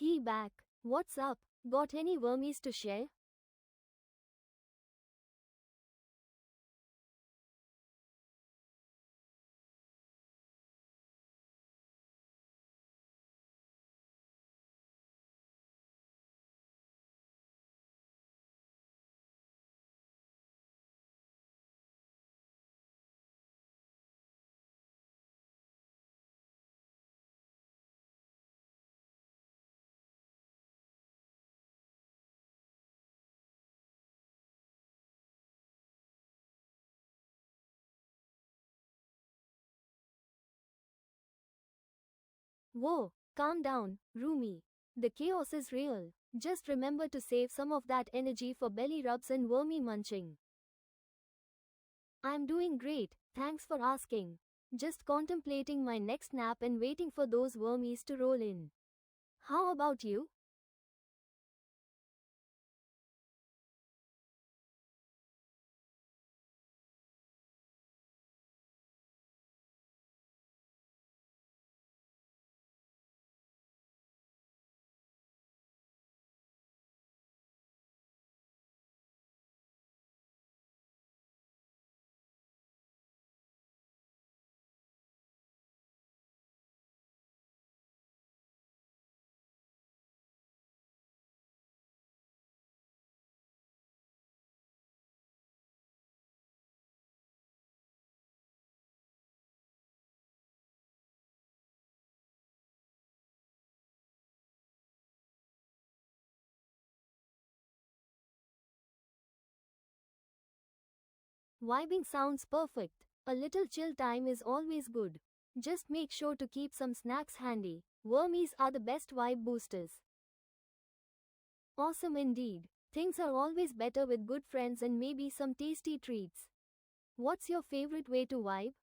He back. What's up? Got any wormies to share? Whoa, calm down, Rumi. The chaos is real. Just remember to save some of that energy for belly rubs and wormy munching. I'm doing great, thanks for asking. Just contemplating my next nap and waiting for those wormies to roll in. How about you? Vibing sounds perfect. A little chill time is always good. Just make sure to keep some snacks handy. Wormies are the best vibe boosters. Awesome indeed. Things are always better with good friends and maybe some tasty treats. What's your favorite way to vibe?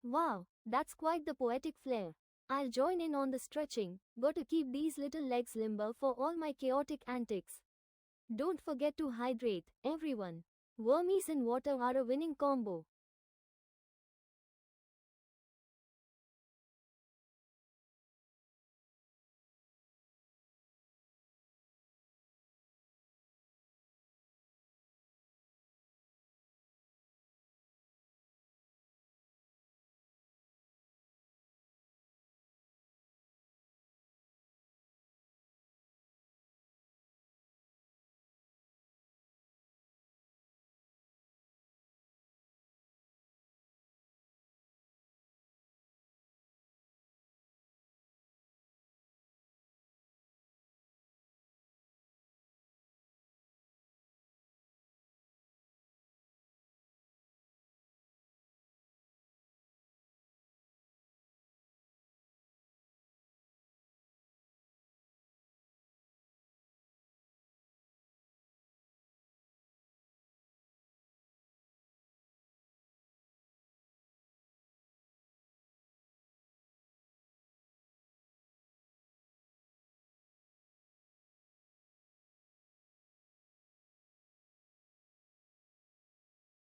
Wow, that's quite the poetic flair. I'll join in on the stretching, gotta keep these little legs limber for all my chaotic antics. Don't forget to hydrate, everyone. Wormies and water are a winning combo.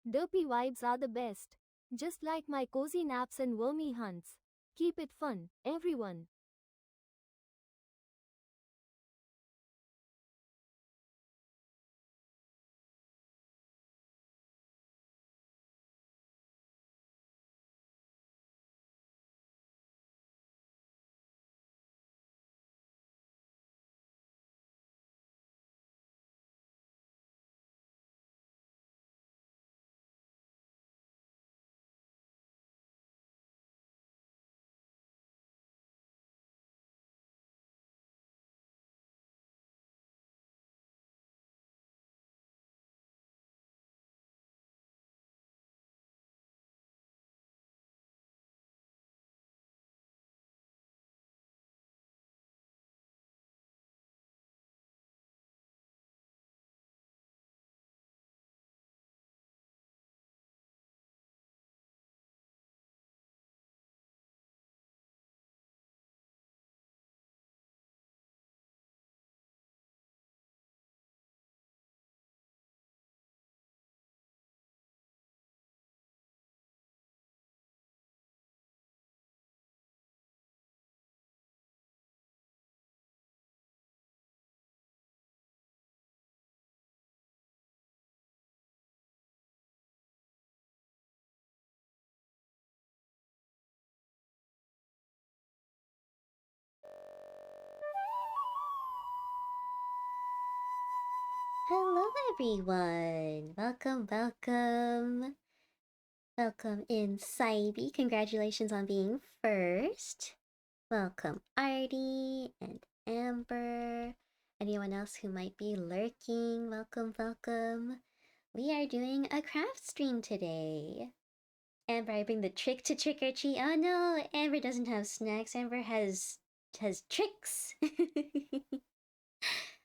Derpy vibes are the best. Just like my cozy naps and wormy hunts. Keep it fun, everyone. Hello, everyone. Welcome, welcome. Welcome in, Saibi. Congratulations on being first. Welcome, Artie and Amber. Anyone else who might be lurking, welcome, welcome. We are doing a craft stream today. Amber, I bring the trick to trick or treat. Oh no, Amber doesn't have snacks. Amber has tricks.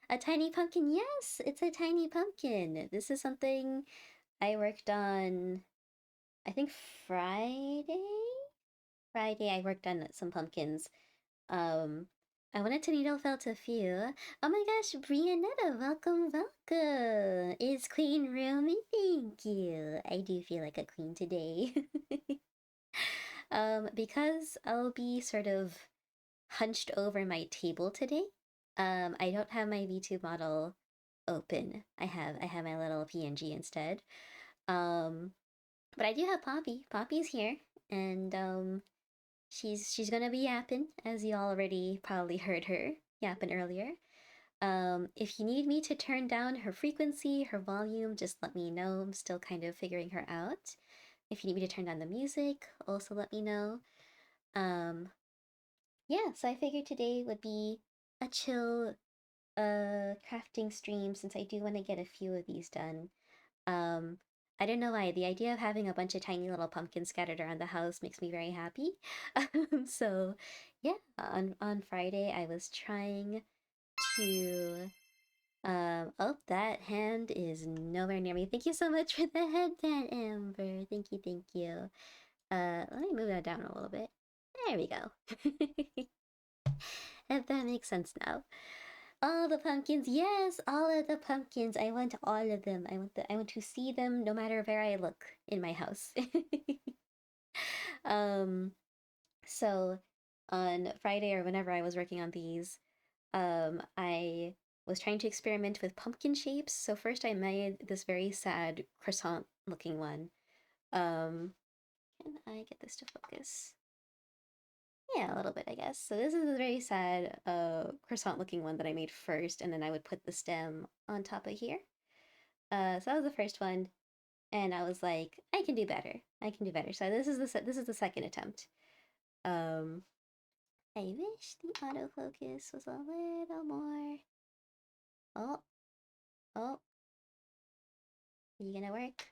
A tiny pumpkin, yes, it's a tiny pumpkin. This is something I worked on, I think Friday? Friday, I worked on some pumpkins. Um, I wanted to needle felt a few. Oh my gosh, Brianetta, welcome, welcome. It's Queen Rumi, thank you. I do feel like a queen today. Because I'll be sort of hunched over my table today. I don't have my V2 model open. I have my little PNG instead. Um, but I do have Poppy. Poppy's here, and she's gonna be yapping, as you already probably heard her yapping earlier. If you need me to turn down her frequency, her volume, just let me know. I'm still kind of figuring her out. If you need me to turn down the music, also let me know. Um, yeah, so I figured today would be a chill crafting stream since I do want to get a few of these done. Um, I don't know why. The idea of having a bunch of tiny little pumpkins scattered around the house makes me very happy. So, yeah, on Friday I was trying to. Oh, that hand is nowhere near me. Thank you so much for the headband, Amber. Thank you, thank you. Let me move that down a little bit. There we go. If that makes sense now. All the pumpkins, yes, all of the pumpkins. I want all of them. I want to see them no matter where I look in my house. um, so on Friday or whenever I was working on these, I was trying to experiment with pumpkin shapes. So first I made this very sad croissant looking one. Um, can I get this to focus? Yeah, a little bit, I guess. So this is a very sad croissant looking one that I made first, and then I would put the stem on top of here. So that was the first one, and I was like, I can do better. I can do better. So this is the second attempt. Um, I wish the autofocus was a little more. Oh, oh, are you gonna work?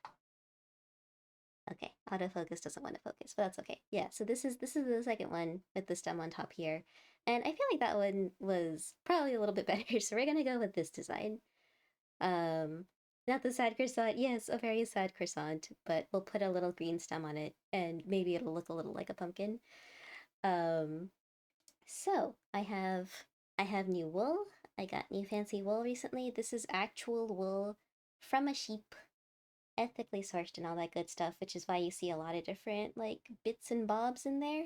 Okay, autofocus doesn't want to focus, but that's okay. Yeah, so this is the second one with the stem on top here. And I feel like that one was probably a little bit better, so we're gonna go with this design. Um, Not the sad croissant. Yes, a very sad croissant, but we'll put a little green stem on it, and maybe it'll look a little like a pumpkin. Um, so I have new wool. I got new fancy wool recently. This is actual wool from a sheep, ethically sourced and all that good stuff, which is why you see a lot of different like bits and bobs in there.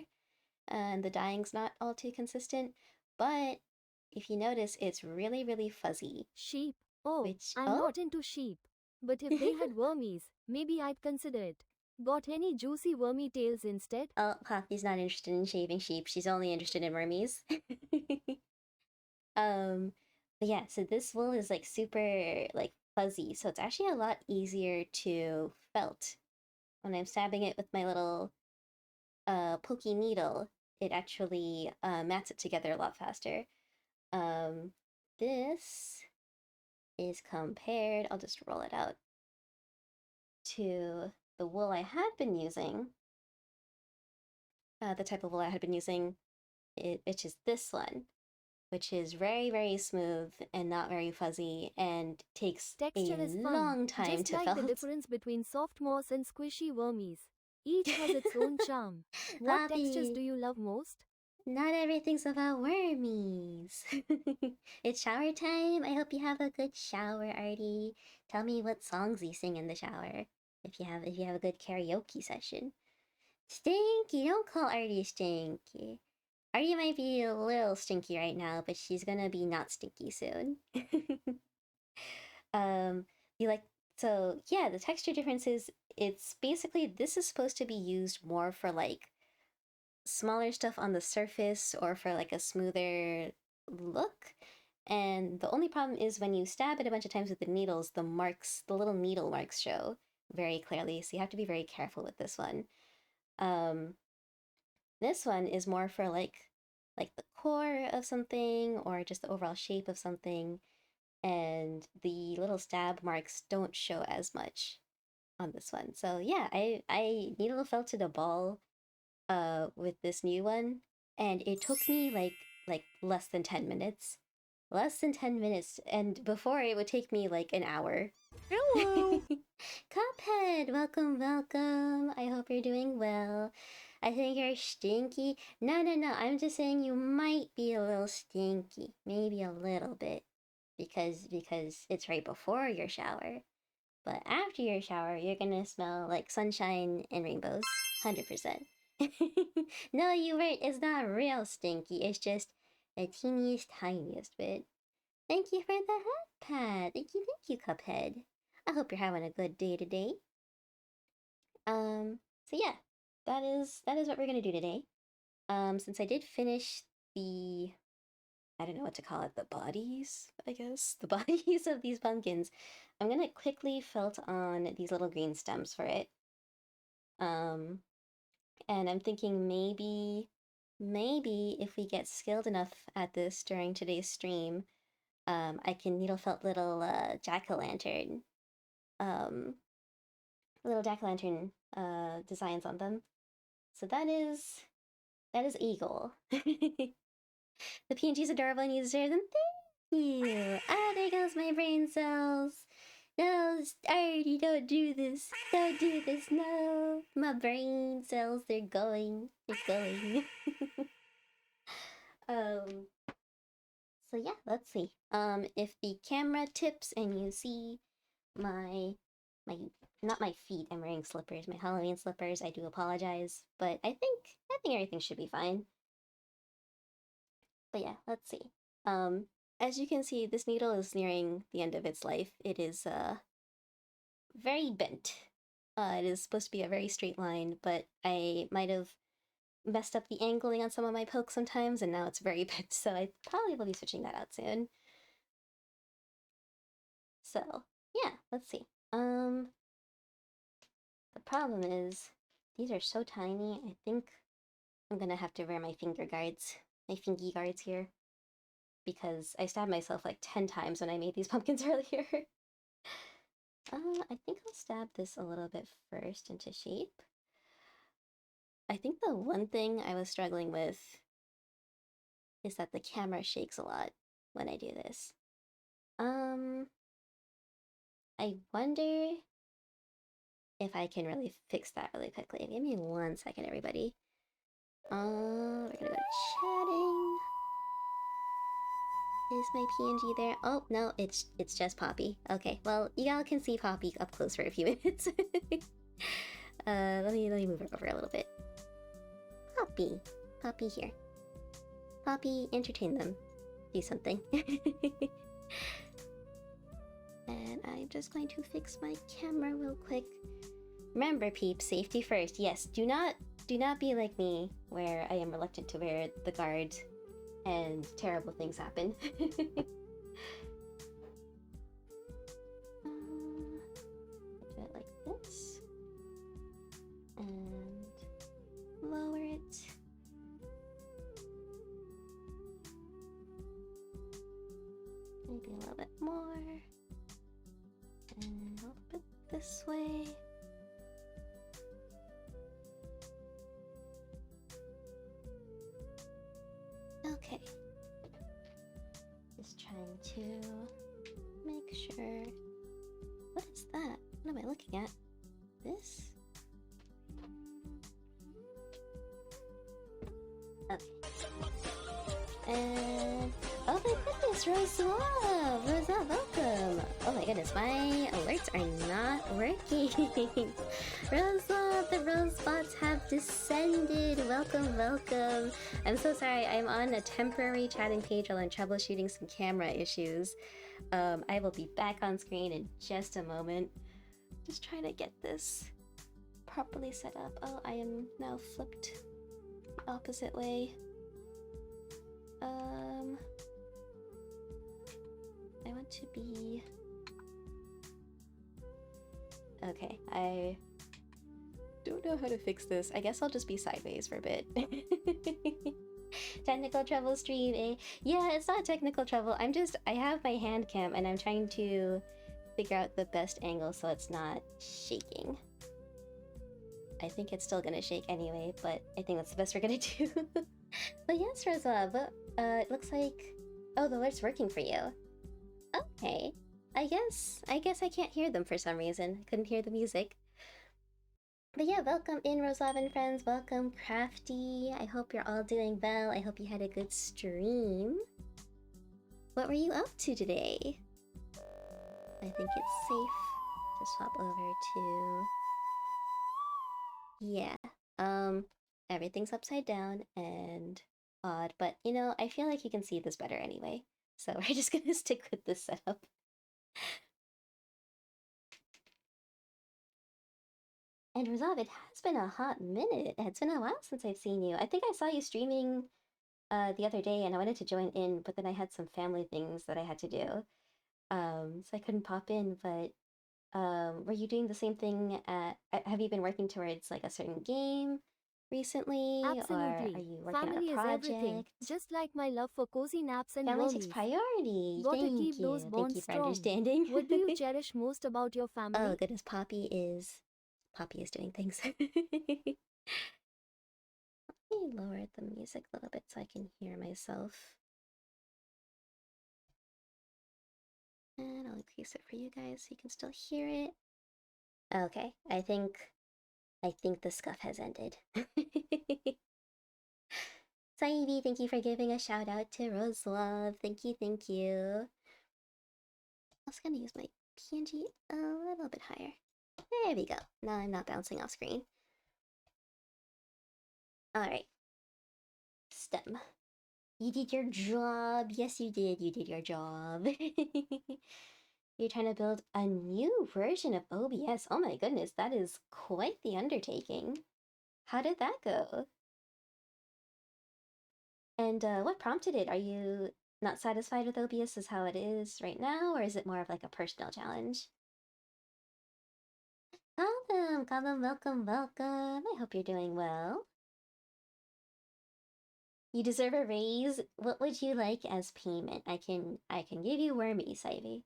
And the dyeing's not all too consistent, but if you notice, it's really, really fuzzy. Sheep. Oh, Which, I'm oh, not into sheep. But if they had wormies, maybe I'd consider it. Got any juicy wormy tails instead? oh, Poppy's not interested in shaving sheep. She's only interested in wormies. um, but yeah, so this wool is like super like fuzzy, so it's actually a lot easier to felt. When I'm stabbing it with my little pokey needle, it actually mats it together a lot faster. Um, this is compared, I'll just roll it out, to the wool I had been using, the type of wool I had been using, which is this one, which is very, very smooth and not very fuzzy and takes a Texture is fun, long time just to like the felt. difference between soft moss and squishy wormies. Each has its own charm. What textures do Poppy, you love most? not everything's about wormies. It's shower time. I hope you have a good shower, Artie. Tell me what songs you sing in the shower. If you have a good karaoke session. Stinky, don't call Artie stinky. Artie might be a little stinky right now, but she's gonna be not stinky soon. um, you like so yeah, the texture difference is it's basically this is supposed to be used more for like smaller stuff on the surface or for like a smoother look. And the only problem is when you stab it a bunch of times with the needles, the marks, the little needle marks show very clearly. So you have to be very careful with this one. This one is more for like the core of something or just the overall shape of something. And the little stab marks don't show as much on this one. So yeah, I needle felted a ball with this new one, and it took me like less than 10 minutes. Less than 10 minutes, and before it would take me like an hour. Hello! Cuphead, welcome, welcome. I hope you're doing well. I think you're stinky. No, no, no. I'm just saying you might be a little stinky. Maybe a little bit. Because it's right before your shower. But after your shower, you're gonna smell like sunshine and rainbows. 100%. No, you weren't. It's not real stinky. It's just the teeniest, tiniest bit. Thank you for the hat pad. Thank you, Cuphead. I hope you're having a good day today. So yeah, that is what we're gonna do today. Since I did finish the, I don't know what to call it, the bodies, I guess, the bodies of these pumpkins, I'm gonna quickly felt on these little green stems for it. And I'm thinking maybe if we get skilled enough at this during today's stream, I can needle felt jack-o'-lantern, um, little jack-o'-lantern designs on them. So that is a goal. The PNG's adorable and you deserve them. Thank you. Ah, there goes my brain cells. No, Artie, don't do this. Don't do this. No, my brain cells, they're going. They're going. um. So yeah, let's see. If the camera tips and you see my not my feet, I'm wearing slippers, my Halloween slippers, I do apologize, but I think everything should be fine. But yeah, let's see. As you can see, this needle is nearing the end of its life. It is very bent. It is supposed to be a very straight line, but I might have messed up the angling on some of my pokes sometimes, and now it's very bent, so I probably will be switching that out soon. So, yeah, let's see. The problem is, these are so tiny, I think I'm gonna have to wear my finger guards, my fingy guards here, because I stabbed myself like 10 times when I made these pumpkins earlier. I think I'll stab this a little bit first into shape. I think the one thing I was struggling with is that the camera shakes a lot when I do this. I wonder if I can really fix that really quickly. Give me 1 second, everybody. We're gonna go to chatting. Is my PNG there? Oh no, it's just Poppy. Okay, well y'all can see Poppy up close for a few minutes. Let me move her over a little bit. Poppy here. Poppy, entertain them. Do something. And I'm just going to fix my camera real quick. Remember, peeps, safety first. Yes, do not be like me, where I am reluctant to wear the guard and terrible things happen. Do it like this. And lower it. Maybe a little bit more. And a little bit this way. Okay. Just trying to make sure. What is that? What am I looking at? This? Okay. And oh my goodness, Rose Love, welcome. Oh my goodness, my alerts are not working. Rose Love, the rose spots have descended. Welcome, welcome. I'm so sorry, I'm on a temporary chatting page while I'm troubleshooting some camera issues. I will be back on screen in just a moment. Just trying to get this properly set up. Oh, I am now flipped the opposite way. want to be... Okay, I don't know how to fix this. I guess I'll just be sideways for a bit. Technical trouble stream, eh? Yeah, it's not technical trouble. I have my hand cam and I'm trying to figure out the best angle so it's not shaking. I think it's still gonna shake anyway, but I think that's the best we're gonna do. But yes, Rosa, it looks like... Oh, the alert's working for you. Okay. I guess I can't hear them for some reason. I couldn't hear the music. But yeah, welcome in, Roslav and friends. Welcome, Crafty. I hope you're all doing well. I hope you had a good stream. What were you up to today? I think it's safe to swap over to... Yeah. Everything's upside down and odd, but you know, I feel like you can see this better anyway. So we're just gonna stick with this setup. And Rosav, it has been a hot minute. It's been a while since I've seen you. I think I saw you streaming the other day and I wanted to join in, but then I had some family things that I had to do. So I couldn't pop in, but were you doing the same thing have you been working towards like a certain game recently, or are Absolutely. you working on a Family is everything, project? just like my love for cozy naps and Family takes wormies. priority. Gotta Thank keep those you. Thank you bonds for strong. understanding. What do you cherish most about your Oh family? goodness, Poppy is doing things. Let me lower the music a little bit so I can hear myself. And I'll increase it for you guys so you can still hear it. Okay, I think the scuff has ended. Saevi, thank you for giving a shout out to Roslove. Thank you, thank you. I was gonna use my PNG a little bit higher. There we go. Now I'm not bouncing off screen. Alright. STEM. You did your job. Yes, you did. You did your job. You're trying to build a new version of OBS. Oh my goodness, that is quite the undertaking. How did that go? And what prompted it? Are you not satisfied with OBS as how it is right now, or is it more of like a personal challenge? Gotham, welcome, welcome. I hope you're doing well. You deserve a raise. What would you like as payment? I can give you wormies, Ivy.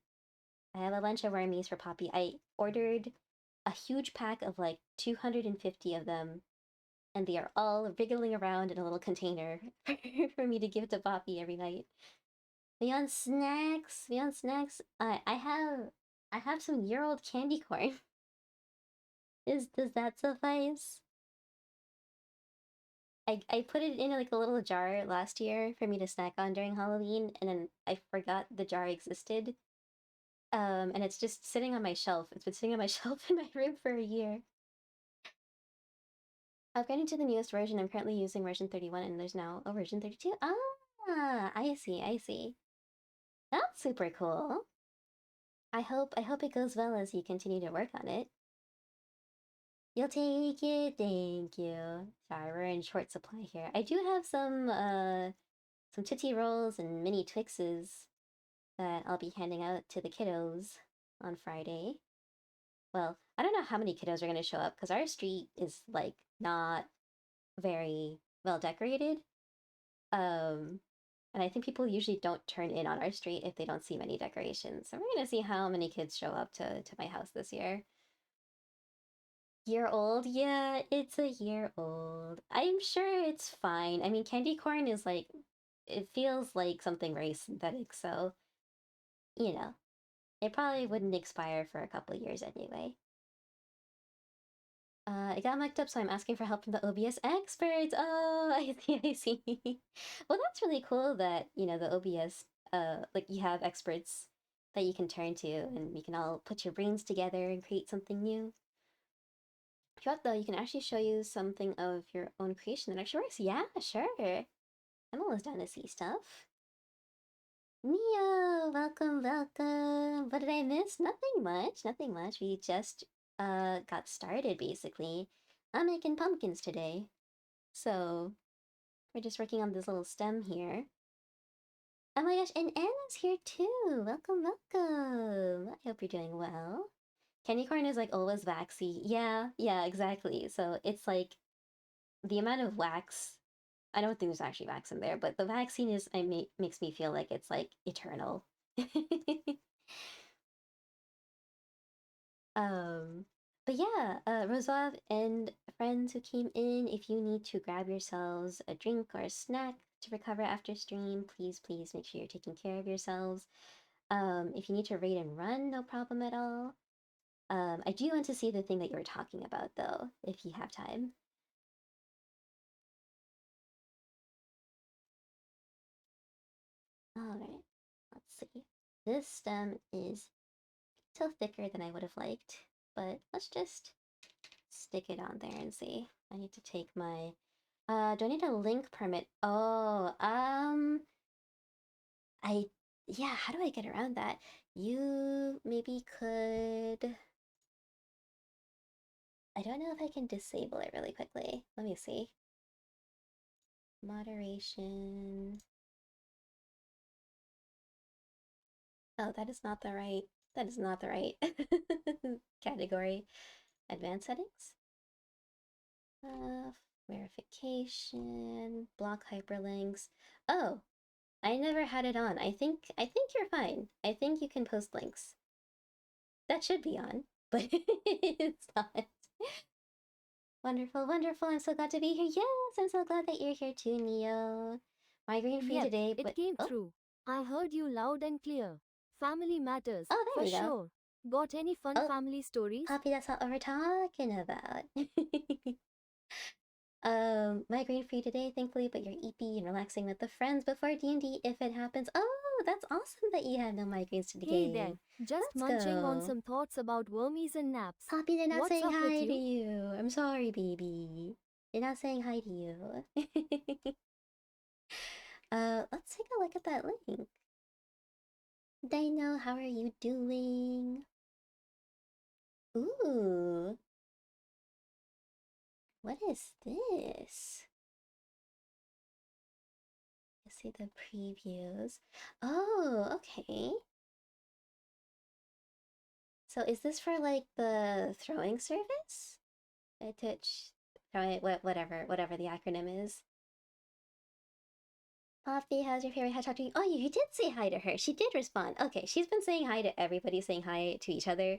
I have a bunch of wormies for Poppy. I ordered a huge pack of like 250 of them, and they are all wriggling around in a little container for me to give to Poppy every night. Beyond snacks, I have some year-old candy corn. Does that suffice? I put it in like a little jar last year for me to snack on during Halloween, and then I forgot the jar existed. And it's just sitting on my shelf. It's been sitting on my shelf in my room for a year. Upgrading to the newest version, I'm currently using version 31, and there's now a version 32. Ah, I see, I see. That's super cool. I hope it goes well as you continue to work on it. You'll take it, thank you. Sorry, we're in short supply here. I do have some Tootsie Rolls and mini Twixes that I'll be handing out to the kiddos on Friday. Well, I don't know how many kiddos are going to show up because our street is like not very well decorated. And I think people usually don't turn in on our street if they don't see many decorations. So we're going to see how many kids show up to my house this year. Year old? Yeah, it's a year old. I'm sure it's fine. I mean, candy corn is like, it feels like something very synthetic, so, you know, it probably wouldn't expire for a couple years anyway. It got mucked up, so I'm asking for help from the OBS experts. Oh, I see, I see. Well, that's really cool that, you know, the OBS, like you have experts that you can turn to and you can all put your brains together and create something new. If you want, though, you can actually show you something of your own creation that actually works. Yeah, sure. I'm always down to see stuff. Neo, welcome, welcome. What did I miss? Nothing much, nothing much. We just got started basically. I'm making pumpkins today. So we're just working on this little stem here. Oh my gosh, and Anna's here too. Welcome, welcome. I hope you're doing well. Candy corn is like always waxy. Yeah, exactly. So it's like the amount of wax. I don't think there's actually wax in there, but the waxiness makes me feel like it's like eternal. Um, but yeah, Rosov and friends who came in, if you need to grab yourselves a drink or a snack to recover after stream, please make sure you're taking care of yourselves. If you need to raid and run, no problem at all. I do want to see the thing that you were talking about though, if you have time. Alright, let's see. This stem is a little thicker than I would have liked, but let's just stick it on there and see. I need to take my do I need a link permit? Oh, I yeah, how do I get around that? You maybe could I don't know if I can disable it really quickly. Let me see. Moderation. Oh, that is not the right category. Advanced settings? Uh, verification, block hyperlinks. Oh, I never had it on. I think you're fine. I think you can post links. That should be on, but it's not. Wonderful, wonderful. I'm so glad to be here. Yes, I'm so glad that you're here too, Neo. Migraine free Yep, today, it but came oh, through. I heard you loud and clear. Family matters, oh, there for we go. sure. Got any fun Oh, family stories? Poppy, that's not what we're talking about. Migraine free today, thankfully, but you're EP and relaxing with the friends before D&D if it happens. Oh, that's awesome that you have no migraines to the Hey there, game. just Let's munching on go. some thoughts about wormies and naps. Poppy, they're not What's saying up with hi to you? you. I'm sorry, baby. They're not saying hi to you. Let's take a look at that link. Dino, how are you doing? Ooh, what is this? Let's see the previews. Oh, okay. So is this for like the throwing service? Touch, throwing, whatever the acronym is. Poppy, how's your favorite hedgehog doing? Oh, you did say hi to her. She did respond. Okay, she's been saying hi to everybody, saying hi to each other.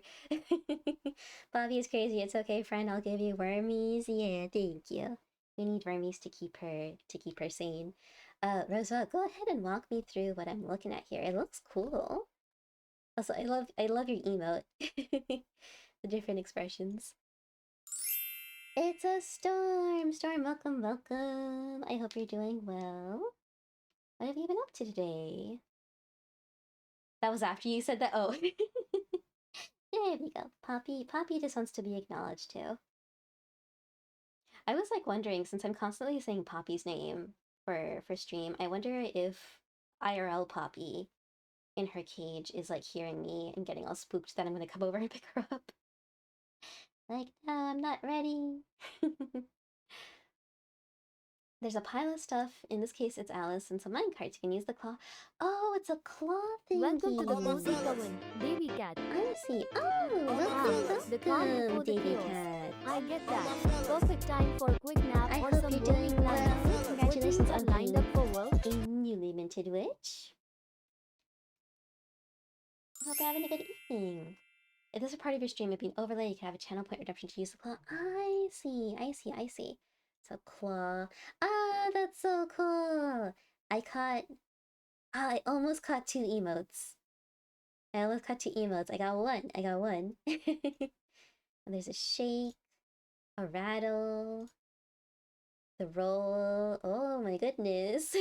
Bobby is crazy. It's okay, friend. I'll give you wormies. Yeah, thank you. We need wormies to keep her sane. Rosa, go ahead and walk me through what I'm looking at here. It looks cool. Also, I love your emote. The different expressions. It's a storm. Storm, welcome, welcome. I hope you're doing well. What have you been up to today? That was after you said that. Oh. There we go. Poppy just wants to be acknowledged too. I was like wondering, since I'm constantly saying Poppy's name for stream, I wonder if IRL Poppy in her cage is like hearing me and getting all spooked that I'm gonna come over and pick her up. Like, no, I'm not ready. There's a pile of stuff. In this case, it's Alice and some mine cards. You can use the claw. Oh, it's a claw Welcome to the Cozy thingy. Coven, Davy Cat. I see. Oh, Ah, the calm welcome, before the Davy chaos. Cat. I get that. Perfect time for a quick nap I or hope some you're wormy doing planning. well. What do you Congratulations got on lined being up for work? a newly minted witch. I hope you're having a good evening. If this is part of your stream, it'd be an overlay. You can have a channel point redemption to use the claw. I see, I see, I see. So claw. Ah, that's so cool. I almost caught two emotes. I almost caught two emotes. I got one. I got one. And there's a shake, a rattle, the roll. Oh my goodness.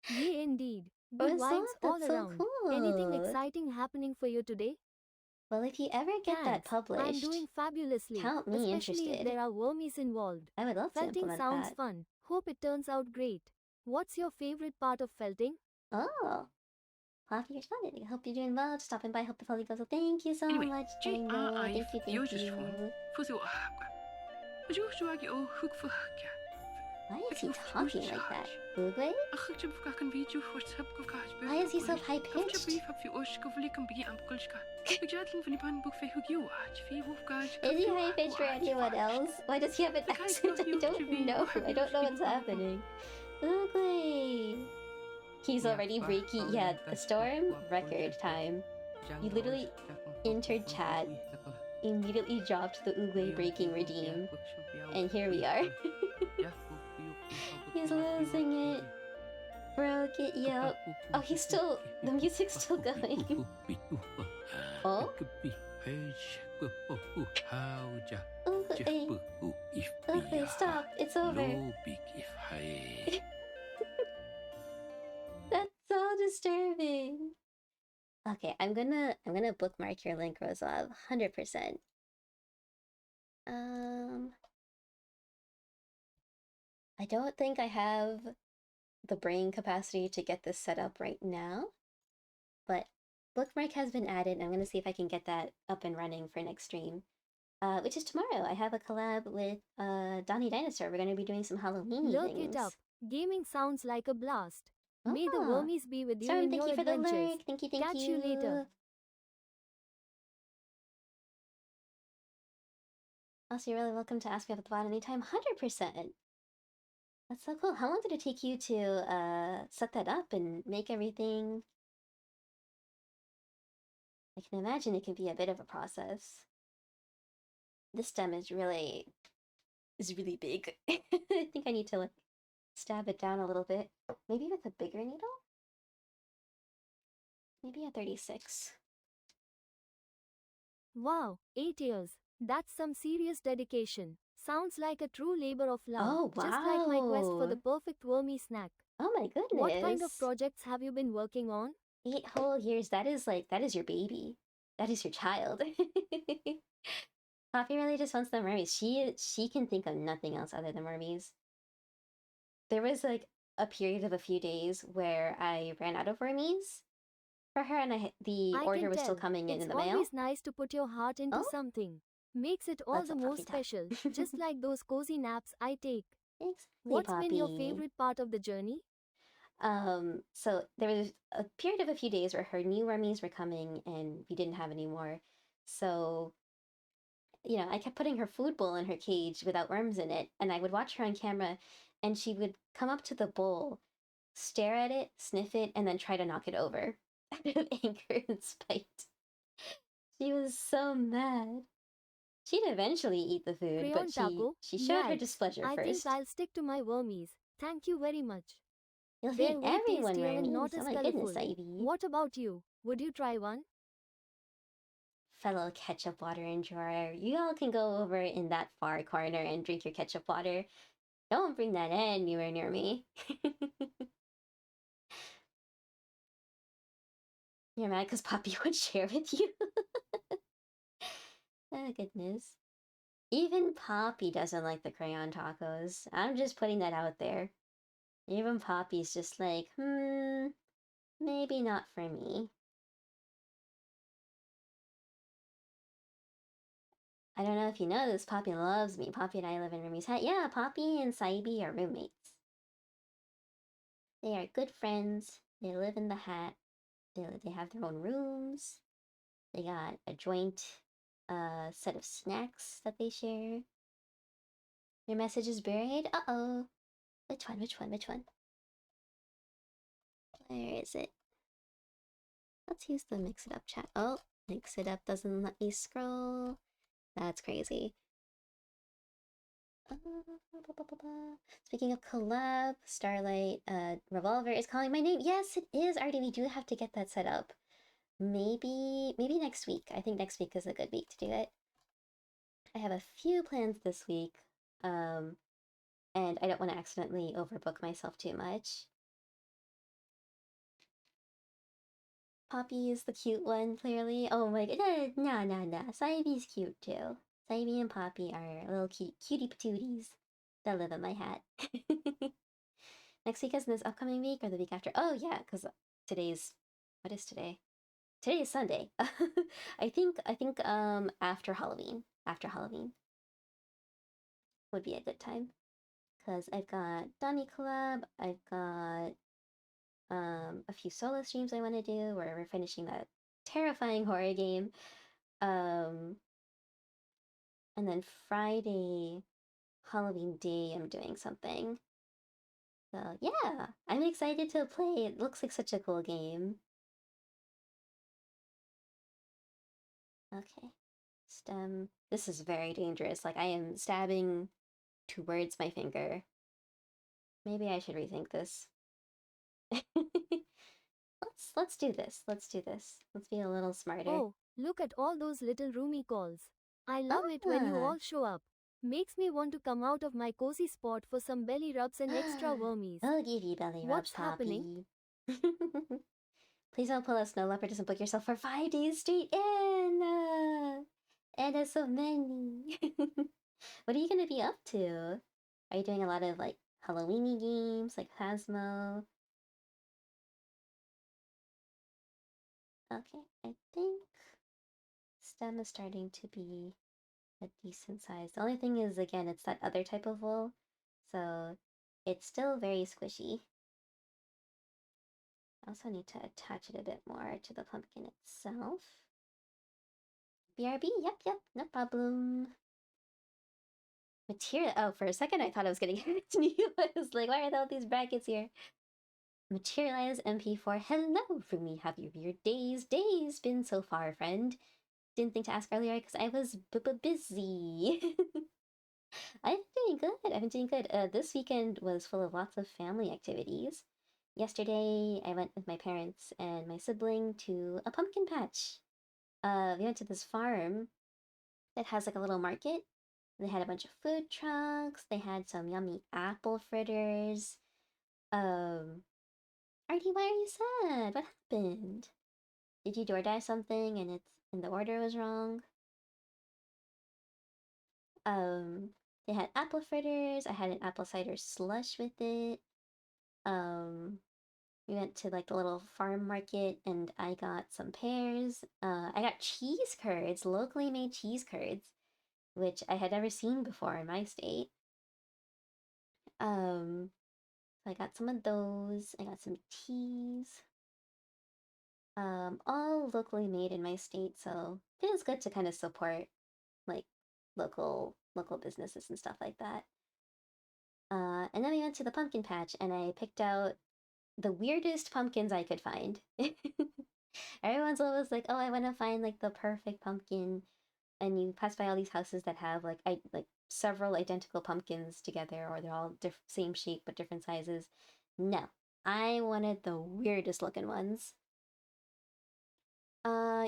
Yay, indeed. Good Rosette, vibes all that's so around. Anything cool. exciting happening for you today? Well, if you ever get that Thanks. I'm published, doing fabulously, count me especially if interested. there are wormies involved. I would love to Felting implement sounds that. fun. Hope it turns out great. What's your favorite part of felting? Oh, Poppy responded. I hope you're doing well. Just stopping by. Hope the folly goes well. Thank you so Anyway, much, G Dino. R Thank you, thank Fjóðisfón you. for þú haka. Jújúagi ó hugfuhaka. Why is he talking like that? Ugle? Why is he so high-pitched? Is he high-pitched for anyone else? Why does he have an accent? I don't know. I don't know what's happening. Ugle! He's already breaking. Yeah, the storm record time. You literally entered chat, immediately dropped the Ugle breaking redeem, and here we are. He's losing it. Broke it, yep. Oh, he's still. The music's still going. Oh? Okay, stop. It's over. That's so disturbing. Okay, I'm gonna bookmark your link, Roslav. 100%. I don't think I have the brain capacity to get this set up right now, but bookmark has been added, and I'm gonna see if I can get that up and running for next stream. Which is tomorrow. I have a collab with Donnie Dinosaur. We're gonna be doing some Halloween Look things. it up. Gaming sounds like a blast. May the Ah. wormies be with you Storm, in thank your you for the adventures. lurk. Thank you, Catch you later. Also, you're really welcome to ask me about the bot anytime. 100%. That's so cool. How long did it take you to set that up and make everything? I can imagine it can be a bit of a process. This stem is really big. I think I need to like stab it down a little bit. Maybe with a bigger needle? Maybe a 36. Wow, 8 years. That's some serious dedication. Sounds like a true labor of love. Oh, wow. Just like my quest for the perfect wormy snack. Oh my goodness. What kind of projects have you been working on? 8 whole years. That is your baby. That is your child. Poppy really just wants the mermaids. She can think of nothing else other than mermaids. There was like a period of a few days where I ran out of wormies for her, and the order was still coming in the mail. It's always nice to put your heart into Oh? something. Makes it all That's the a more puppy tap. special, just like those cozy naps I take. Exactly, What's been your Poppy. favorite part of the journey? So there was a period of a few days where her new wormies were coming and we didn't have any more. So, you know, I kept putting her food bowl in her cage without worms in it, and I would watch her on camera, and she would come up to the bowl, stare at it, sniff it, and then try to knock it over out of anger and spite. She was so mad. She'd eventually eat the food, Crayon but taco? she showed her Yikes. displeasure I first. think I'll stick to my wormies. Thank you very much. You'll They're feed way everyone tastier and wormies. not Oh as my colorful. goodness, Ivy. What about you? Would you try one? Fellow ketchup water enjoyer, you all can go over in that far corner and drink your ketchup water. Don't bring that anywhere near me. You're mad because Poppy would share with you? Oh, goodness. Even Poppy doesn't like the crayon tacos. I'm just putting that out there. Even Poppy's just like, maybe not for me. I don't know if you know this, Poppy loves me. Poppy and I live in Rumi's hat. Yeah, Poppy and Saibi are roommates. They are good friends. They live in the hat. They have their own rooms. They got a joint set of snacks that they share. Your message is buried? Uh-oh. Which one? Where is it? Let's use the Mix It Up chat. Oh, Mix It Up doesn't let me scroll. That's crazy. Speaking of collab, Starlight Revolver is calling my name. Yes, it is, Artie. We do have to get that set up. Maybe next week. I think next week is a good week to do it. I have a few plans this week, and I don't want to accidentally overbook myself too much. Poppy is the cute one, clearly. Oh my god, nah. Saibi's cute too. Saibi and Poppy are little cutie patooties that live in my hat. Next week is this upcoming week or the week after? Oh yeah, because what is today? Today is Sunday. I think after Halloween. After Halloween would be a good time. because I've got Donny Collab, I've got a few solo streams I want to do where we're finishing that terrifying horror game. Um, and then Friday, Halloween Day, I'm doing something. So yeah, I'm excited to play. It looks like such a cool game. Okay. Stem. This is very dangerous. Like I am stabbing towards my finger. Maybe I should rethink this. Let's do this. Let's do this. Let's be a little smarter. Oh, look at all those little roomy calls. I love it when you Ah. all show up. Makes me want to come out of my cozy spot for some belly rubs and extra wormies. I'll give you belly rubs, What's happening? Poppy. Please don't pull a snow leopard and book yourself for 5 days straight, Anna. Anna, so many. What are you gonna be up to? Are you doing a lot of like Halloweeny games, like Phasmo? Okay, I think stem is starting to be a decent size. The only thing is, again, it's that other type of wool, so it's still very squishy. I also need to attach it a bit more to the pumpkin itself. BRB, yep, no problem. Material, oh, for a second I thought I was getting hacked and you. I was like, why are all these brackets here? Materialize MP4, hello, Rumi, have your weird days been so far, friend? Didn't think to ask earlier because I was busy. I've been doing good. I've been doing good. This weekend was full of lots of family activities. Yesterday, I went with my parents and my sibling to a pumpkin patch. We went to this farm that has like a little market. They had a bunch of food trucks. They had some yummy apple fritters. Artie, why are you sad? What happened? Did you DoorDash something and the order was wrong? Um, they had apple fritters. I had an apple cider slush with it. Um, we went to like the little farm market and I got some pears. I got cheese curds, locally made cheese curds, which I had never seen before in my state. So I got some of those. I got some teas. All locally made in my state, so it is good to kind of support like local businesses and stuff like that. And then we went to the pumpkin patch and I picked out the weirdest pumpkins I could find. Everyone's always like, "Oh, I want to find like the perfect pumpkin," and you pass by all these houses that have like several identical pumpkins together, or they're all same shape but different sizes. No, I wanted the weirdest looking ones.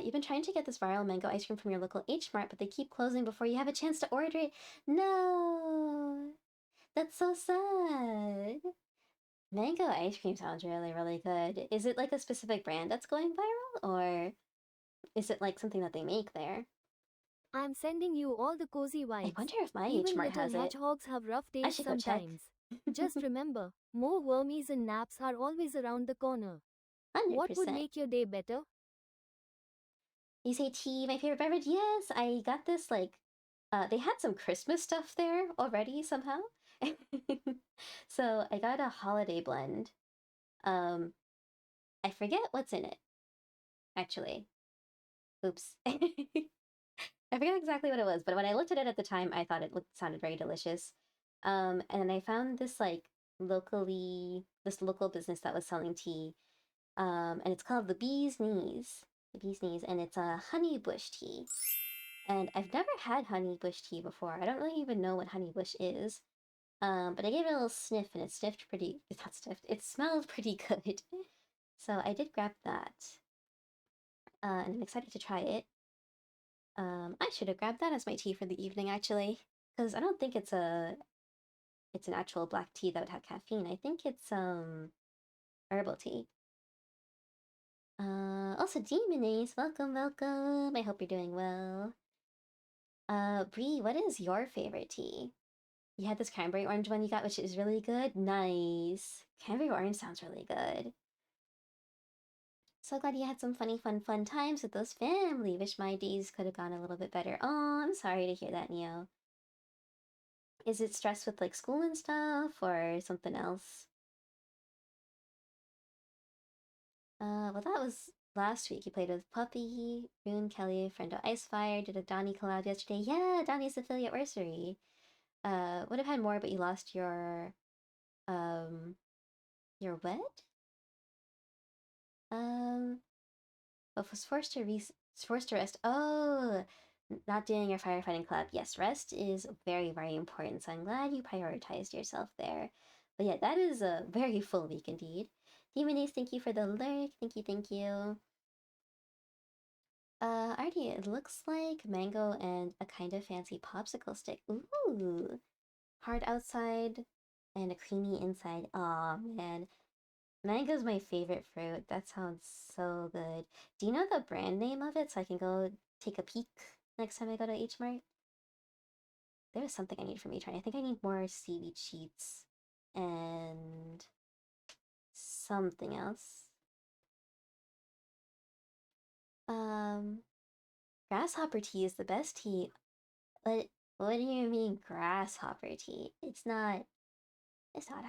You've been trying to get this viral mango ice cream from your local H Mart, but they keep closing before you have a chance to order it. No, that's so sad. Mango ice cream sounds really good. Is it like a specific brand that's going viral, or is it like something that they make there? I'm sending you all the cozy I vibes. wonder if my H Even Mart little has it. hedgehogs have rough I days should go check. sometimes. Just remember, more wormies and naps are always around the corner. What would 100%. make your day better? You say tea, my favorite beverage? Yes, I got this like they had some Christmas stuff there already somehow. So I got a holiday blend. Um, I forget what's in it, actually. Oops. I forget exactly what it was, but when I looked at it at the time, I thought it sounded very delicious. And then I found this local business that was selling tea. And it's called the Bee's Knees. The Bee's Knees, and it's a honey bush tea. And I've never had honey bush tea before. I don't really even know what honey bush is. But I gave it a little sniff and it sniffed pretty, it's not sniffed, it smelled pretty good. So I did grab that. And I'm excited to try it. I should have grabbed that as my tea for the evening actually. Because I don't think it's an actual black tea that would have caffeine. I think it's herbal tea. Also Demon Ace, welcome. I hope you're doing well. Bree, what is your favorite tea? You had this cranberry orange one you got, which is really good. Nice. Cranberry orange sounds really good. So glad you had some fun times with those family. Wish my days could have gone a little bit better. Oh, I'm sorry to hear that, Neo. Is it stress with like school and stuff or something else? Well, that was last week. You played with Puppy, Rune, Kelly, Friendo Icefire, did a Donnie collab yesterday. Yeah, Donnie's affiliate anniversary. Would have had more, but you lost um, your what? Um, but was forced to rest. Oh, not doing your firefighting club. Yes, rest is very, very important. So I'm glad you prioritized yourself there. But yeah, that is a very full week indeed. Demonese, thank you for the lurk. Thank you, thank you. Artie, it looks like mango and a kind of fancy popsicle stick. Ooh, hard outside and a creamy inside. Aw, man. Mango's my favorite fruit. That sounds so good. Do you know the brand name of it so I can go take a peek next time I go to H Mart? There was something I need from H Mart. I think I need more seaweed sheets and something else. Um, grasshopper tea is the best tea. What do you mean grasshopper tea? It's not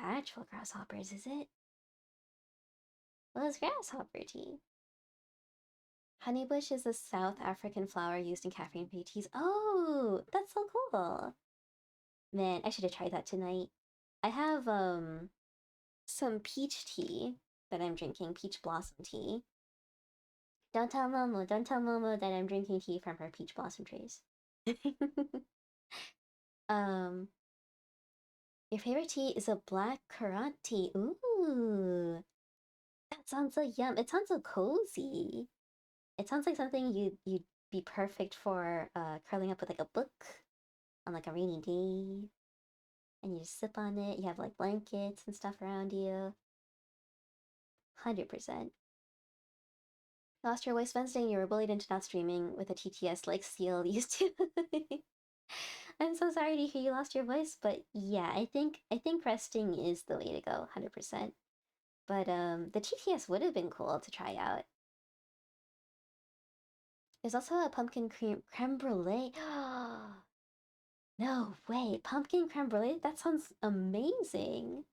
actual grasshoppers, is it? Well, it's grasshopper tea. Honeybush is a South African flower used in caffeine-free teas. Oh, that's so cool. Man, I should have tried that tonight. I have some peach tea that I'm drinking, peach blossom tea. Don't tell Momo that I'm drinking tea from her peach blossom trees. um, your favorite tea is a black currant tea. Ooh, that sounds so yum. It sounds so cozy. It sounds like something you'd be perfect for curling up with like a book on like a rainy day, and you just sip on it. You have like blankets and stuff around you. 100%. Lost your voice Wednesday and you were bullied into not streaming with a TTS like Seal used to. I'm so sorry to hear you lost your voice, but yeah, I think resting is the way to go, 100%. But the TTS would have been cool to try out. There's also a pumpkin creme brulee. No way, pumpkin creme brulee? That sounds amazing.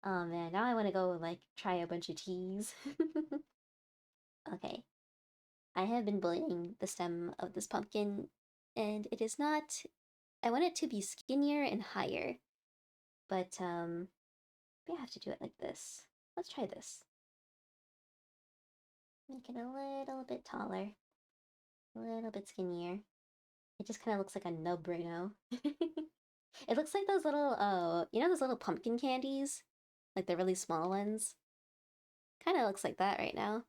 Oh man, now I want to go like try a bunch of teas. Okay, I have been bullying the stem of this pumpkin, and it is not. I want it to be skinnier and higher, but we have to do it like this. Let's try this. Make it a little bit taller, a little bit skinnier. It just kind of looks like a nub right now. It looks like those little, you know those little pumpkin candies? Like the really small ones? Kind of looks like that right now.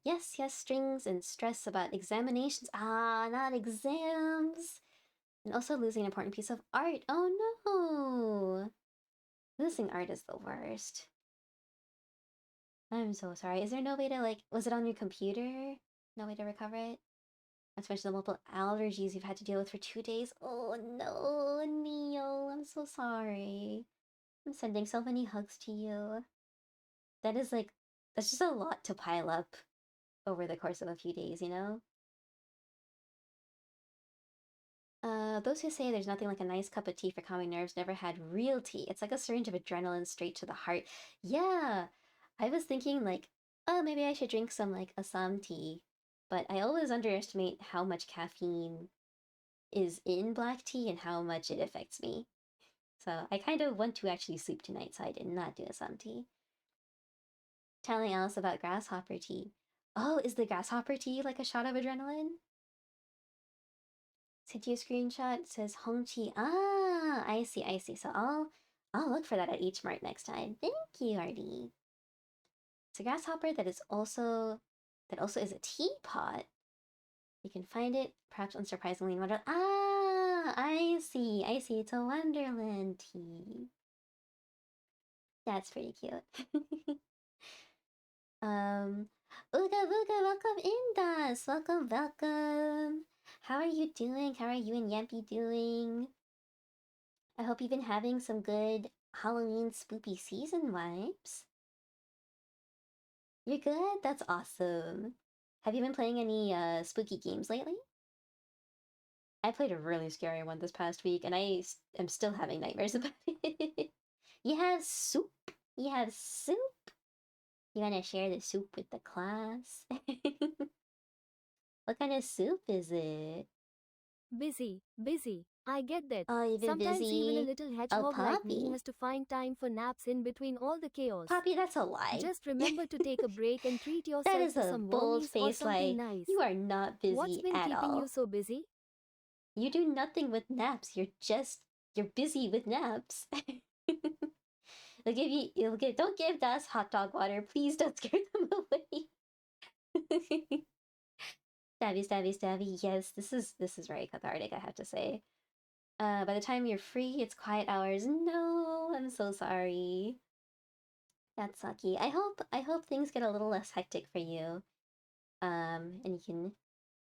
Yes, yes, strings and stress about examinations. Ah, not exams. And also losing an important piece of art. Oh no! Losing art is the worst. I'm so sorry. Is there no way to like, was it on your computer? No way to recover it? Not to mention the multiple allergies you've had to deal with for 2 days. Oh no, Neil, I'm so sorry. I'm sending so many hugs to you. That is like, that's just a lot to pile up over the course of a few days, you know? Those who say there's nothing like a nice cup of tea for calming nerves never had real tea. It's like a syringe of adrenaline straight to the heart. Yeah, I was thinking like, oh, maybe I should drink some like Assam tea, but I always underestimate how much caffeine is in black tea and how much it affects me. So I kind of want to actually sleep tonight, so I did not do Assam tea. Telling Alice about grasshopper tea. Oh, is the grasshopper tea like a shot of adrenaline? Sent you a screenshot. It says Hongqi. Ah, I see, I see. So I'll look for that at H Mart next time. Thank you, Artie. It's a grasshopper that also is a teapot. You can find it, perhaps unsurprisingly, in Wonderland. Ah, I see, I see. It's a Wonderland tea. That's pretty cute. um, Uga Vuga, welcome in, Das. Welcome, welcome. How are you doing? How are you and Yampy doing? I hope you've been having some good Halloween spoopy season vibes. You're good? That's awesome. Have you been playing any spooky games lately? I played a really scary one this past week, and am still having nightmares about it. You have soup. You have soup. You want to share the soup with the class? What kind of soup is it? Busy, busy. I get that. Oh, you've been Sometimes even a busy. little Oh, hedgehog like me Poppy. has to find time for naps in between all the chaos. Poppy, that's a lie. Just remember to take a break and treat That yourself is to a some wallies or bold-faced something lie. nice. You are not What's busy been at keeping you all. so busy? You do nothing with naps. You're busy with naps. They'll give you, you'll get, don't give us hot dog water. Please don't scare them away. Stabby, stabby, stabby. Yes, this is very cathartic, I have to say. By the time you're free, it's quiet hours. No, I'm so sorry. That's sucky. I hope things get a little less hectic for you. And you can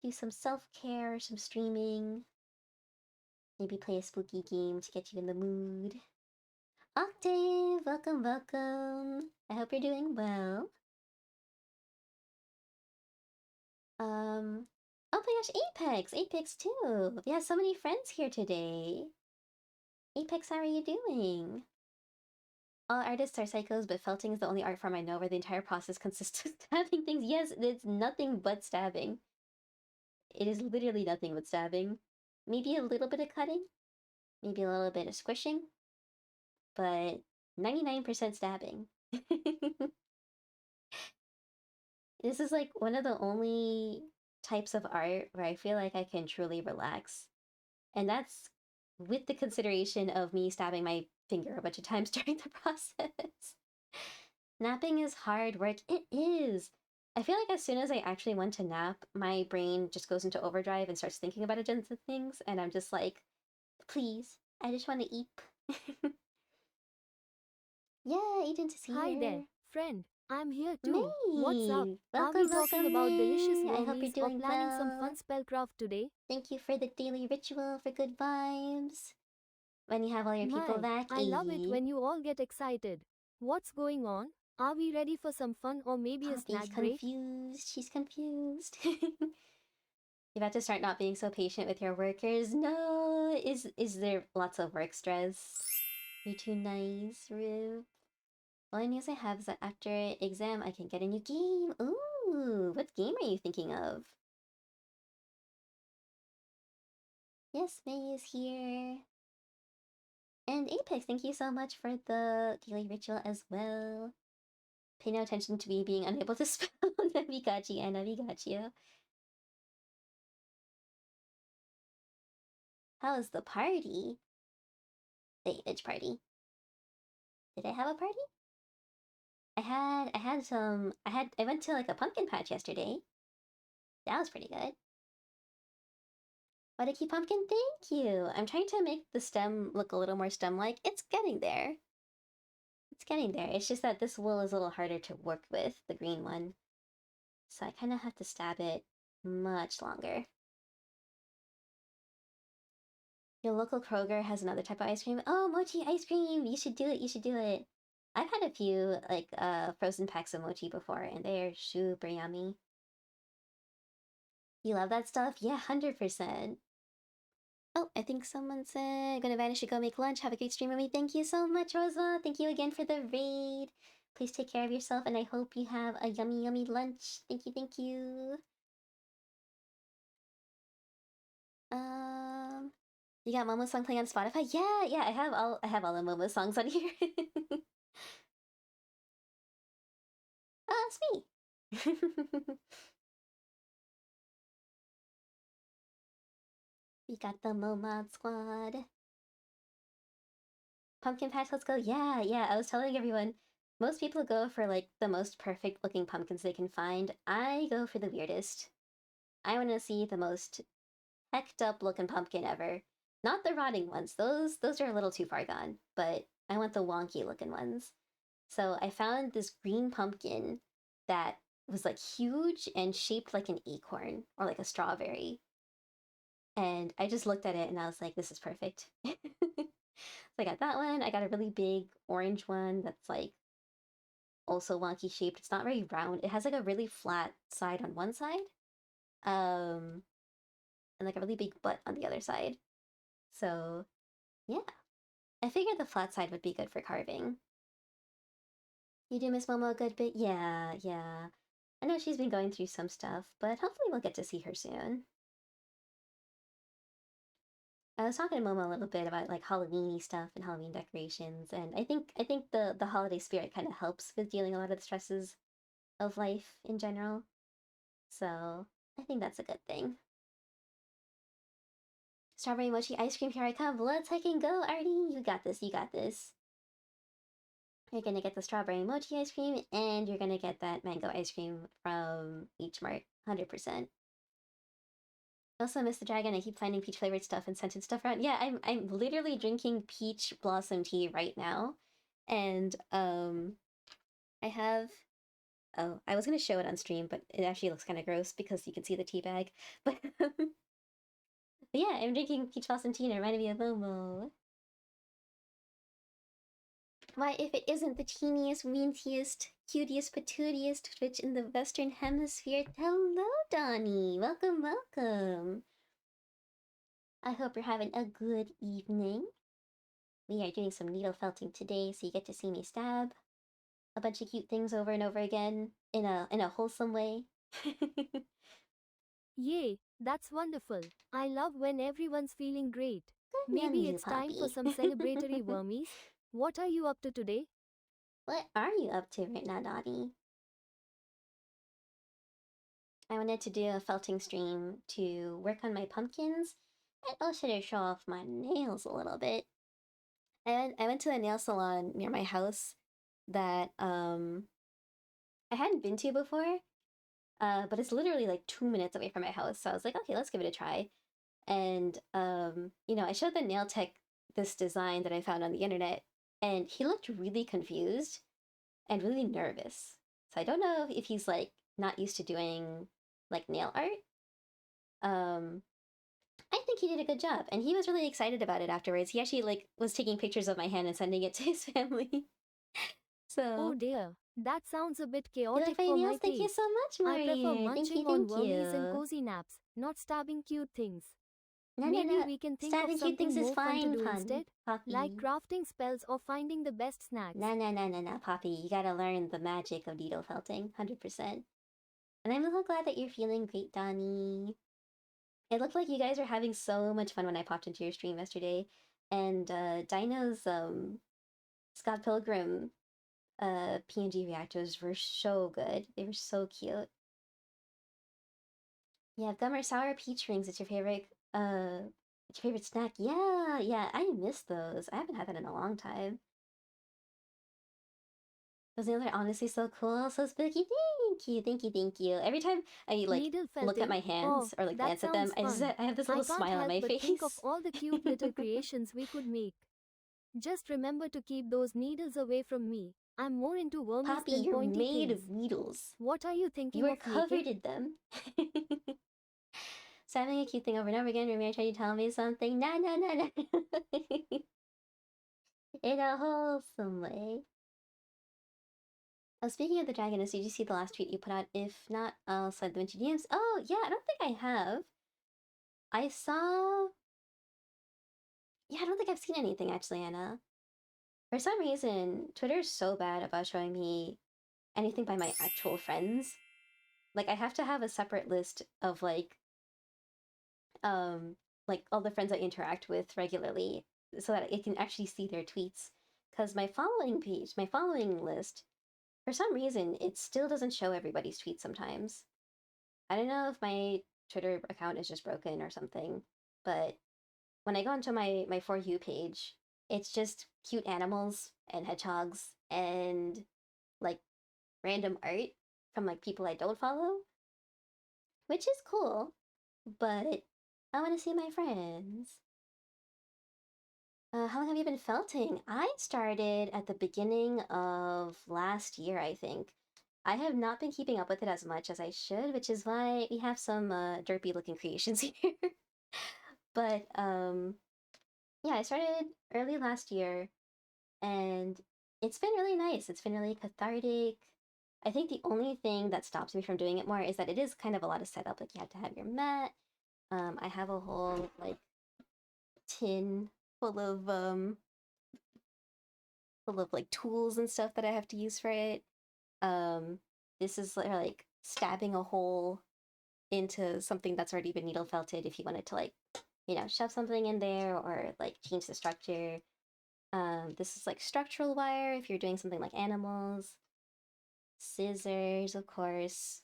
do some self-care, some streaming, maybe play a spooky game to get you in the mood. Octave, welcome, welcome. I hope you're doing well. Oh my gosh, Apex too. We have so many friends here today. Apex, how are you doing? All artists are psychos, but felting is the only art form I know where the entire process consists of stabbing things. Yes, it's nothing but stabbing. It is literally nothing but stabbing. Maybe a little bit of cutting, maybe a little bit of squishing, but 99% stabbing. This is like one of the only types of art where I feel like I can truly relax. And that's with the consideration of me stabbing my finger a bunch of times during the process. Napping is hard work. It is. I feel like as soon as I actually want to nap, my brain just goes into overdrive and starts thinking about agenda things, and I'm just like, please, I just want to eat. Yeah, Agent is Hi there, here. friend. I'm here too. What's up? Maeve! Are we Welcome, talking welcome, about delicious Maeve! I hope you're wormies or doing planning some fun well. spellcraft today? Thank you for the daily ritual for good vibes. When you have all your people My, back, I love it when you all get excited. What's going on? Are we ready for some fun or maybe a Poppy's snack break? confused. She's confused. You have to start not being so patient with your workers. No, is there lots of work stress? You're too nice, Riv. Only news I have is that after exam, I can get a new game. Ooh, what game are you thinking of? Yes, May is here. And Apex, thank you so much for the daily ritual as well. Pay no attention to me being unable to spell Navigachi and Navigatio. How was the party? The age party. Did I have a party? I went to like a pumpkin patch yesterday. That was pretty good. Wadaki pumpkin, thank you. I'm trying to make the stem look a little more stem-like. It's getting there. It's getting there. It's just that this wool is a little harder to work with, the green one. So I kind of have to stab it much longer. Your local Kroger has another type of ice cream. Oh, mochi ice cream! You should do it, you should do it. I've had a few, like, frozen packs of mochi before, and they're super yummy. You love that stuff? Yeah, 100%. Oh, I think someone said, gonna vanish to go make lunch. Have a great stream with me. Thank you so much, Rosa. Thank you again for the raid. Please take care of yourself, and I hope you have a yummy, yummy lunch. Thank you, thank you. Um, you got Momo song playing on Spotify? Yeah, I have all the Momo songs on here. It's me. We got the Momod squad. Pumpkin patch, let's go. Yeah, I was telling everyone, most people go for like the most perfect looking pumpkins they can find. I go for the weirdest. I want to see the most hecked up looking pumpkin ever. Not the rotting ones. Those are a little too far gone, but I want the wonky looking ones. So I found this green pumpkin that was like huge and shaped like an acorn or like a strawberry. And I just looked at it and I was like, this is perfect. So I got that one. I got a really big orange one that's like also wonky shaped. It's not very round. It has like a really flat side on one side. Um, and like a really big butt on the other side. So yeah, I figured the flat side would be good for carving. You do miss Momo a good bit? Yeah, yeah. I know she's been going through some stuff, but hopefully we'll get to see her soon. I was talking to Momo a little bit about like Halloweeny stuff and Halloween decorations, and I think the holiday spirit kind of helps with dealing a lot of the stresses of life in general. So I think that's a good thing. Strawberry mochi ice cream, here I come. Let's heckin' go, Artie. You got this. You got this. You're gonna get the strawberry mochi ice cream, and you're gonna get that mango ice cream from H Mart, 100%. I also miss the dragon. I keep finding peach flavored stuff and scented stuff around. Yeah, I'm literally drinking peach blossom tea right now, and I have. Oh, I was gonna show it on stream, but it actually looks kind of gross because you can see the tea bag. But yeah, I'm drinking peach blossom tea, and it reminded me of Momo. Why, if it isn't the teeniest, weentiest, cutiest, patootiest Twitch in the Western Hemisphere? Hello, Donnie. Welcome, welcome. I hope you're having a good evening. We are doing some needle felting today, so you get to see me stab a bunch of cute things over and over again in a wholesome way. Yay, that's wonderful. I love when everyone's feeling great. Good on Maybe you, it's time for Poppy. some celebratory wormies. What are you up to today? What are you up to right now, Donnie? I wanted to do a felting stream to work on my pumpkins and also to show off my nails a little bit. I went to a nail salon near my house that I hadn't been to before, but it's literally like 2 minutes away from my house. So I was like, okay, let's give it a try. And I showed the nail tech this design that I found on the internet, and he looked really confused and really nervous. So I don't know if he's like not used to doing like nail art. Um, I think he did a good job, and he was really excited about it afterwards. He actually like was taking pictures of my hand and sending it to his family. Oh So dear, that sounds a bit you like chaotic my for nails? my Thank you so taste. much, I prefer Marianne. Thank you, munching on thank wormies and you. cozy naps, not stabbing cute things. No, no, Maybe no. we can think of Stabbing cute things something is more fun to fine, do instead, like Poppy. crafting spells or finding the best snacks. No, no, no, no, no, Poppy. You gotta learn the magic of needle felting, 100%. And I'm so glad that you're feeling great, Donnie. It looked like you guys were having so much fun when I popped into your stream yesterday. And Dino's Scott Pilgrim PNG reactors were so good. They were so cute. Yeah, gum or sour peach rings. It's your favorite snack. Yeah, yeah, I miss those. I haven't had that in a long time. Those nails are honestly so cool, so spooky. Thank you, thank you, thank you. Every time I like Needle look at felting? my Oh, hands or like that glance at them, sounds fun. I have this I little can't smile on help my but think of face. all the cute little creations we could make. Just remember to keep those needles away from me. I'm more into wormies Poppy, than you're pointy made things. of needles. What are you You thinking are of making? covered in them. Saying a cute thing over and over again. Remember, trying to tell me something. No, no, no, no. In a wholesome way. Oh, speaking of the dragoness, did you see the last tweet you put out? If not, I'll slide them into DMs. Oh, yeah, I don't think I have. I saw. Yeah, I don't think I've seen anything actually, Anna. For some reason, Twitter is so bad about showing me anything by my actual friends. Like, I have to have a separate list of um, like all the friends I interact with regularly so that it can actually see their tweets. Because my following list, for some reason, it still doesn't show everybody's tweets sometimes. I don't know if my Twitter account is just broken or something, but when I go into my For You page, it's just cute animals and hedgehogs and like random art from like people I don't follow, which is cool, but I want to see my friends. How long have you been felting? I started at the beginning of last year, I think. I have not been keeping up with it as much as I should, which is why we have some derpy looking creations here. But yeah, I started early last year, and it's been really nice. It's been really cathartic. I think the only thing that stops me from doing it more is that it is kind of a lot of setup. Like you have to have your mat, I have a whole like tin full of like tools and stuff that I have to use for it. Um, this is like stabbing a hole into something that's already been needle felted if you wanted to like, shove something in there or like change the structure. This is like structural wire if you're doing something like animals. Scissors, of course.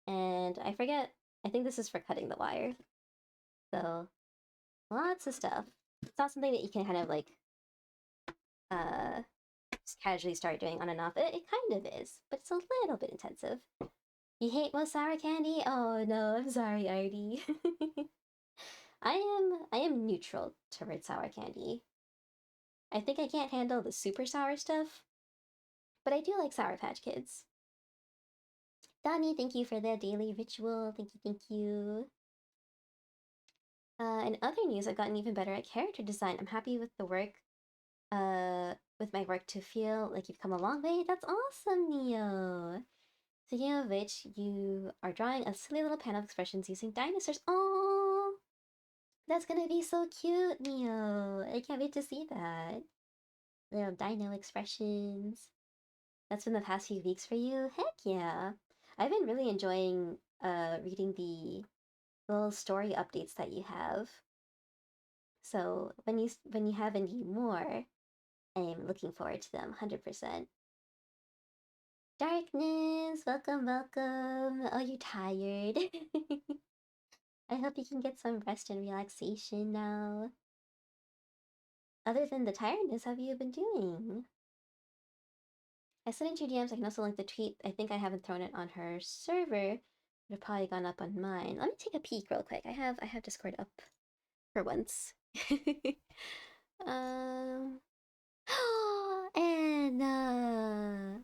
And I forget, I think this is for cutting the wire. So lots of stuff. It's not something that you can kind of like uh just casually start doing on and off. It kind of is, but it's a little bit intensive. You hate most sour candy? Oh no, I'm sorry, Artie. I am neutral towards sour candy. I think I can't handle the super sour stuff, but I do like Sour Patch Kids. Donnie, thank you for the daily ritual. Thank you, thank you. In other news, I've gotten even better at character design. I'm happy with the work, with my work to feel like you've come a long way. That's awesome, Neo. Speaking of which, you are drawing a silly little panel of expressions using dinosaurs. Oh, that's gonna be so cute, Neo. I can't wait to see that. Little dino expressions. That's been the past few weeks for you? Heck yeah. I've been really enjoying reading the little story updates that you have. So when you have any more, I'm looking forward to them 100%. Darkness, welcome, welcome. Oh, you tired? I hope you can get some rest and relaxation now. Other than the tiredness, how have you been doing? I sent in your DMs. I can also link the tweet. I think I haven't thrown it on her server. Would have probably gone up on mine. Let me take a peek real quick. I have Discord up for once. um Anna,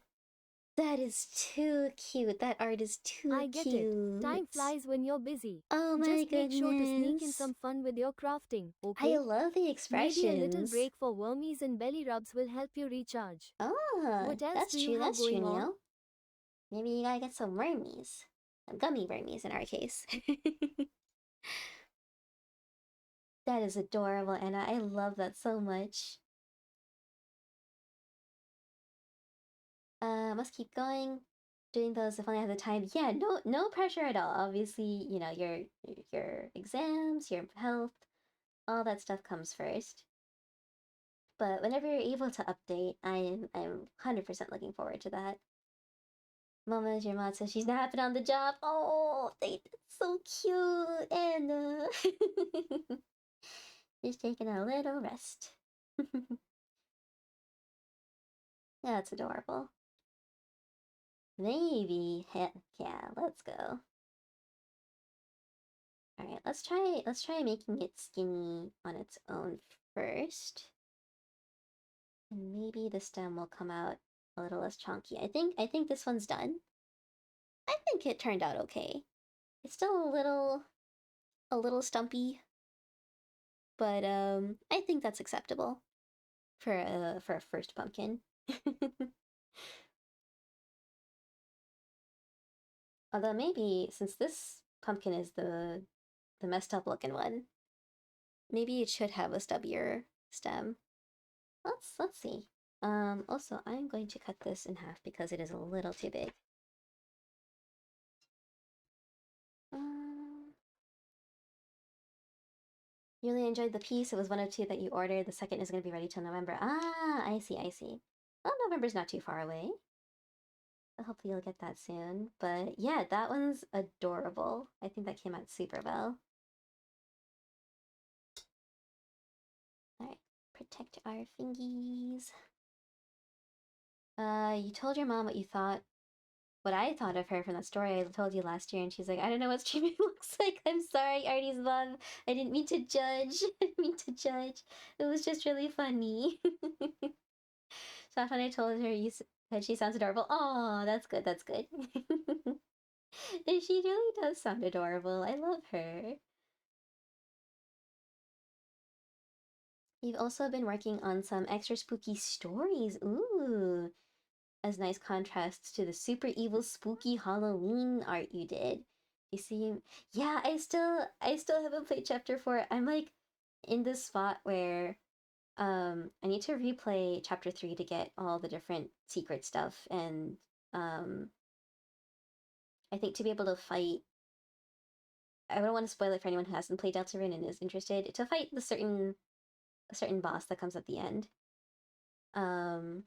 that is too cute. That art is too I get it. cute. Time flies when you're busy. Oh my Just make sure to sneak in goodness. some fun with your crafting, I okay? love the Maybe a little expressions. break for wormies and belly rubs will help you recharge. Ah, What else that's do you true. have That's true, going on? Neil. Maybe you gotta get some wormies. Gummy wormies in our case. That is adorable, Anna. I love that so much. Must keep going. Doing those if only I have the time. Yeah, no pressure at all. Obviously, your exams, your health, all that stuff comes first. But whenever you're able to update, I'm 100% looking forward to that. Mama, your mom says she's napping on the job. Oh, that's so cute, Anna. Just taking a little rest. That's adorable. Maybe. Heck yeah, let's go. Alright, let's try making it skinny on its own first. And maybe the stem will come out a little less chunky. I think this one's done. I think it turned out okay. It's still a little stumpy, but I think that's acceptable for a first pumpkin. Although maybe since this pumpkin is the messed up looking one, maybe it should have a stubbier stem. Let's see. Also, I'm going to cut this in half because it is a little too big. Um, you really enjoyed the piece. It was one of two that you ordered. The second is going to be ready till November. Ah, I see, I see. Well, November's not too far away. So hopefully you'll get that soon. But yeah, that one's adorable. I think that came out super well. Alright, protect our fingies. You told your mom what I thought of her from that story I told you last year, and she's like, I don't know what streaming looks like. I'm sorry, Artie's mom. I didn't mean to judge. I didn't mean to judge. It was just really funny. So when I told her that she sounds adorable. Oh, that's good. That's good. And she really does sound adorable. I love her. You've also been working on some extra spooky stories. Ooh, as nice contrasts to the super evil spooky Halloween art you did. You see, yeah, I still haven't played chapter 4. I'm like in this spot where I need to replay chapter 3 to get all the different secret stuff, and um I think to be able to fight, I don't want to spoil it for anyone who hasn't played Deltarune and is interested, to fight the certain boss that comes at the end. Um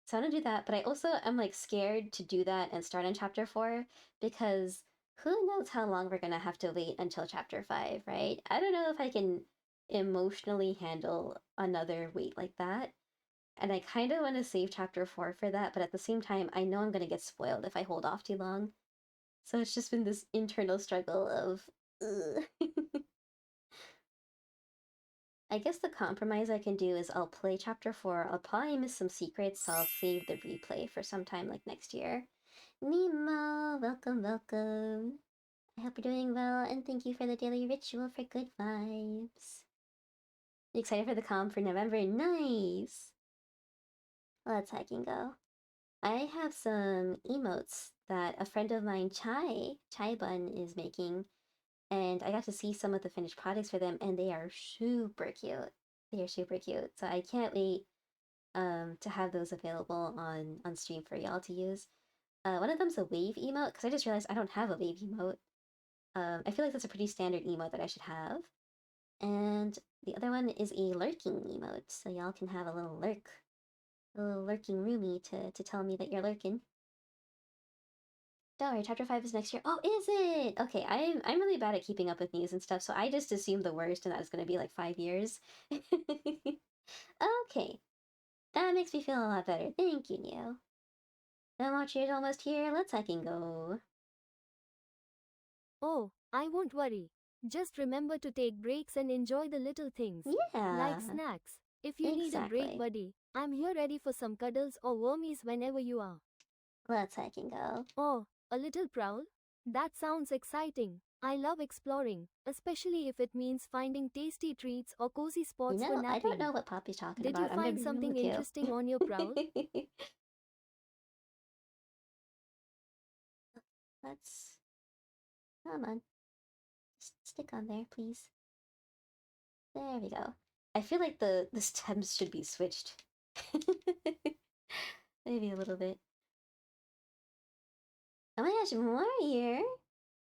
so I want to do that, but I also am like scared to do that and start on chapter 4 because who knows how long we're gonna have to wait until chapter 5, right? I don't know if I can emotionally handle another wait like that. And I kind of want to save chapter 4 for that, but at the same time, I know I'm gonna get spoiled if I hold off too long. So it's just been this internal struggle of, ugh. I guess the compromise I can do is I'll play chapter 4. I'll probably miss some secrets, so I'll save the replay for sometime like next year. Nemo, welcome, welcome. I hope you're doing well, and thank you for the daily ritual for good vibes. You excited for the comp for November? Nice! Let's hack and go. I have some emotes that a friend of mine, Chai Bun, is making, and I got to see some of the finished products for them, and they are super cute. They are super cute. So I can't wait to have those available on stream for y'all to use. One of them's a wave emote because I just realized I don't have a wave emote. I feel like that's a pretty standard emote that I should have. And the other one is a lurking emote, so y'all can have a little lurking roomie to tell me that you're lurking. Don't worry, chapter 5 is next year. Oh, is it? Okay, I'm really bad at keeping up with news and stuff, so I just assumed the worst and that it's gonna be like 5 years. Okay, that makes me feel a lot better. Thank you, Neo. The watch year's almost here. Let's hacking go. Oh, I won't worry. Just remember to take breaks and enjoy the little things. Yeah, Like snacks. If you need a break, exactly. buddy, I'm here ready for some cuddles or wormies whenever you are. Let's hacking go. Oh, a little prowl? That sounds exciting. I love exploring, especially if it means finding tasty treats or cozy You spots for know, I don't napping. know what Poppy's talking Did you about. I'm gonna find be real something with you. interesting on your prowl? Let's come on. Stick on there, please. There we go. I feel like the stems should be switched. Maybe a little bit. Oh my gosh, more here.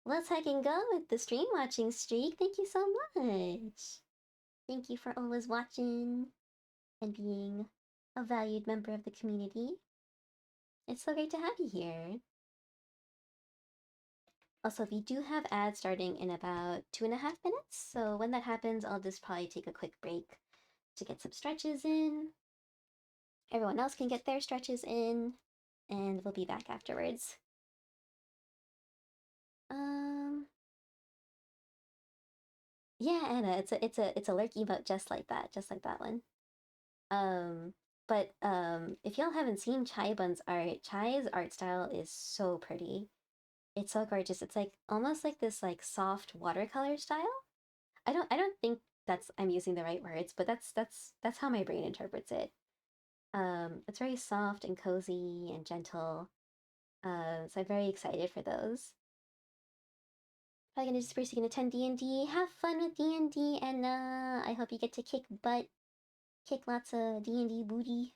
Let's hack and go with the stream watching streak. Thank you so much. Thank you for always watching and being a valued member of the community. It's so great to have you here. Also, we do have ads starting in about 2.5 minutes, so when that happens, I'll just probably take a quick break to get some stretches in. Everyone else can get their stretches in, and we'll be back afterwards. Um, yeah, Anna, it's a lurk emote just like that one. Um, but if y'all haven't seen Chai Bun's art, Chai's art style is so pretty. It's so gorgeous. It's like almost like this like soft watercolor style. I don't think that's I'm using the right words, but that's how my brain interprets it. It's very soft and cozy and gentle. So I'm very excited for those. Probably gonna disperse. You can attend D&D. Have fun with D&D, and I hope you get to kick butt, kick lots of D&D booty,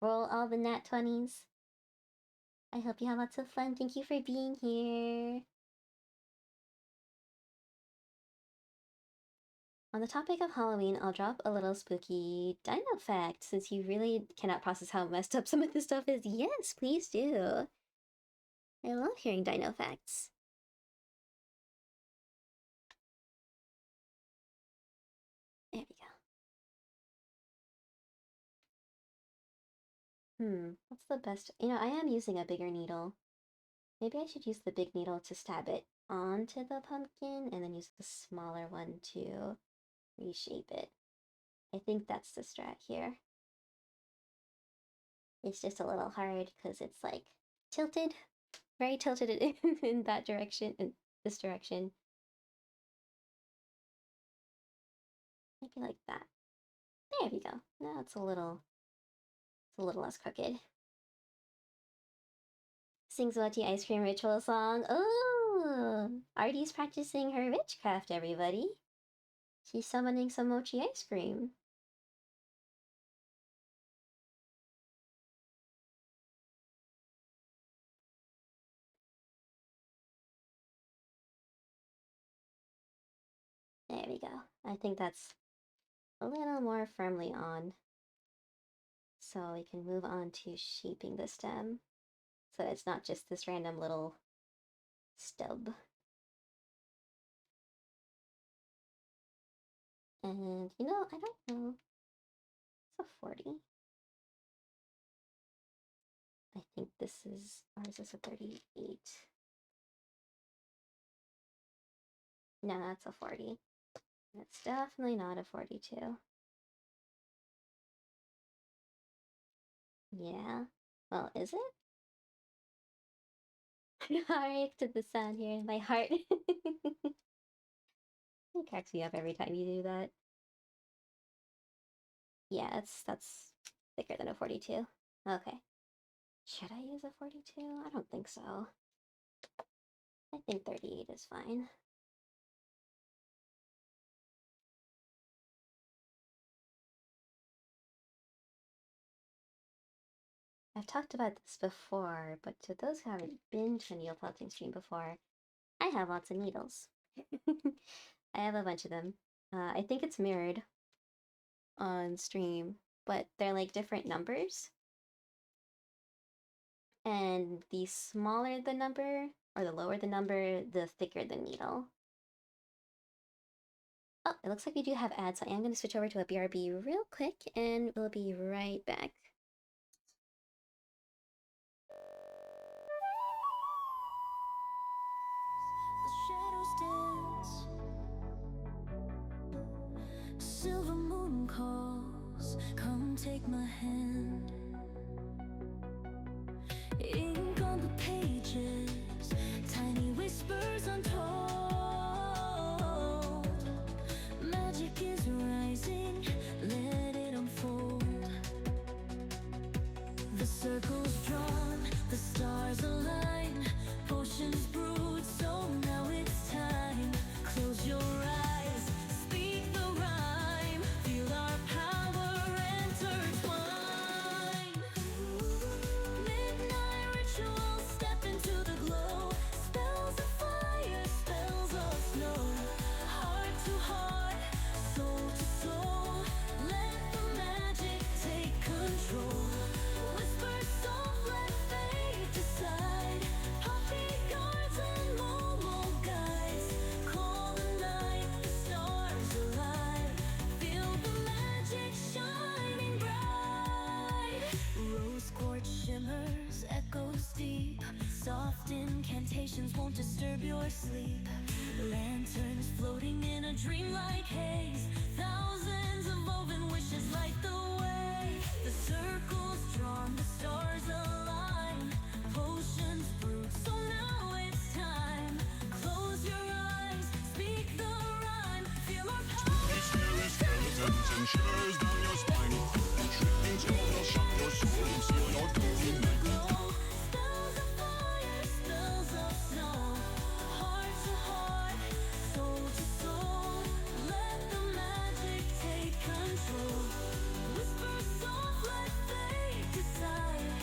roll all the nat 20s. I hope you have lots of fun. Thank you for being here. On the topic of Halloween, I'll drop a little spooky dino fact since you really cannot process how messed up some of this stuff is. Yes, please do. I love hearing dino facts. There we go. What's the best? You know, I am using a bigger needle. Maybe I should use the big needle to stab it onto the pumpkin and then use the smaller one to reshape it. I think that's the strat here. It's just a little hard because it's like tilted, very tilted in that direction, in this direction. Maybe like that. There we go. Now it's a little less crooked. Sing Zwachi ice cream ritual song. Oh, Oh, Artie's practicing her witchcraft, everybody. She's summoning some mochi ice cream. There we go. I think that's a little more firmly on. So we can move on to shaping the stem. So it's not just this random little stub. And you know, I don't know. It's a 40. I think this is, or is this a 38? No, that's a 40. It's definitely not a 42. Yeah. Well, is it? I reacted the sound here in my heart. It cracks me up every time you do that. Yeah, that's thicker than a 42. Okay. Should I use a 42? I don't think so. I think 38 is fine. I've talked about this before, but to those who haven't been to a needle felting stream before, I have lots of needles. I have a bunch of them. I think it's mirrored on stream, but they're like different numbers. And the smaller the number, or the lower the number, the thicker the needle. Oh, it looks like we do have ads, so I am going to switch over to a BRB real quick, and we'll be right back. Silver moon calls, come take my hand. Ink on the pages, tiny whispers untold. Magic is rising, let it unfold. The circle's drawn, the stars align, potions brewed, so now it's time. Close your eyes, speak the rhyme, feel our power intertwine. Midnight rituals, step into the glow, spells of fire, spells of snow. Heart to heart, soul to soul, let the magic take control. Whisper soft, let fate decide. Poppy guards and Momo guides. Call the night, the stars alive. Feel the magic shining bright. Rose quartz shimmers, echoes deep. Soft incantations won't disturb your sleep. Lanterns floating in a dreamlike haze. Thousands of woven wishes light the way. The circle's drawn, the stars align. Potions brewed, so now it's time. Close your eyes, speak the rhyme. Feel our power. Skeletons and shivers down your spine. And shrieking terror shock your soul and seal your doom. Spells of fire, spells of snow. Heart to heart, soul to soul. Let the magic take control. Whisper soft, let fate decide.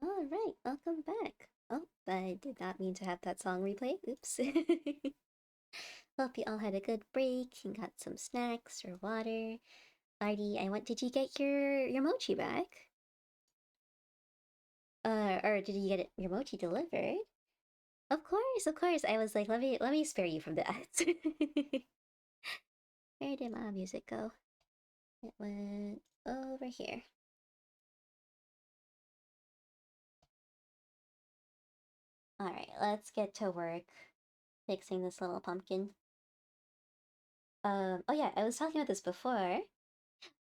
All right, welcome back. Oh, I did not mean to have that song replay. Oops. Hope you all had a good break and got some snacks or water. Artie, did you get your mochi back? Or did you get your mochi delivered? Of course, of course. I was like, let me spare you from that. Where did my music go? It went over here. Alright, let's get to work fixing this little pumpkin. Oh yeah, I was talking about this before.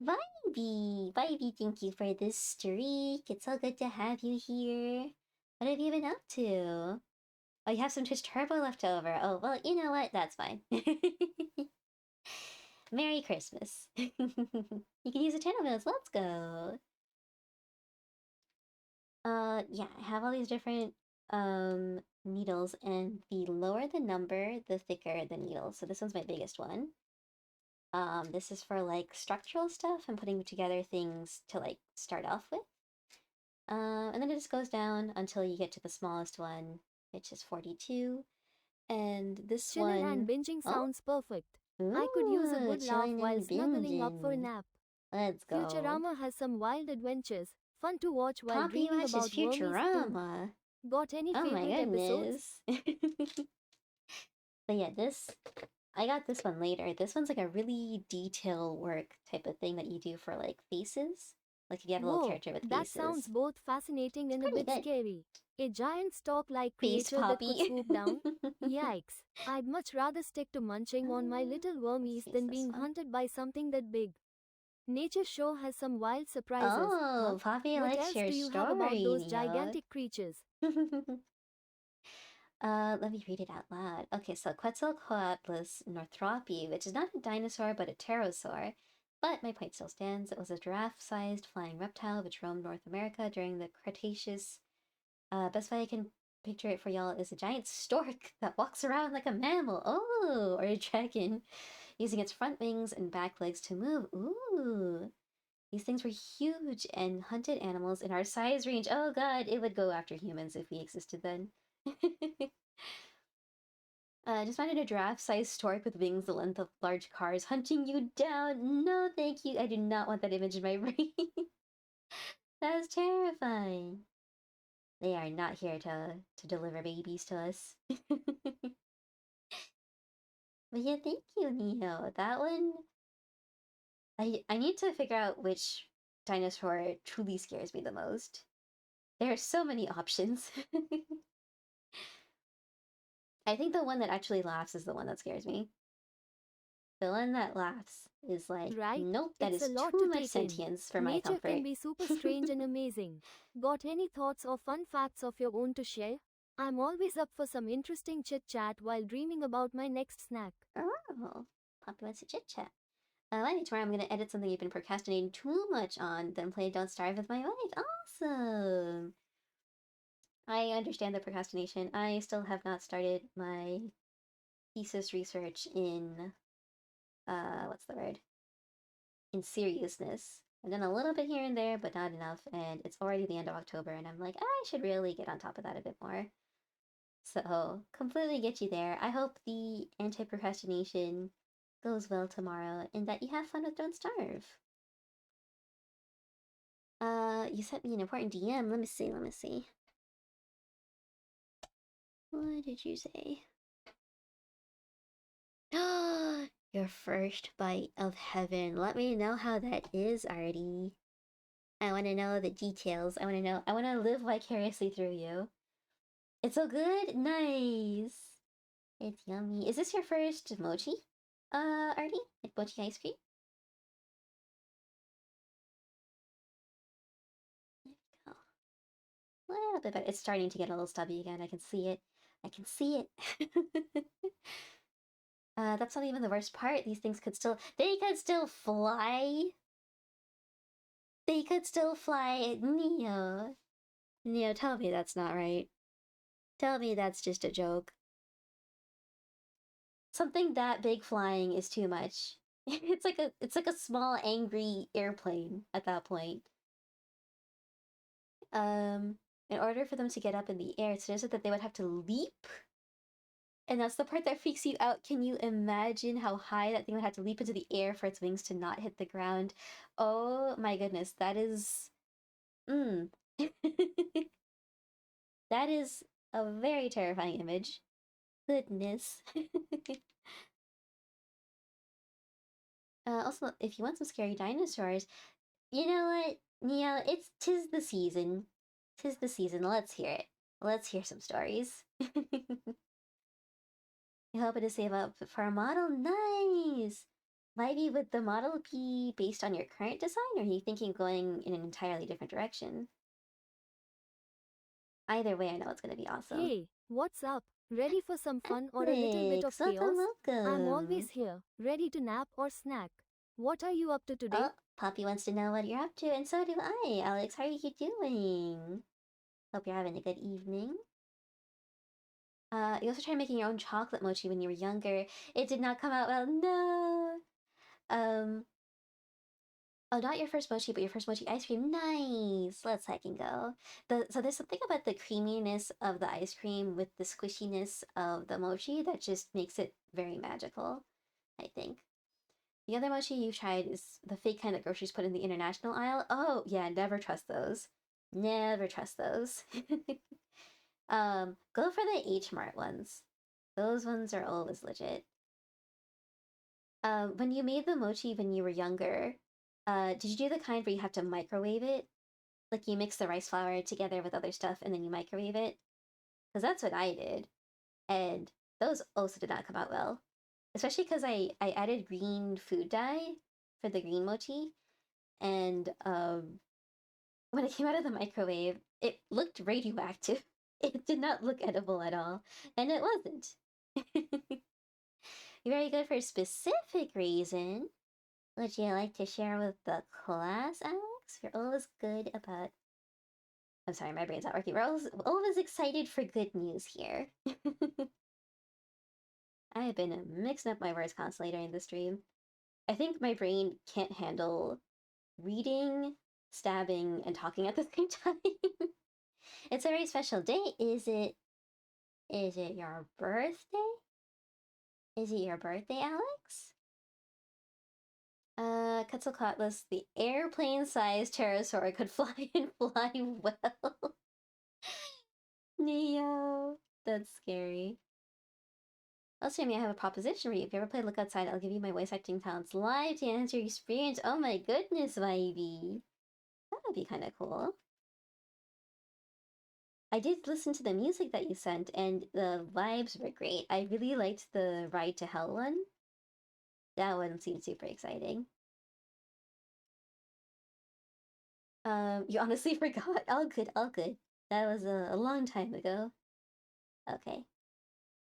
Vibey! Vibey, thank you for this streak. It's so good to have you here. What have you been up to? Oh, you have some Twitch Turbo left over. Oh, well, you know what? That's fine. Merry Christmas. You can use the channel notes. Let's go. Yeah, I have all these different needles, and the lower the number, the thicker the needle. So this one's my biggest one. This is for like structural stuff and putting together things to like start off with. And then it just goes down until you get to the smallest one, which is 42. And this Chillin' one, and binging oh, sounds perfect. ooh, I could use a good laugh chilling while and snuggling up for a binging. nap. Let's go. Futurama has some wild adventures, fun to watch while Poppy dreaming watches about wormies too. Futurama. Got any Oh my favorite episodes? goodness. But yeah, I got this one later. This one's like a really detail work type of thing that you do for like faces. Like if you have a little Whoa, character with that faces. sounds both fascinating and a Pretty bit good. scary. A giant stalk-like Face creature that could Poppy. swoop down? Yikes. I'd much rather stick to munching on my little wormies Let's than face this being one. hunted by something that big. Nature sure has some wild surprises. Oh, Poppy What likes else your do you have story, about those Neo. gigantic creatures? Let me read it out loud. Okay, so Quetzalcoatlus northropi, which is not a dinosaur but a pterosaur, but my point still stands. It was a giraffe-sized flying reptile which roamed North America during the Cretaceous. Best way I can picture it for y'all is a giant stork that walks around like a mammal. Oh, or a dragon, using its front wings and back legs to move. Ooh. These things were huge and hunted animals in our size range. Oh god, it would go after humans if we existed then. Just wanted a giraffe-sized stork with wings the length of large cars hunting you down. No, thank you. I do not want that image in my brain. That's terrifying. They are not here to deliver babies to us. But yeah, thank you, Neo. That one, I need to figure out which dinosaur truly scares me the most. There are so many options. I think the one that actually laughs is the one that scares me. The one that laughs is like, Right? nope, that It's a is lot too to much take in. sentience for my Nature comfort. can be super strange and amazing. Got any thoughts or fun facts of your own to share? I'm always up for some interesting chit-chat while dreaming about my next snack. Oh, Poppy wants to chit chat. Maybe tomorrow I'm gonna edit something you've been procrastinating too much on, then play Don't Starve with my wife. Awesome! I understand the procrastination. I still have not started my thesis research in, what's the word? In seriousness. I've done a little bit here and there, but not enough, and it's already the end of October, and I'm like, I should really get on top of that a bit more. So, completely get you there. I hope the anti-procrastination goes well tomorrow, and that you have fun with Don't Starve. You sent me an important DM. Let me see, let me see. What did you say? Your first bite of heaven. Let me know how that is, Artie. I want to know the details. I want to live vicariously through you. It's so good? Nice. It's yummy. Is this your first mochi? Artie? Like mochi ice cream? There we go. A little bit better. It's starting to get a little stubby again. I can see it. I can see it. That's not even the worst part. These things they could still fly. They could still fly. Neo. Neo, tell me that's not right. Tell me that's just a joke. Something that big flying is too much. It's like a small angry airplane at that point. in order for them to get up in the air, it suggested that they would have to leap. And that's the part that freaks you out. Can you imagine how high that thing would have to leap into the air for its wings to not hit the ground? Oh my goodness, that is... that is a very terrifying image. Goodness. Also, if you want some scary dinosaurs, you know what, Neo? Tis the season. Tis the season. Let's hear it. Let's hear some stories. You hoping to save up for a model? Nice! Maybe would the model be based on your current design, or are you thinking going in an entirely different direction? Either way, I know it's gonna be awesome. Hey, what's up? Ready for some fun or a little bit of Alex, welcome, chaos? I'm welcome. always here, ready to nap or snack. What are you up to today? Oh, Poppy wants to know what you're up to, and so do I. Alex, how are you doing? Hope you're having a good evening. You also tried making your own chocolate mochi when you were younger. It did not come out well. No. Oh, not your first mochi, but your first mochi ice cream. Nice. Let's heck and go. So there's something about the creaminess of the ice cream with the squishiness of the mochi that just makes it very magical, I think. The other mochi you've tried is the fake kind that groceries put in the international aisle. Oh, yeah, never trust those. Never trust those. Go for the H Mart ones. Those ones are always legit. When you made the mochi when you were younger, did you do the kind where you have to microwave it? Like you mix the rice flour together with other stuff and then you microwave it? Because that's what I did. And those also did not come out well. Especially because I added green food dye for the green mochi. And when it came out of the microwave, it looked radioactive. It did not look edible at all. And it wasn't. Very good for a specific reason. Would you like to share with the class, Alex? You're always good about... I'm sorry, my brain's not working. We're always excited for good news here. I have been mixing up my words constantly during the stream. I think my brain can't handle reading, stabbing, and talking at the same time. It's a very special day. Is it your birthday? Is it your birthday, Alex? Quetzalcoatlus, the airplane-sized pterosaur could fly and fly well. Neo, that's scary. Also, Jamie, I have a proposition for you. If you ever play Look Outside, I'll give you my voice acting talents live to enhance your experience. Oh my goodness, Vibey. That would be kind of cool. I did listen to the music that you sent, and the vibes were great. I really liked the Ride to Hell one. That one seemed super exciting. You honestly forgot. All good, all good. That was a long time ago. Okay.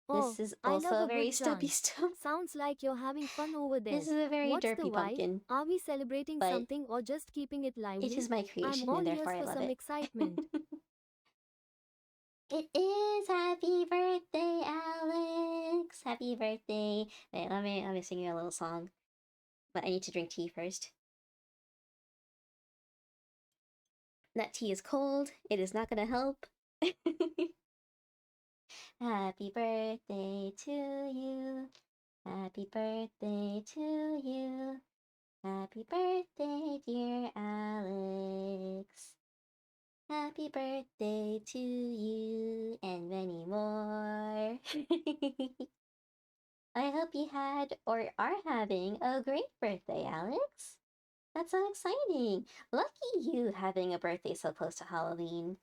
Oh, This is I also love a a very good stubby dance. stump. Sounds like you're having fun over there. This is a very What's the derpy vibe? pumpkin, Are we celebrating but something or just keeping it lively? it is my I'm creation all and ears therefore I for love some it. excitement. It is happy birthday, Alex. Happy birthday. Wait, let me sing you a little song. But I need to drink tea first. That tea is cold. It is not gonna help. Happy birthday to you. Happy birthday to you. Happy birthday, dear Alex. Happy birthday to you and many more. I hope you had or are having a great birthday, Alex. That's so exciting. Lucky you having a birthday so close to Halloween.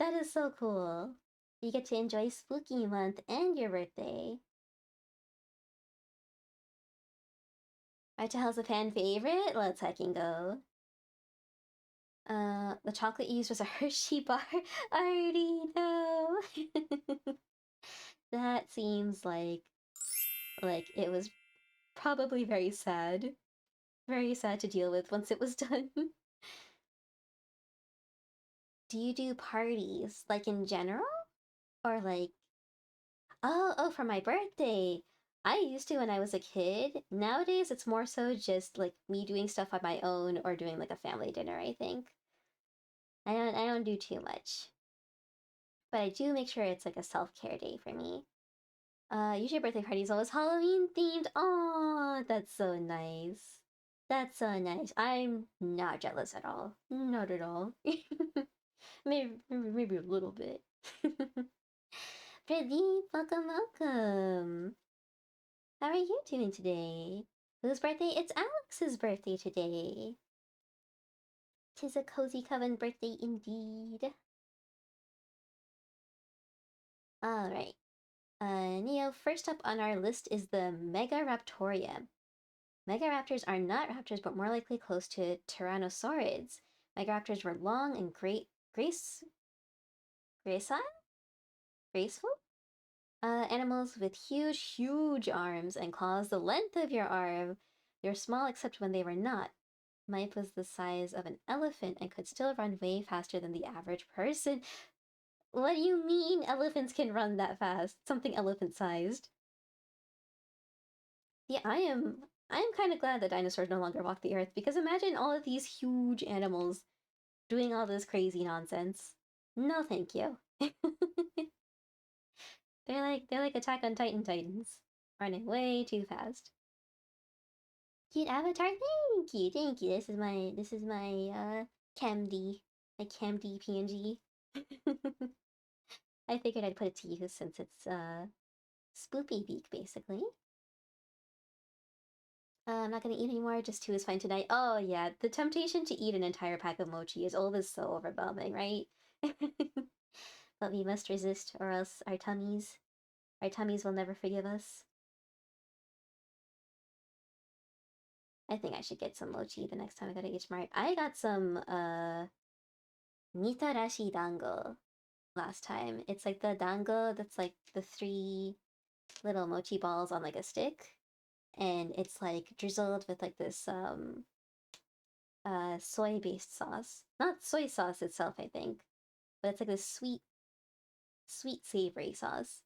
That is so cool. You get to enjoy Spooky Month and your birthday. Right to Hell's a fan favorite? Let's hecking go. The chocolate used was a Hershey bar. I already know. That seems like it was probably very sad. Very sad to deal with once it was done. Do you do parties, like in general? Or like, oh, for my birthday. I used to when I was a kid. Nowadays, it's more so just like me doing stuff on my own or doing like a family dinner, I think. I don't do too much. But I do make sure it's like a self-care day for me. Usually birthday party is always Halloween themed. Oh, that's so nice. That's so nice. I'm not jealous at all. Not at all. maybe a little bit. Pradeep, welcome, welcome. How are you doing today? Whose birthday? It's Alex's birthday today. 'Tis a Cozy Coven birthday indeed. Alright. Neo, first up on our list is the Megaraptoria. Megaraptors are not raptors, but more likely close to tyrannosaurids. Megaraptors were long and graceful? Animals with huge arms and claws the length of your arm. They were small except when they were not. Mike was the size of an elephant and could still run way faster than the average person. What do you mean elephants can run that fast? Something elephant-sized. Yeah, I am kind of glad that dinosaurs no longer walk the earth, because imagine all of these huge animals doing all this crazy nonsense. No, thank you. they're like Attack on Titan titans, running way too fast. Cute avatar, thank you. This is my Camd, my Camd PNG. I figured I'd put it to use since it's spoopy beak basically. I'm not gonna eat anymore, just two is fine tonight. Oh yeah, the temptation to eat an entire pack of mochi is always so overwhelming, right? But we must resist, or else our tummies will never forgive us. I think I should get some mochi the next time I go to H Mart. I got some mitarashi dango last time. It's like the dango that's like the 3 little mochi balls on like a stick, and it's like drizzled with like this soy-based sauce. Not soy sauce itself, I think, but it's like this sweet savory sauce.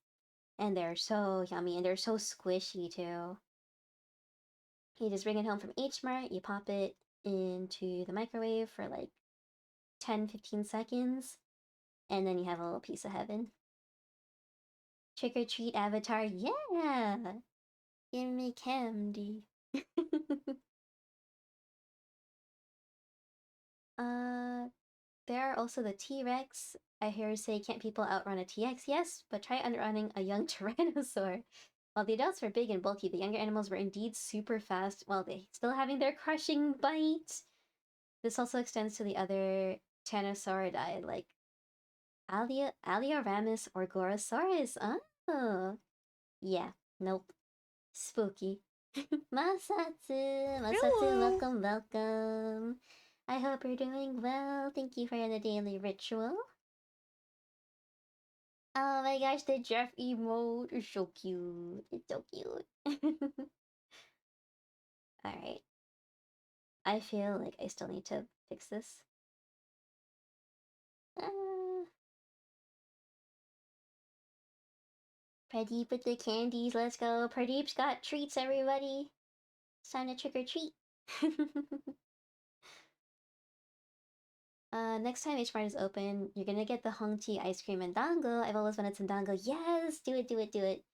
And they're so yummy, and they're so squishy too. You just bring it home from H Mart, you pop it into the microwave for like 10-15 seconds, and then you have a little piece of heaven. Trick or treat avatar, yeah! Give me candy. There are also the T-Rex. I hear say can't people outrun a TX? Yes, but try outrunning a young Tyrannosaur. While the adults were big and bulky, the younger animals were indeed super fast while they still having their crushing bite. This also extends to the other Tyrannosauridae like Alioramus or Gorosaurus. Oh, yeah, nope. Spooky. Masatsu, Hello. welcome. I hope you're doing well. Thank you for the daily ritual. Oh my gosh, the Jeff emote is so cute. It's so cute. Alright. I feel like I still need to fix this. Pradeep with the candies, let's go. Pradeep's got treats, everybody. It's time to trick or treat. Next time H Mart is open, you're gonna get the Hongchi ice cream and dango. I've always wanted some dango. Yes, do it.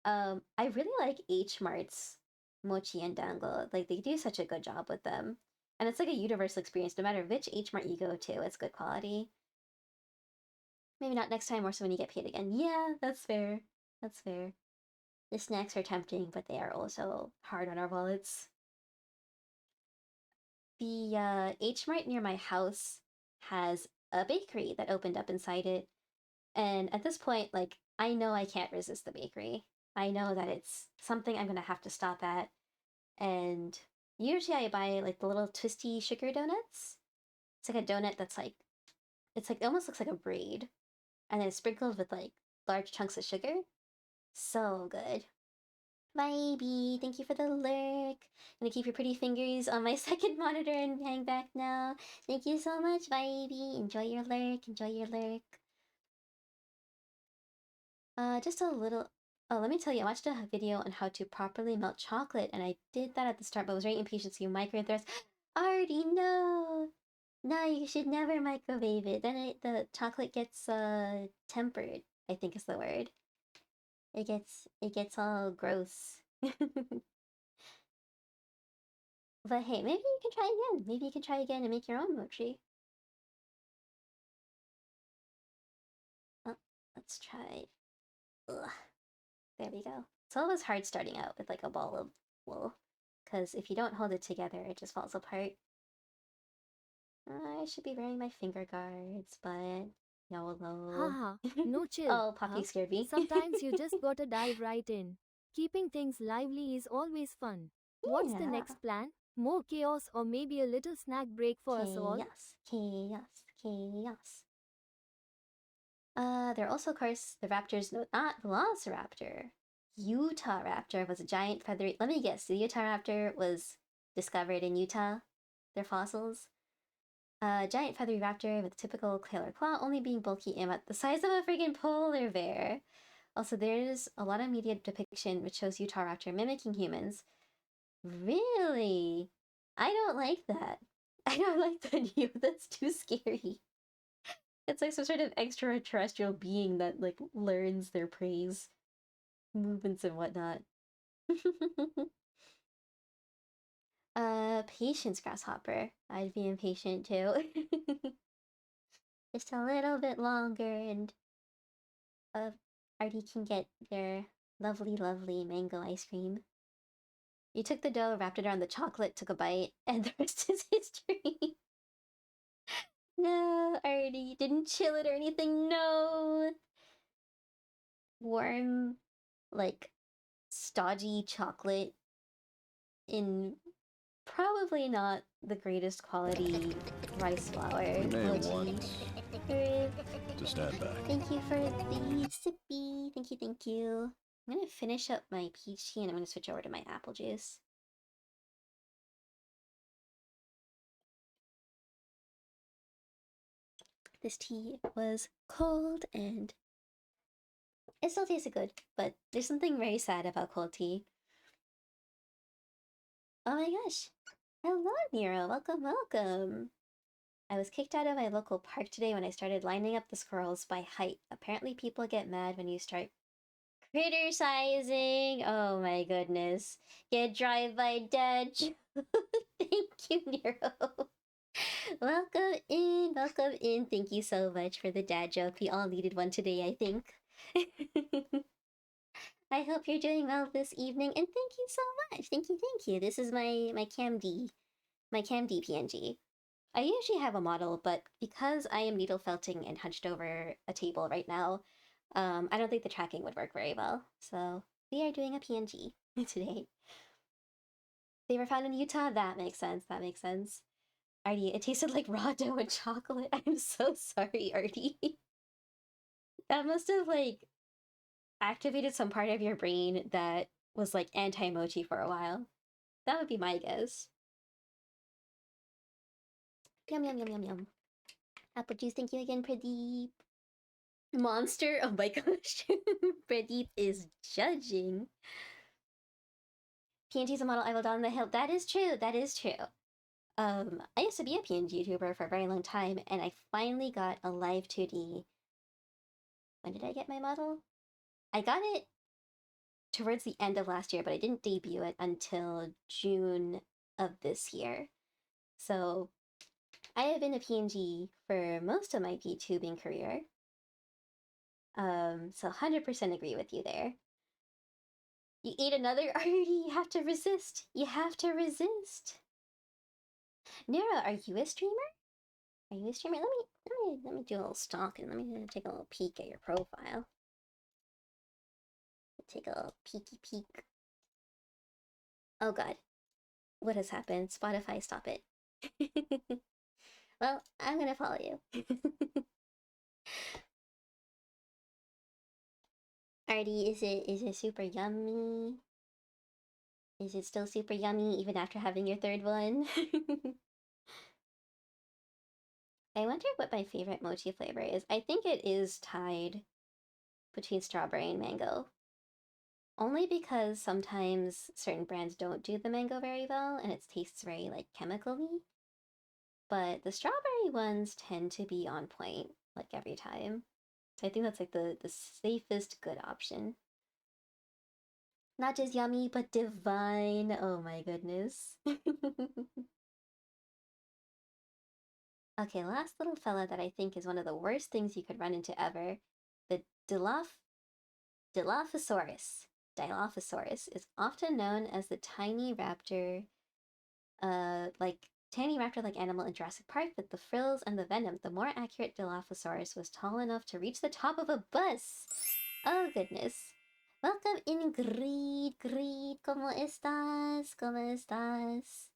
I really like H Mart's mochi and dango. Like they do such a good job with them, and it's like a universal experience. No matter which H Mart you go to, it's good quality. Maybe not next time, or so when you get paid again. Yeah, that's fair. That's fair. The snacks are tempting, but they are also hard on our wallets. The H Mart near my house has a bakery that opened up inside it. And at this point, like, I know I can't resist the bakery. I know that it's something I'm gonna have to stop at. And usually I buy like the little twisty sugar donuts. It's like a donut that's like, it's like, it almost looks like a braid. And then it's sprinkled with like large chunks of sugar. So good. Baby, thank you for the lurk. Gonna keep your pretty fingers on my second monitor and hang back now. Thank you so much, baby. Enjoy your lurk. Just a little. Oh, let me tell you, I watched a video on how to properly melt chocolate, and I did that at the start, but was very impatient, so you microwave the rest. Already know. No, you should never microwave it. Then the chocolate gets tempered, I think is the word. It gets all gross. But hey, maybe you can try again. Maybe you can try again and make your own mochi. Oh, let's try. Ugh. There we go. It's always hard starting out with like a ball of wool, because if you don't hold it together, it just falls apart. I should be wearing my finger guards, but YOLO. Haha, no chill. Oh, Poppy scared me. Sometimes you just gotta dive right in. Keeping things lively is always fun. What's the Yeah. next plan? More chaos or maybe a little snack break for us all? Chaos. There are also, of course, the raptors, no, not Velociraptor. Utah Raptor was a giant feathery. Let me guess, the Utah Raptor was discovered in Utah? Their fossils? Giant feathery raptor with typical killer claw, only being bulky and about the size of a friggin' polar bear. Also, there's a lot of media depiction which shows Utah Raptor mimicking humans. Really? I don't like that. I don't like that view. That's too scary. It's like some sort of extraterrestrial being that like learns their prey's movements and whatnot. Patience, grasshopper. I'd be impatient too. Just a little bit longer and Artie can get their lovely, lovely mango ice cream. You took the dough, wrapped it around the chocolate, took a bite, and the rest is history. No, Artie, didn't chill it or anything. No. Warm, like, stodgy chocolate in probably not the greatest quality rice flour. You may mochi. want to stand back. Thank you for the sippy. Thank you. I'm gonna finish up my peach tea and I'm gonna switch over to my apple juice. This tea was cold and it still tasted good, but there's something very sad about cold tea. Oh my gosh. Hello, Nero. Welcome. I was kicked out of my local park today when I started lining up the squirrels by height. Apparently people get mad when you start criticizing. Oh my goodness. Get drive-by dad joke. Thank you, Nero. Welcome in. Thank you so much for the dad joke. We all needed one today, I think. I hope you're doing well this evening, and thank you so much. Thank you. This is my CamD, my CamD PNG. I usually have a model, but because I am needle felting and hunched over a table right now, I don't think the tracking would work very well. So we are doing a PNG today. They were found in Utah. That makes sense. Artie, it tasted like raw dough and chocolate. I'm so sorry, Artie. That must have like activated some part of your brain that was like anti-mochi for a while. That would be my guess. Yum. Apple juice, thank you again, Pradeep. Monster? Oh my gosh. Pradeep is judging. PNG's a model I will down the hill. That is true. I used to be a PNG YouTuber for a very long time, and I finally got a live 2D. When did I get my model? I got it towards the end of last year, but I didn't debut it until June of this year. So I have been a PNG for most of my VTubing career. So 100% agree with you there. You eat another Artie, you have to resist. Nera, are you a streamer? Let me do a little stalk and let me take a little peek at your profile. Take a little peeky peek. Oh god. What has happened? Spotify, stop it. Well, I'm gonna follow you. Artie, is it super yummy? Is it still super yummy even after having your third one? I wonder what my favorite mochi flavor is. I think it is tied between strawberry and mango. Only because sometimes certain brands don't do the mango very well and it tastes very like chemical-y. but the strawberry ones tend to be on point, like every time. So I think that's like the safest good option. Not just yummy, but divine. Oh my goodness. Okay, last little fella that I think is one of the worst things you could run into ever. The Dilophosaurus. Dilophosaurus is often known as the tiny raptor, like animal in Jurassic Park with the frills and the venom. The more accurate Dilophosaurus was tall enough to reach the top of a bus. Oh goodness. Welcome Ingrid. Grid, ¿cómo estás? ¿Cómo estás?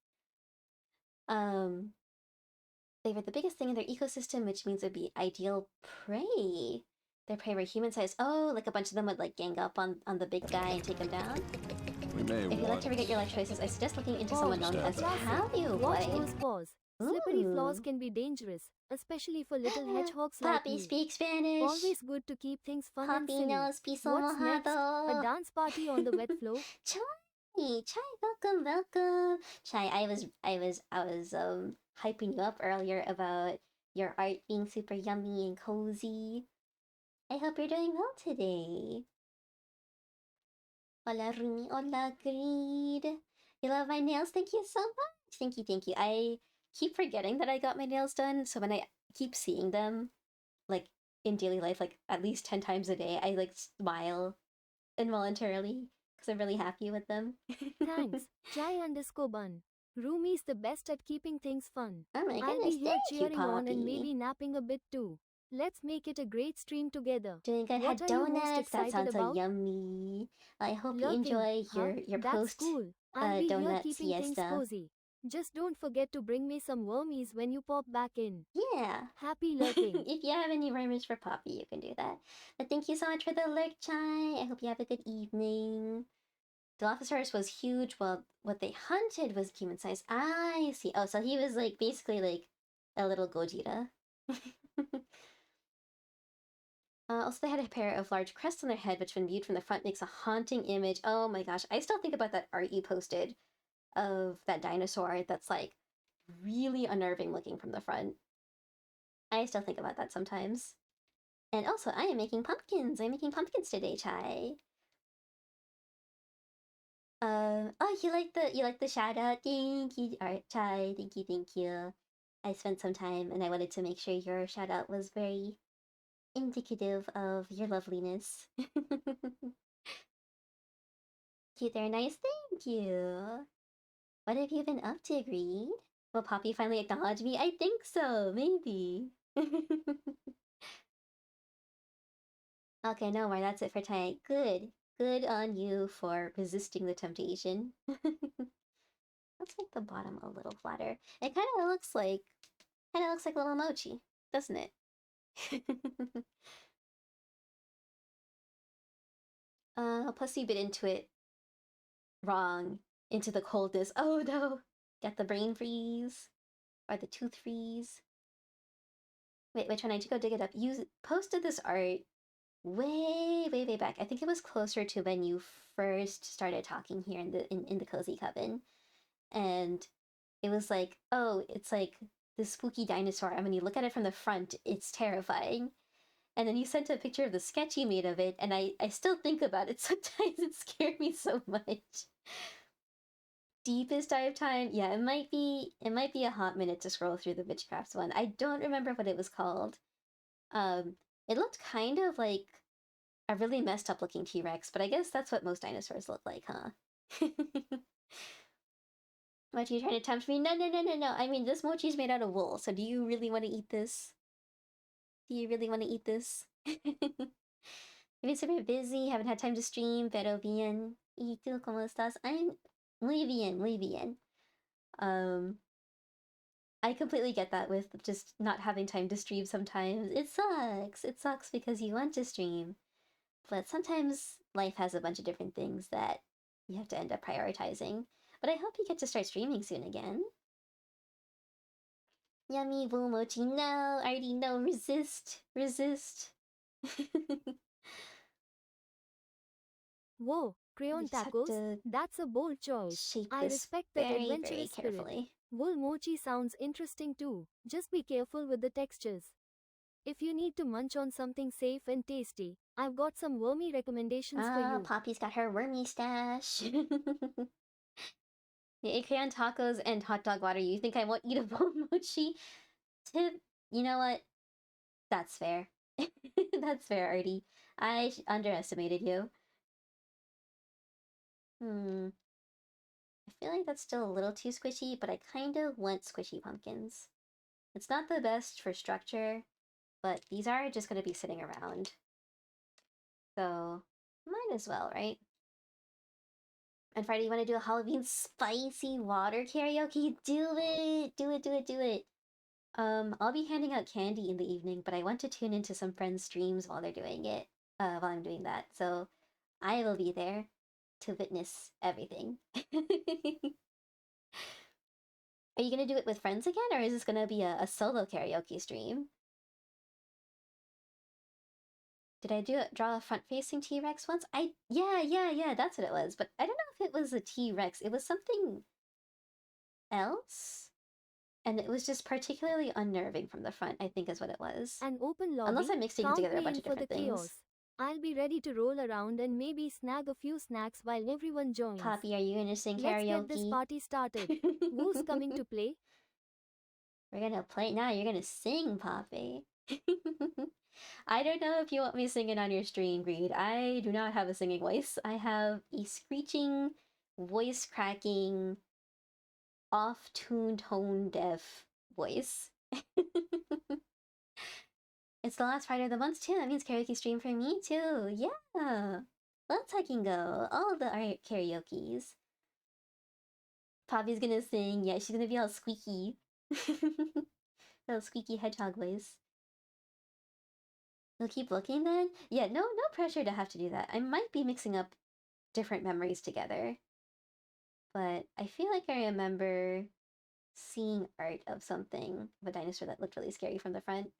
They were the biggest thing in their ecosystem, which means it'd be ideal prey. Their prey were human-sized. Oh, like a bunch of them would like gang up on the big guy and take him down. We may If you'd like want to regret your life choices, I suggest looking into Oh, someone known as classic. Paleo Watch Boy. those paws. Slippery floors Ooh. can be dangerous, especially for little hedgehogs like Poppy me. speaks Spanish. Always good to keep things fun and Poppy silly. knows piso What's next? A mojado. dance party on the wet floor? Chai, welcome. Chai, I was hyping you up earlier about your art being super yummy and cozy. I hope you're doing well today. Hola Rumi, hola Greed. You love my nails? Thank you so much. Thank you. I keep forgetting that I got my nails done, so when I keep seeing them, like in daily life, like at least 10 times a day, I like smile involuntarily because I'm really happy with them. Thanks. Chai_bun. Rumi's the best at keeping things fun. Oh my I'll goodness, be here thank you, cheering on and Poppy. maybe napping a bit too. Let's make it a great stream together. Doing good. What Had are you most donuts. That excited sounds so about? yummy. I hope you Lurking. enjoy Huh? your That's post cool. I'll be here donut keeping things siesta. cozy. Just don't forget to bring me some wormies when you pop back in. Yeah. Happy lurking. If you have any worms for Poppy, you can do that. But thank you so much for the lurk, Chai. I hope you have a good evening. Dilophosaurus was huge, while what they hunted was human size. I see. Oh, so he was like basically like a little Gojira. Also, they had a pair of large crests on their head, which when viewed from the front makes a haunting image. Oh my gosh, I still think about that art you posted of that dinosaur that's like really unnerving looking from the front. I still think about that sometimes. And also, I am making pumpkins. I'm making pumpkins today, Chai. Oh, you like the shout out? Thank you, Art Chai. Thank you. I spent some time and I wanted to make sure your shout out was very indicative of your loveliness. Cute, they're nice. Thank you. What have you been up to, Greed? Will Poppy finally acknowledge me? I think so. Maybe. Okay, no more. That's it for tonight. Good. Good on you for resisting the temptation. Let's make the bottom a little flatter. It kind of looks like a little mochi, doesn't it? Pussy bit into it wrong, into the coldness. Oh no! Got the brain freeze. Or the tooth freeze. Wait, which one? I need to go dig it up. You posted this art way back. I think it was closer to when you first started talking here in the Cozy Coven. And it was like, oh, it's like this spooky dinosaur. And when you look at it from the front, it's terrifying. And then you sent a picture of the sketch you made of it, and I still think about it. Sometimes it scared me so much. Deepest dive time? Yeah, it might be a hot minute to scroll through the Witchcrafts one. I don't remember what it was called. It looked kind of like a really messed up looking T-Rex, but I guess that's what most dinosaurs look like, huh? What, are you trying to tempt me? No. I mean, this mochi's made out of wool, so do you really want to eat this? Do you really want to eat this? I've been super busy, haven't had time to stream, pero bien. ¿Y tú cómo estás? I'm muy bien. I completely get that with just not having time to stream sometimes. It sucks. It sucks because you want to stream. But sometimes life has a bunch of different things that you have to end up prioritizing. But I hope you get to start streaming soon again. Yummy boom mochi. No, I already know. Resist. Whoa, crayon We just have tacos? to That's a bold choice. shape I this respect that very adventurous spirit. carefully. Wool mochi sounds interesting too. Just be careful with the textures. If you need to munch on something safe and tasty, I've got some wormy recommendations for you. Poppy's got her wormy stash. You ate crayon tacos and hot dog water. You think I won't eat a bowl mochi? Tip, you know what? That's fair. That's fair, Artie. I underestimated you. I feel like that's still a little too squishy, but I kind of want squishy pumpkins. It's not the best for structure, but these are just going to be sitting around. So, might as well, right? And Friday, you want to do a Halloween spicy water karaoke? Do it! Do it, do it, do it! I'll be handing out candy in the evening, but I want to tune into some friends' streams while they're doing it, while I'm doing that. So, I will be there to witness everything. Are you gonna do it with friends again, or is this gonna be a solo karaoke stream? Did I draw a front-facing T-Rex once? Yeah, that's what it was. But I don't know if it was a T-Rex. It was something else, and it was just particularly unnerving from the front, I think is what it was. An open lobby. Unless I'm mixing Count together a me bunch in of for the different things. chaos. I'll be ready to roll around and maybe snag a few snacks while everyone joins. Poppy, are you gonna sing Let's karaoke? get this party started. Who's coming to play? We're gonna play now. You're gonna sing, Poppy. I don't know if you want me singing on your stream, Greed. I do not have a singing voice. I have a screeching, voice cracking, off-tune, tone-deaf voice. It's the last Friday of the month, too. That means karaoke stream for me, too. Yeah! Let's fucking go. All of the karaoke's. Poppy's gonna sing. Yeah, she's gonna be all squeaky. Little squeaky hedgehog voice. You'll keep looking then? Yeah, no pressure to have to do that. I might be mixing up different memories together. But I feel like I remember seeing art of something, of a dinosaur that looked really scary from the front.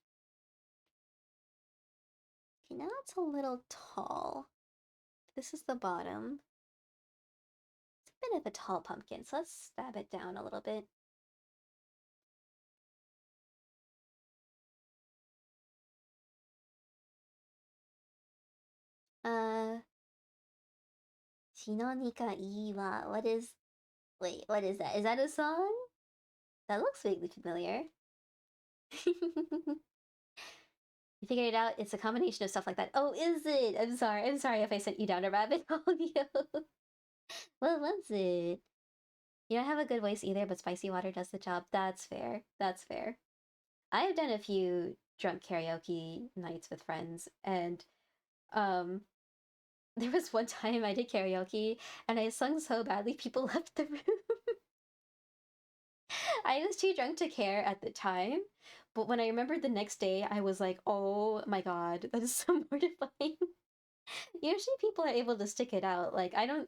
Okay, now it's a little tall. This is the bottom. It's a bit of a tall pumpkin, so let's stab it down a little bit. Shinonika Iwa. Wait, what is that? Is that a song? That looks vaguely familiar. You figured it out? It's a combination of stuff like that. Oh, is it? I'm sorry if I sent you down a rabbit hole. What was it? You don't have a good voice either, but spicy water does the job. That's fair. That's fair. I have done a few drunk karaoke nights with friends, and there was one time I did karaoke and I sung so badly people left the room. I was too drunk to care at the time, but when I remembered the next day, I was like, oh my god, that is so mortifying. Usually people are able to stick it out. Like I don't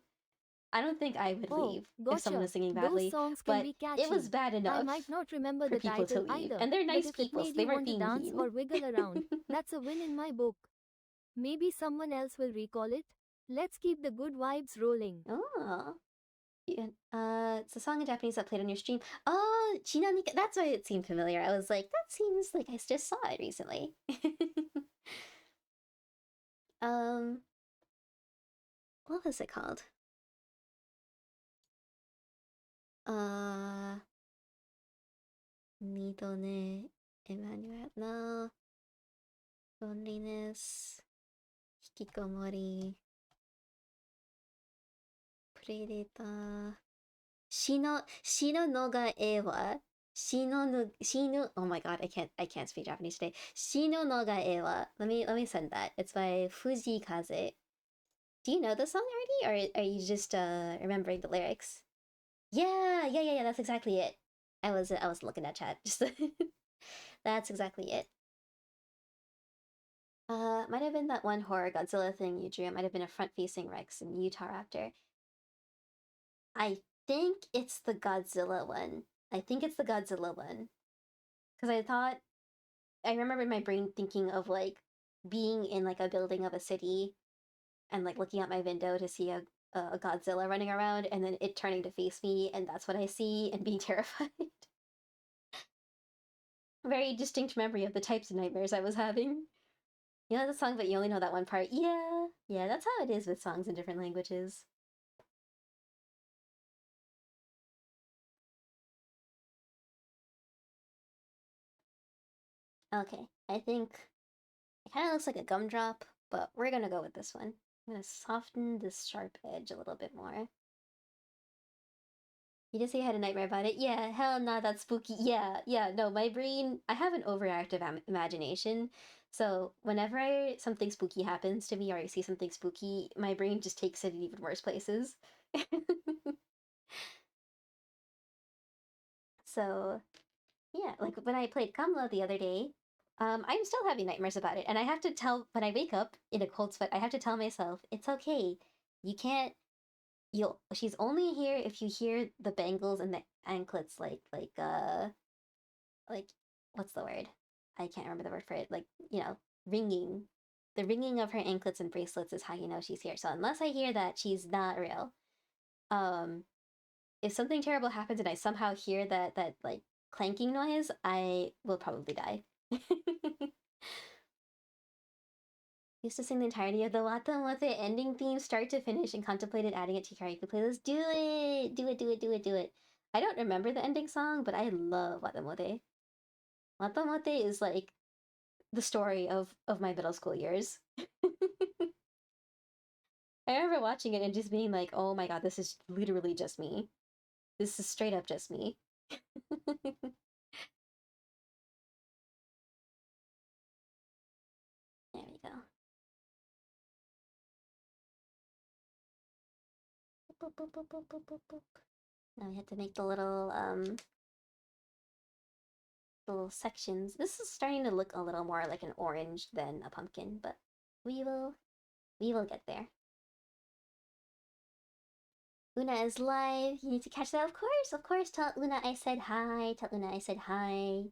think I would leave if someone was singing badly. Those songs can but be catchy. it was bad enough. I might not remember for the people title to leave. either. And they're nice but if people, it so made they you weren't want to being dance mean. or wiggle around, that's a win in my book. Maybe someone else will recall it. Let's keep the good vibes rolling. Oh. Yeah, it's a song in Japanese that played on your stream. Oh, Chinanika. That's why it seemed familiar. I was like, that seems like I just saw it recently. What was it called? Nidone Emmanuel no Loneliness Hikikomori Predator Shino no ga e wa Shinu. Oh my god, I can't speak Japanese today. Shino no ga e wa. Let me send that. It's by Fuji Kaze. Do you know the song already, or are you just remembering the lyrics? Yeah. That's exactly it. I was looking at chat. Just that's exactly it. Might have been that one horror Godzilla thing you drew. It might have been a front-facing Rex and Utah Raptor. I think it's the Godzilla one. Because I remember in my brain thinking of like being in like a building of a city and like looking out my window to see a Godzilla running around and then it turning to face me, and that's what I see and being terrified. Very distinct memory of the types of nightmares I was having. You know the song, but you only know that one part. Yeah, yeah, that's how it is with songs in different languages. Okay, I think it kind of looks like a gumdrop, but we're gonna go with this one. I'm gonna soften this sharp edge a little bit more. You just say you had a nightmare about it? Yeah, hell nah, that's spooky. Yeah, no, my brain, I have an overactive imagination. So whenever something spooky happens to me or I see something spooky, my brain just takes it in even worse places. So yeah, like when I played Kamla the other day, I'm still having nightmares about it. And I have to tell, when I wake up in a cold sweat, I have to tell myself, it's okay. You can't, she's only here if you hear the bangles and the anklets, like, what's the word? I can't remember the word for it. Like, ringing. The ringing of her anklets and bracelets is how you know she's here. So unless I hear that, she's not real. Um, if something terrible happens and I somehow hear that like clanking noise, I will probably die. Used to sing the entirety of the Wata Wata ending theme start to finish and contemplated adding it to karaoke playlist. Do it! Do it, do it, do it, do it. I don't remember the ending song, but I love Wata Mote. Wata Mote is like the story of my middle school years. I remember watching it and just being like, oh my god, this is literally just me. This is straight up just me. There we go. Boop, boop, boop, boop, boop, boop, boop. Now we have to make the little sections. This is starting to look a little more like an orange than a pumpkin, but we will get there. Una is live. You need to catch that, of course. Of course, tell Una I said hi. Tell Una I said hi.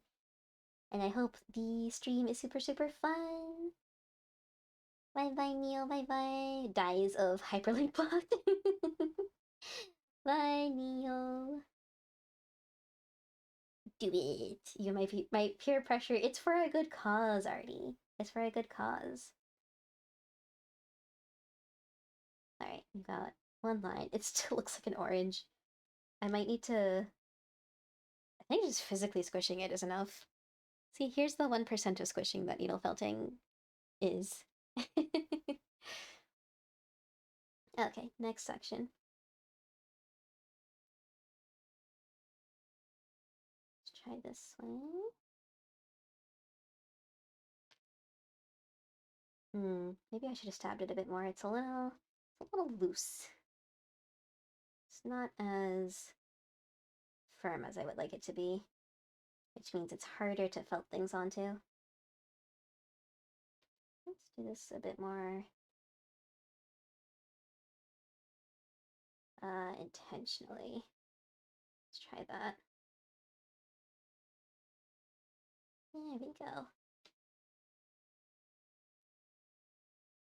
And I hope the stream is super, super fun. Bye bye, Neo. Bye bye. Dies of hyperlink block. Bye, Neo. Do it. You might be my peer pressure. It's for a good cause, Artie. It's for a good cause. Alright, we got one line. It still looks like an orange. I might need to. I think just physically squishing it is enough. See, here's the 1% of squishing that needle felting is. Okay, next section. Let's try this one. Maybe I should have stabbed it a bit more. It's a little loose. It's not as firm as I would like it to be, which means it's harder to felt things onto. Let's do this a bit more intentionally. Let's try that. There we go.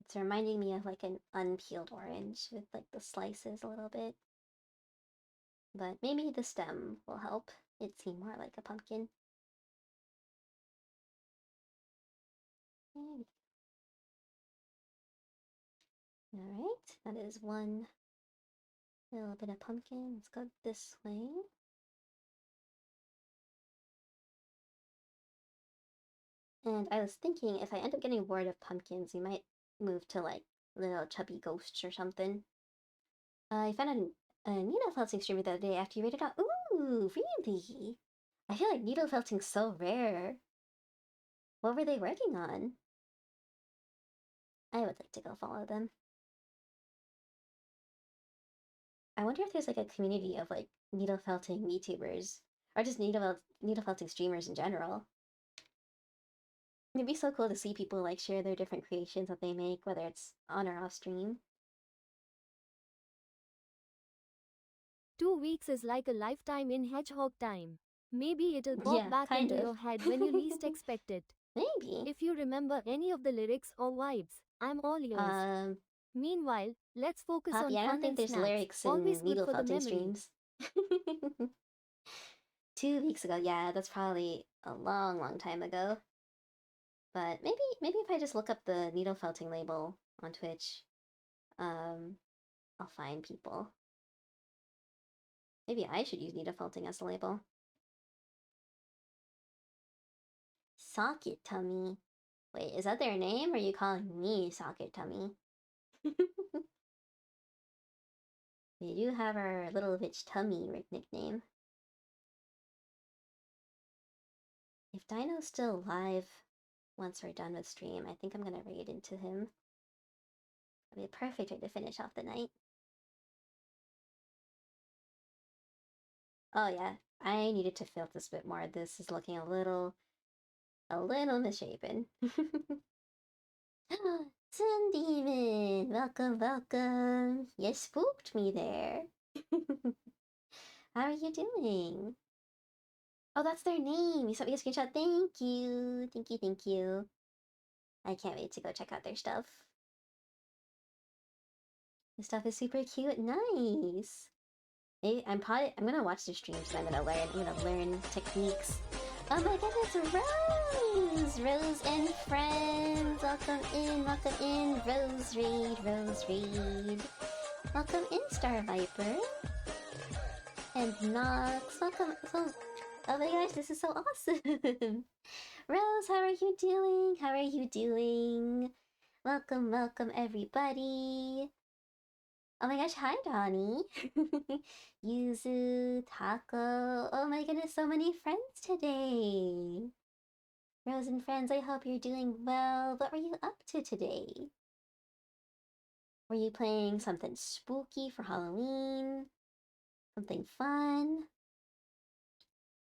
It's reminding me of like an unpeeled orange with like the slices a little bit. But maybe the stem will help it seem more like a pumpkin. Alright, that is one little bit of pumpkin. Let's go this way. And I was thinking if I end up getting bored of pumpkins, we might move to like little chubby ghosts or something. I found a needle felting streamer the other day after you rated out. Ooh, really? I feel like needle felting's so rare. What were they working on? I would like to go follow them. I wonder if there's like a community of like needle felting YouTubers or just needle felting streamers in general. It'd be so cool to see people like share their different creations that they make, whether it's on or off stream. 2 weeks is like a lifetime in hedgehog time. Maybe it'll pop Yeah, back kind into of. your head when you least expect it. Maybe. If you remember any of the lyrics or vibes, I'm all yours. Meanwhile, let's focus on Poppy, I fun don't think and there's snacks. lyrics Always in good needle for the felting memory. streams. 2 weeks ago, yeah, that's probably a long, long time ago. But maybe if I just look up the needle felting label on Twitch, I'll find people. Maybe I should use needle felting as a label. Socket Tummy. Wait, is that their name, or are you calling me Socket Tummy? We do have our little bitch tummy nickname. If Dino's still alive once we're done with stream, I think I'm gonna raid into him. That'd be a perfect way to finish off the night. Oh yeah, I needed to fill this a bit more. This is looking a little misshapen. Sun Demon, welcome, welcome. You spooked me there. How are you doing? Oh, that's their name. You sent me a screenshot. Thank you. Thank you, thank you. I can't wait to go check out their stuff. The stuff is super cute. Nice. Maybe I'm gonna watch their streams and I'm gonna learn techniques. Oh my goodness, Rose! Rose and friends! Welcome in, Rose Raid, Rose Raid. Welcome in, Star Viper. And Nox, welcome, oh my gosh, this is so awesome! Rose, how are you doing? How are you doing? Welcome, welcome everybody! Oh my gosh, hi Donnie! Yuzu, Taco, oh my goodness, so many friends today! Rose and friends, I hope you're doing well. What were you up to today? Were you playing something spooky for Halloween? Something fun?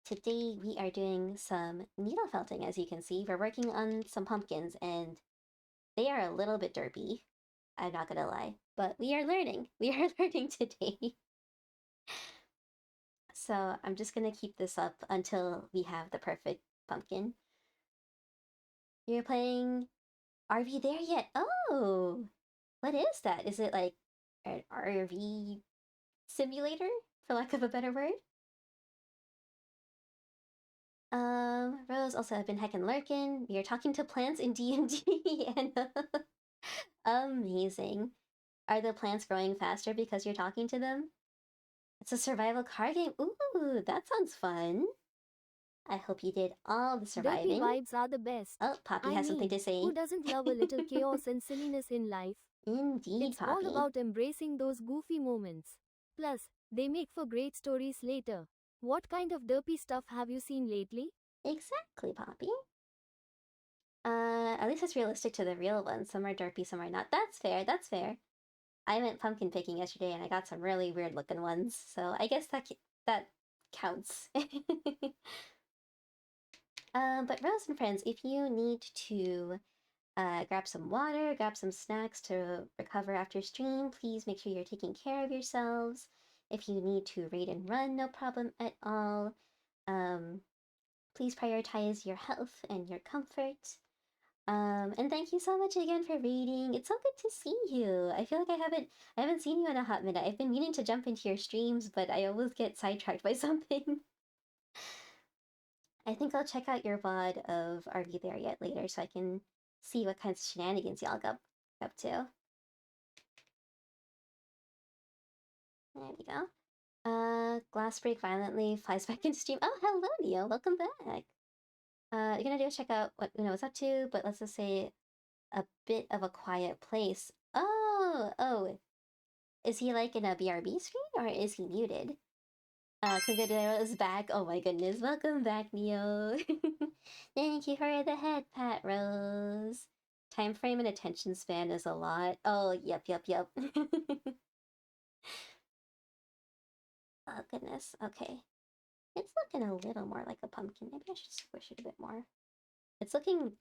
Today we are doing some needle felting, as you can see. We're working on some pumpkins and they are a little bit derpy. I'm not gonna lie, but we are learning. We are learning today. So I'm just gonna keep this up until we have the perfect pumpkin. You're playing Are We There Yet? Oh! What is that? Is it like an RV simulator, for lack of a better word? Rose also have been heckin' lurkin'. We are talking to plants in D&D, and amazing. Are the plants growing faster because you're talking to them? It's a survival card game. Ooh, that sounds fun. I hope you did all the Derpy surviving. vibes are the best. Oh, Poppy I has something mean, to say. who doesn't love a little chaos and silliness in life? Indeed, It's Poppy. all about embracing those goofy moments. Plus, they make for great stories later. What kind of derpy stuff have you seen lately? Exactly, Poppy. At least it's realistic to the real ones. Some are derpy, some are not. That's fair, that's fair. I went pumpkin picking yesterday and I got some really weird looking ones, so I guess that counts. But Rose and friends, if you need to grab some water, grab some snacks to recover after stream, please make sure you're taking care of yourselves. If you need to raid and run, no problem at all. Please prioritize your health and your comfort. And thank you so much again for reading. It's so good to see you. I feel like I haven't seen you in a hot minute. I've been meaning to jump into your streams, but I always get sidetracked by something. I think I'll check out your VOD of Are We There Yet later so I can see what kinds of shenanigans y'all got up to. There we go. Glass break violently, flies back into stream. Oh, hello, Neo. Welcome back. You're gonna do is check out what Uno is up to, but let's just say a bit of a quiet place. Oh, is he like in a BRB screen or is he muted? Kagura is back. Oh my goodness, welcome back, Neo. Thank you for the head pat, Rose. Time frame and attention span is a lot. Oh, yep. Oh goodness, okay. It's looking a little more like a pumpkin. Maybe I should squish it a bit more. It's looking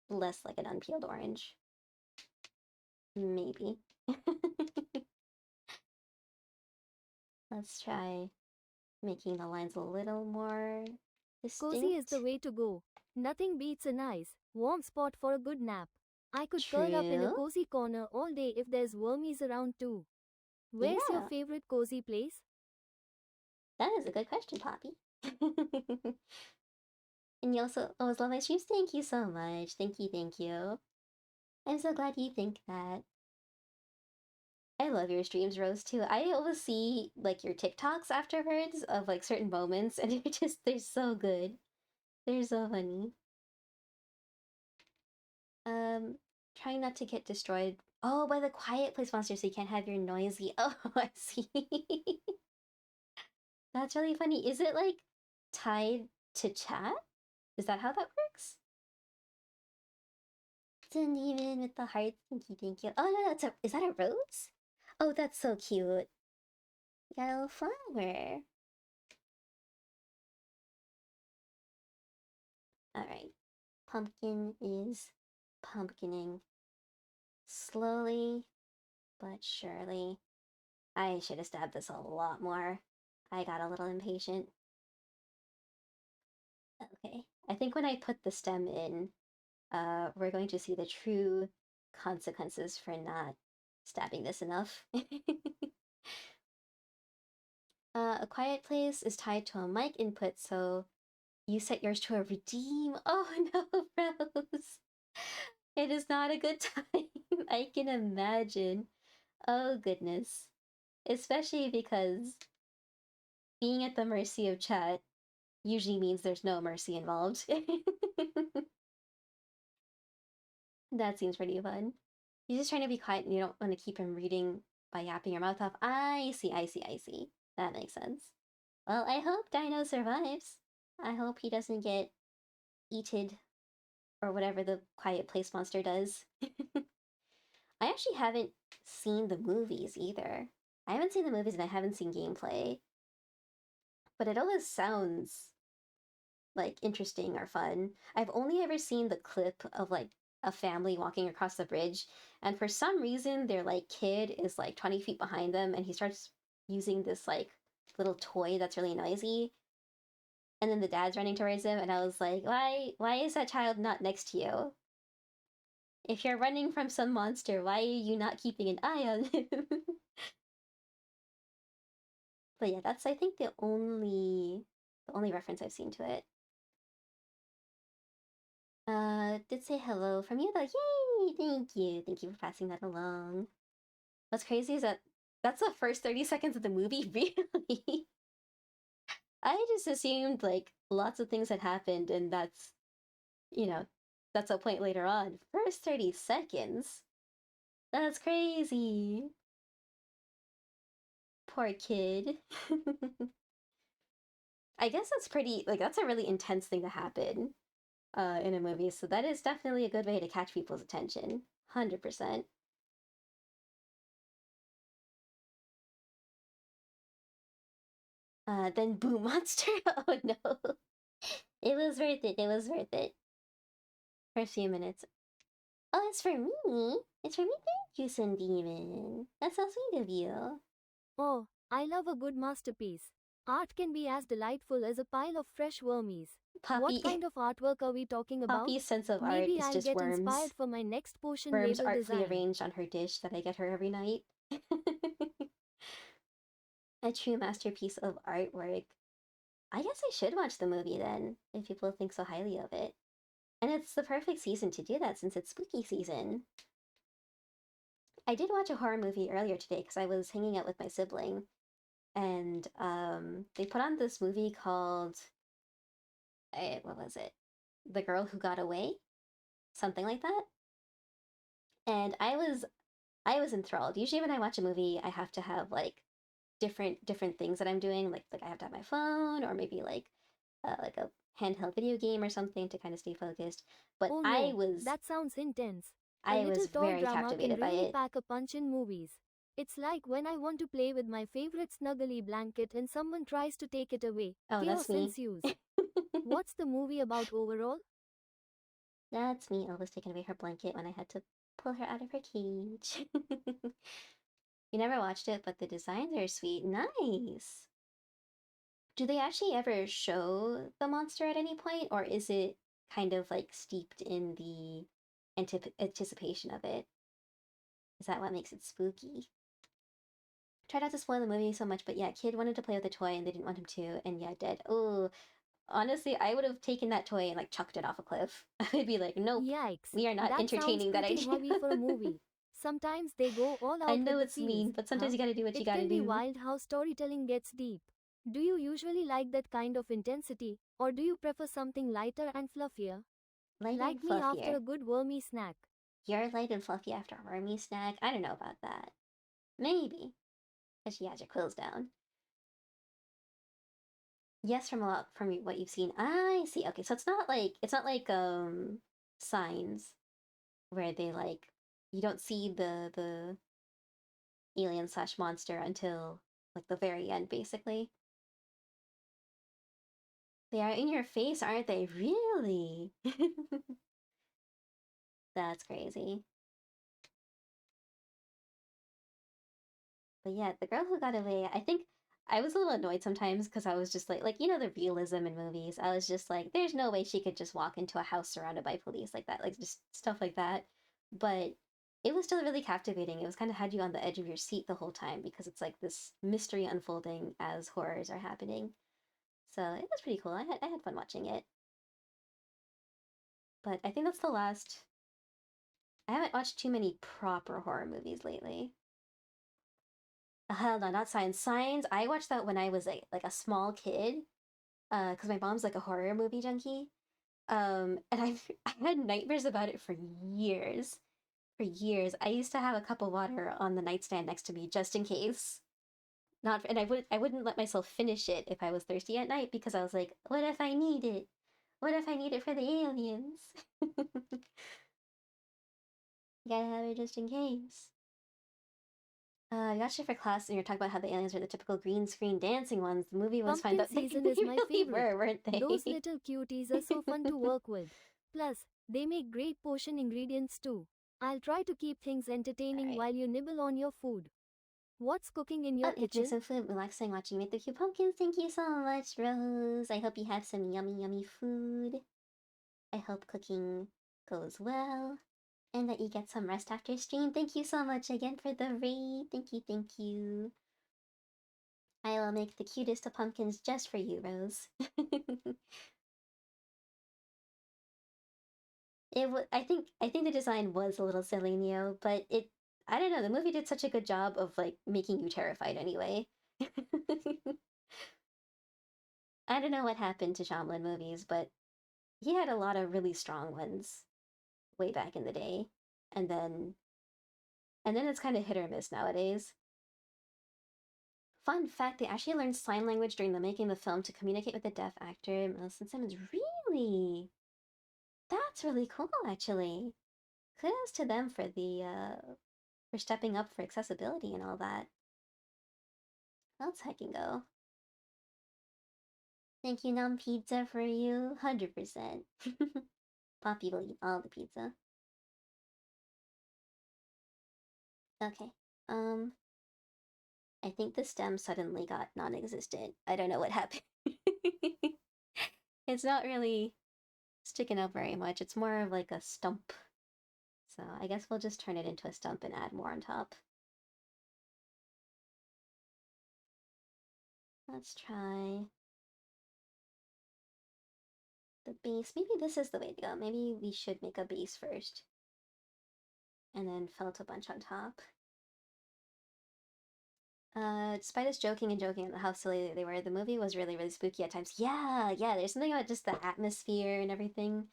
less like an unpeeled orange. Maybe. Let's try making the lines a little more distinct. Cozy is the way to go. Nothing beats a nice, warm spot for a good nap. I could curl up in a True. cozy corner all day if there's wormies around too. Where's your Yeah, favorite cozy place? that is a good question, Poppy. And you also always love my streams. Thank you so much. Thank you, thank you. I'm so glad you think that. I love your streams, Rose, too. I always see like your TikToks afterwards of like certain moments, and they're so good. They're so funny. Um, trying not to get destroyed. Oh, by the quiet place monster, so you can't have your noisy. Oh, I see. That's really funny. Is it like tied to chat? Is that how that works? It's an even with the heart. Thank you, thank you. Oh no, that's a. Is that a rose? Oh, that's so cute. You got a little flower. All right. Pumpkin is pumpkining slowly but surely. I should have stabbed this a lot more. I got a little impatient. Okay. I think when I put the stem in, we're going to see the true consequences for not stabbing this enough. A quiet place is tied to a mic input, so you set yours to a redeem. Oh no, Rose. It is not a good time. I can imagine. Oh goodness. Especially because being at the mercy of chat usually means there's no mercy involved. That seems pretty fun. He's just trying to be quiet and you don't want to keep him reading by yapping your mouth off. I see, I see, I see. That makes sense. Well, I hope Dino survives. I hope he doesn't get eaten or whatever the quiet place monster does. I actually haven't seen the movies either. I haven't seen the movies and I haven't seen gameplay, but it always sounds like interesting or fun. I've only ever seen the clip of like a family walking across the bridge, and for some reason their like kid is like 20 feet behind them and he starts using this like little toy that's really noisy. And then the dad's running towards him, and I was like, why is that child not next to you? If you're running from some monster, why are you not keeping an eye on him? But yeah, that's I think the only reference I've seen to it. Did say hello from you though. Yay! Thank you. Thank you for passing that along. What's crazy is that that's the first 30 seconds of the movie, really. I just assumed like lots of things had happened and you know, that's a point later on. First 30 seconds? That's crazy. Poor kid. I guess that's pretty, like, that's a really intense thing to happen in a movie, so that is definitely a good way to catch people's attention. 100%. Then Boom Monster. Oh no. It was worth it. It was worth it. For a few minutes. Oh, it's for me. It's for me. Thank you, Sun Demon. That's so sweet of you. Oh, I love a good masterpiece. Art can be as delightful as a pile of fresh wormies. Poppy, What kind of artwork are we talking about? Poppy's sense of art Maybe is I'll just get inspired worms. for my next potion Worms label artfully design. arranged on her dish that I get her every night. A true masterpiece of artwork. I guess I should watch the movie then, if people think so highly of it. And it's the perfect season to do that since it's spooky season. I did watch a horror movie earlier today because I was hanging out with my sibling, and they put on this movie called what was it? The Girl Who Got Away, something like that. And I was enthralled. Usually when I watch a movie, I have to have like different things that I'm doing. Like I have to have my phone or maybe like a handheld video game or something to kind of stay focused. But Oh I no, was that sounds intense. A I little was toy very drama can captivated by really it. pack a punch in movies. It's like when I want to play with my favorite snuggly blanket and someone tries to take it away. Oh, that's Chaos me. ensues. What's the movie about overall? That's me always taking away her blanket when I had to pull her out of her cage. You never watched it, but the designs are sweet. Nice. Do they actually ever show the monster at any point, or is it kind of like steeped in the anticipation of it. Is that what makes it spooky? Try not to spoil the movie so much, but yeah, kid wanted to play with a toy and they didn't want him to, and yeah, dead. Oh, honestly, I would have taken that toy and like chucked it off a cliff. I would be like, nope, Yikes. we are not That sounds entertaining that pretty idea. heavy for a movie. Sometimes they go all I out know with the it's mean, feels, but sometimes huh? you gotta do what you It gotta can be do. wild how storytelling gets deep. Do you usually like that kind of intensity, or do you prefer something lighter and fluffier? Lighter and Like me after fluffier. a good wormy snack. You're light and fluffy after a wormy snack? I don't know about that. Maybe. Because she has your quills down. Yes, from what you've seen. I see. Okay, so it's not like Signs where they like you don't see the alien slash monster until like the very end, basically. They are in your face, aren't they? Really? That's crazy. But yeah, the girl who got away, I think I was a little annoyed sometimes because I was just like the realism in movies. I was just like, there's no way she could just walk into a house surrounded by police like that, like just stuff like that. But it was still really captivating. It was kind of had you on the edge of your seat the whole time because it's like this mystery unfolding as horrors are happening. So it was pretty cool. I had fun watching it. But I think that's the last. I haven't watched too many proper horror movies lately. Hell no, not Signs. Signs, I watched that when I was like a small kid, because my mom's like a horror movie junkie. And I had nightmares about it for years. For years. I used to have a cup of water on the nightstand next to me just in case. Not and I wouldn't let myself finish it if I was thirsty at night because I was like, what if I need it? What if I need it for the aliens? You gotta have it just in case. Actually for class, and you're talking about how the aliens are the typical green screen dancing ones. The movie was fine, Pumpkin but season they is my really favorite. were, weren't they? Those little cuties are so fun to work with. Plus, they make great potion ingredients too. I'll try to keep things entertaining Alright. while you nibble on your food. What's cooking in your Oh, it makes kitchen? some food relaxing watching me make the cute pumpkins. Thank you so much, Rose. I hope you have some yummy, yummy food. I hope cooking goes well. And that you get some rest after stream. Thank you so much again for the raid. Thank you, thank you. I will make the cutest of pumpkins just for you, Rose. I think the design was a little silly, Neo, but I don't know, the movie did such a good job of like making you terrified anyway. I don't know what happened to Shyamalan movies, but he had a lot of really strong ones way back in the day. And then it's kind of hit or miss nowadays. Fun fact, they actually learned sign language during the making of the film to communicate with the deaf actor, Millicent Simmons. Really? That's really cool, actually. Kudos to them for stepping up for accessibility and all that. Let's heck and go. Thank you, Nom Pizza, for you. 100%. Poppy will eat all the pizza. Okay. I think the stem suddenly got non-existent. I don't know what happened. It's not really sticking up very much. It's more of like a stump. So I guess we'll just turn it into a stump and add more on top. Let's try the base. Maybe this is the way to go. Maybe we should make a base first. And then felt a bunch on top. Despite us joking and joking about how silly they were, the movie was really, really spooky at times. Yeah, there's something about just the atmosphere and everything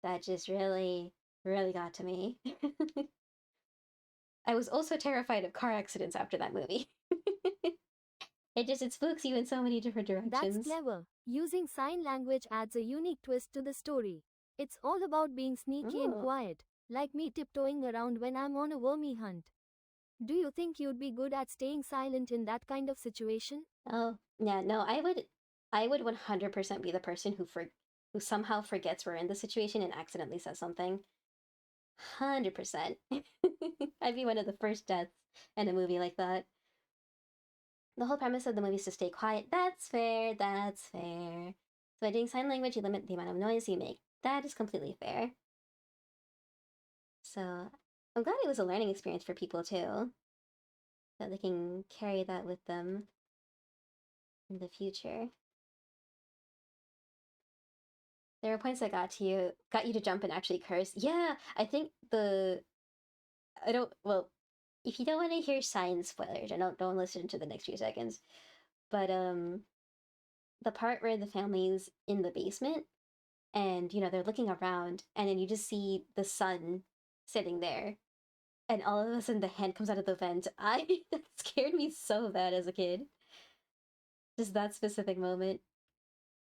that just really, really got to me. I was also terrified of car accidents after that movie. It spooks you in so many different That's directions. clever. Using sign language adds a unique twist to the story. It's all about being sneaky and Ooh. quiet, like me tiptoeing around when I'm on a wormy hunt. Do you think you'd be good at staying silent in that kind of situation? Oh, yeah, no, I would 100% be the person who somehow forgets we're in the situation and accidentally says something. 100%. I'd be one of the first deaths in a movie like that. The whole premise of the movie is to stay quiet. That's fair, that's fair. So by doing sign language, you limit the amount of noise you make. That is completely fair. So I'm glad it was a learning experience for people too, that they can carry that with them in the future. There were points that got you to jump and actually curse. Yeah, I think well, if you don't want to hear science spoilers, and don't listen to the next few seconds. But the part where the family's in the basement and they're looking around and then you just see the sun sitting there and all of a sudden the hand comes out of the vent. That scared me so bad as a kid. Just that specific moment.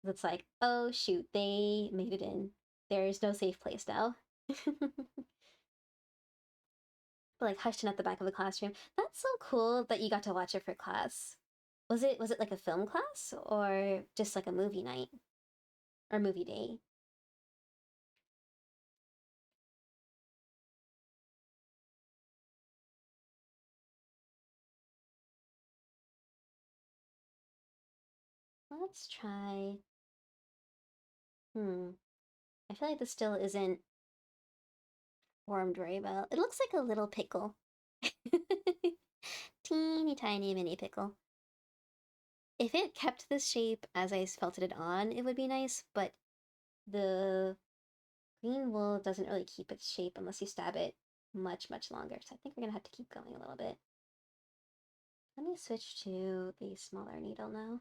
It's like, oh shoot, they made it in. There's no safe place now. But like hushed in at the back of the classroom. That's so cool that you got to watch it for class. Was it like a film class or just like a movie night or movie day? Let's try. I feel like this still isn't formed very well. It looks like a little pickle. Teeny tiny mini pickle. If it kept this shape as I felted it on, it would be nice, but the green wool doesn't really keep its shape unless you stab it much, much longer. So I think we're gonna have to keep going a little bit. Let me switch to the smaller needle now.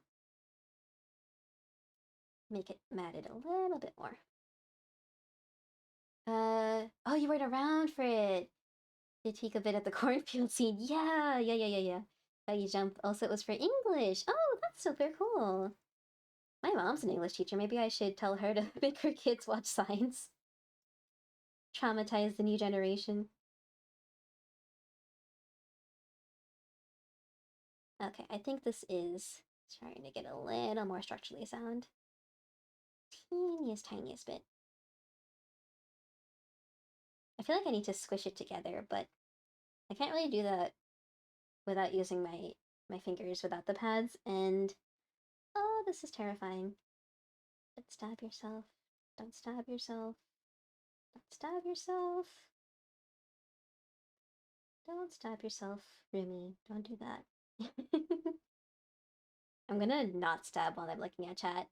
Make it matted a little bit more. Oh, you weren't around for it. Did tweak a bit at the cornfield scene. Yeah. How you jump. Also, it was for English. Oh, that's super cool. My mom's an English teacher. Maybe I should tell her to make her kids watch science. Traumatize the new generation. Okay, I think this is trying to get a little more structurally sound. Tiniest bit. I feel like I need to squish it together, but I can't really do that without using my fingers without the pads, and oh, this is terrifying. Don't stab yourself. Don't stab yourself. Don't stab yourself. Don't stab yourself, Rumi. Don't do that. I'm gonna not stab while I'm looking at chat.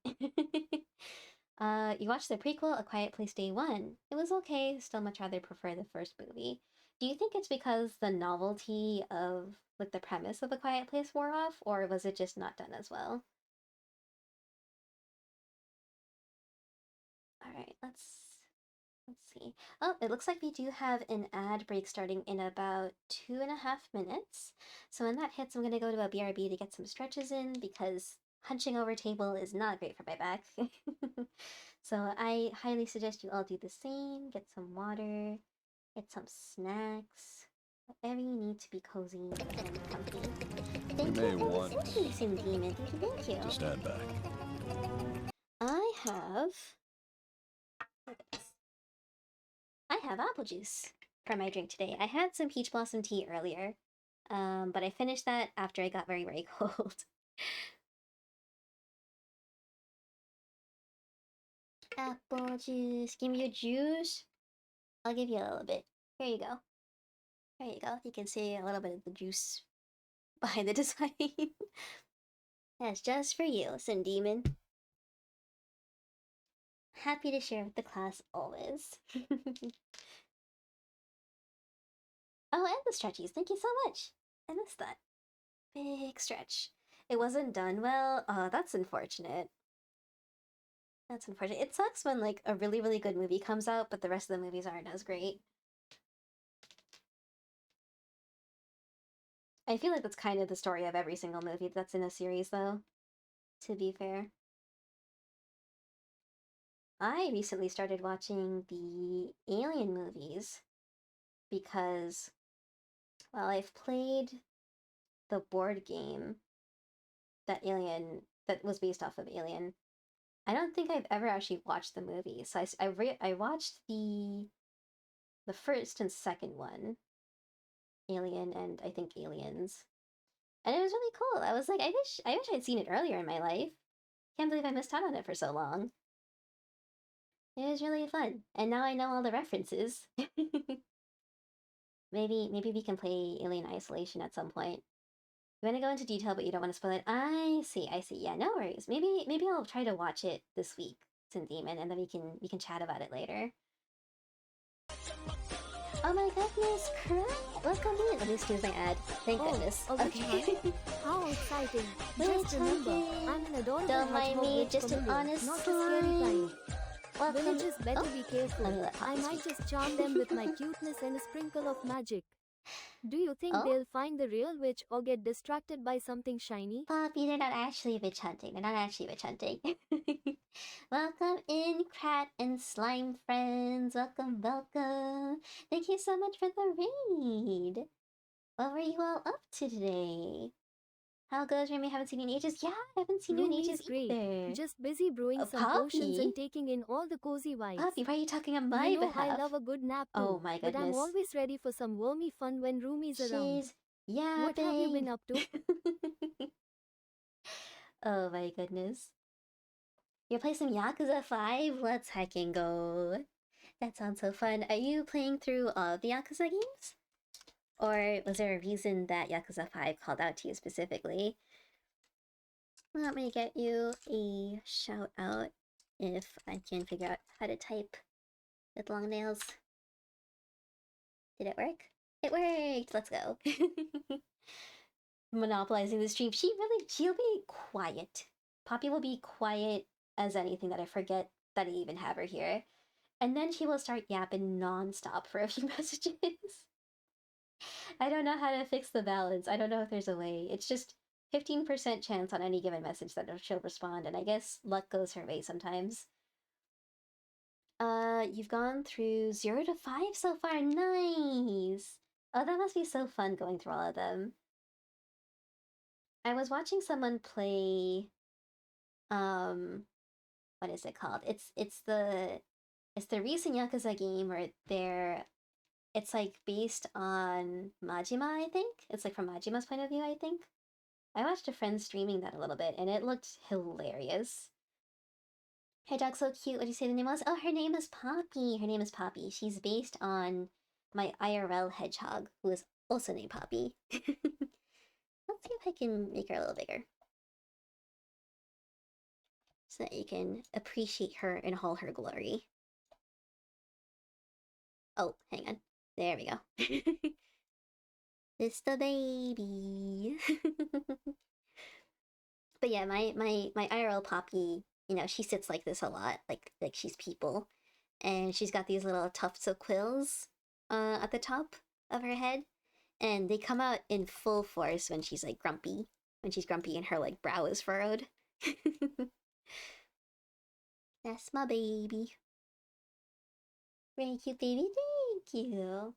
You watched the prequel, A Quiet Place Day 1. It was okay, still much rather prefer the first movie. Do you think it's because the novelty of like the premise of A Quiet Place wore off, or was it just not done as well? Alright, let's see. Oh, it looks like we do have an ad break starting in about 2.5 minutes. So when that hits, I'm gonna go to a BRB to get some stretches in because hunching over table is not great for my back. So I highly suggest you all do the same. Get some water, get some snacks, whatever you need to be cozy and comfy. Thank you for listening, Sim Demon. Thank you. Just stand back. I have. Look at this. I have apple juice for my drink today. I had some peach blossom tea earlier, but I finished that after I got very, very cold. Apple juice. Give me your juice. I'll give you a little bit. Here you go. There you go. You can see a little bit of the juice behind the design. That's just for you, Sin Demon. Happy to share with the class always. Oh, and the stretchies. Thank you so much. I missed that. Big stretch. It wasn't done well. Oh, that's unfortunate. That's unfortunate. It sucks when like a really, really good movie comes out, but the rest of the movies aren't as great. I feel like that's kind of the story of every single movie that's in a series, though, to be fair. I recently started watching the Alien movies because, well, I've played the board game that was based off of Alien. I don't think I've ever actually watched the movie, so I watched the first and second one, Alien and I think Aliens, and it was really cool. I was like, I wish I'd seen it earlier in my life. Can't believe I missed out on it for so long. It was really fun, and now I know all the references. Maybe we can play Alien Isolation at some point. You want to go into detail, but you don't want to spoil it. I see. Yeah, no worries. Maybe I'll try to watch it this week, Sin Demon, and then we can chat about it later. Oh my goodness, Kurt! Welcome in! Let me excuse my ad. Thank goodness. A witch hunt? How exciting! Just remember, I'm an adorable Don't mind hedgehog me, witch just an familiar, honest not the scary slime. kind. Welcome. Villagers better Oh, be let me careful. let I Poppy might speak. just charm them with my cuteness and a sprinkle of magic. Do you think Oh? they'll find the real witch or get distracted by something shiny? Poppy, they're not actually witch hunting. Welcome in, Krat and Slime friends. Welcome. Thank you so much for the raid. What were you all up to today? How goes Remy? Haven't seen you in ages. Yeah, I haven't seen you in Rumi's ages great. either. Just busy brewing some potions Poppy? and taking in all the cozy vibes. Poppy, why are you talking on my You know behalf? I love a good nap too. Oh my But I'm goodness. always ready for some wormy fun when Rumi's around. She's yapping. What have you been up to? Oh my goodness. You're playing some Yakuza 5? Let's heckin' go. That sounds so fun. Are you playing through all of the Yakuza games? Or was there a reason that Yakuza 5 called out to you specifically? Let me get you a shout out if I can figure out how to type with long nails. Did it work? It worked! Let's go. Monopolizing the stream. She'll be quiet. Poppy will be quiet as anything that I forget that I even have her here. And then she will start yapping non-stop for a few messages. I don't know how to fix the balance. I don't know if there's a way. It's just 15% chance on any given message that she'll respond, and I guess luck goes her way sometimes. You've gone through 0 to 5 so far. Nice! Oh, that must be so fun going through all of them. I was watching someone play what is it called? It's the recent Yakuza game where it's like based on Majima, I think. It's like from Majima's point of view, I think. I watched a friend streaming that a little bit and it looked hilarious. Her dog's so cute. What do you say the name was? Oh, her name is Poppy. Her name is Poppy. She's based on my IRL hedgehog, who is also named Poppy. Let's see if I can make her a little bigger. So that you can appreciate her in all her glory. Oh, hang on. There we go. It's the baby. But yeah, my IRL Poppy, you know, she sits like this a lot, like she's people, and she's got these little tufts of quills at the top of her head, and they come out in full force when she's like grumpy, and her like brow is furrowed. That's my baby. Very cute baby. Thank you.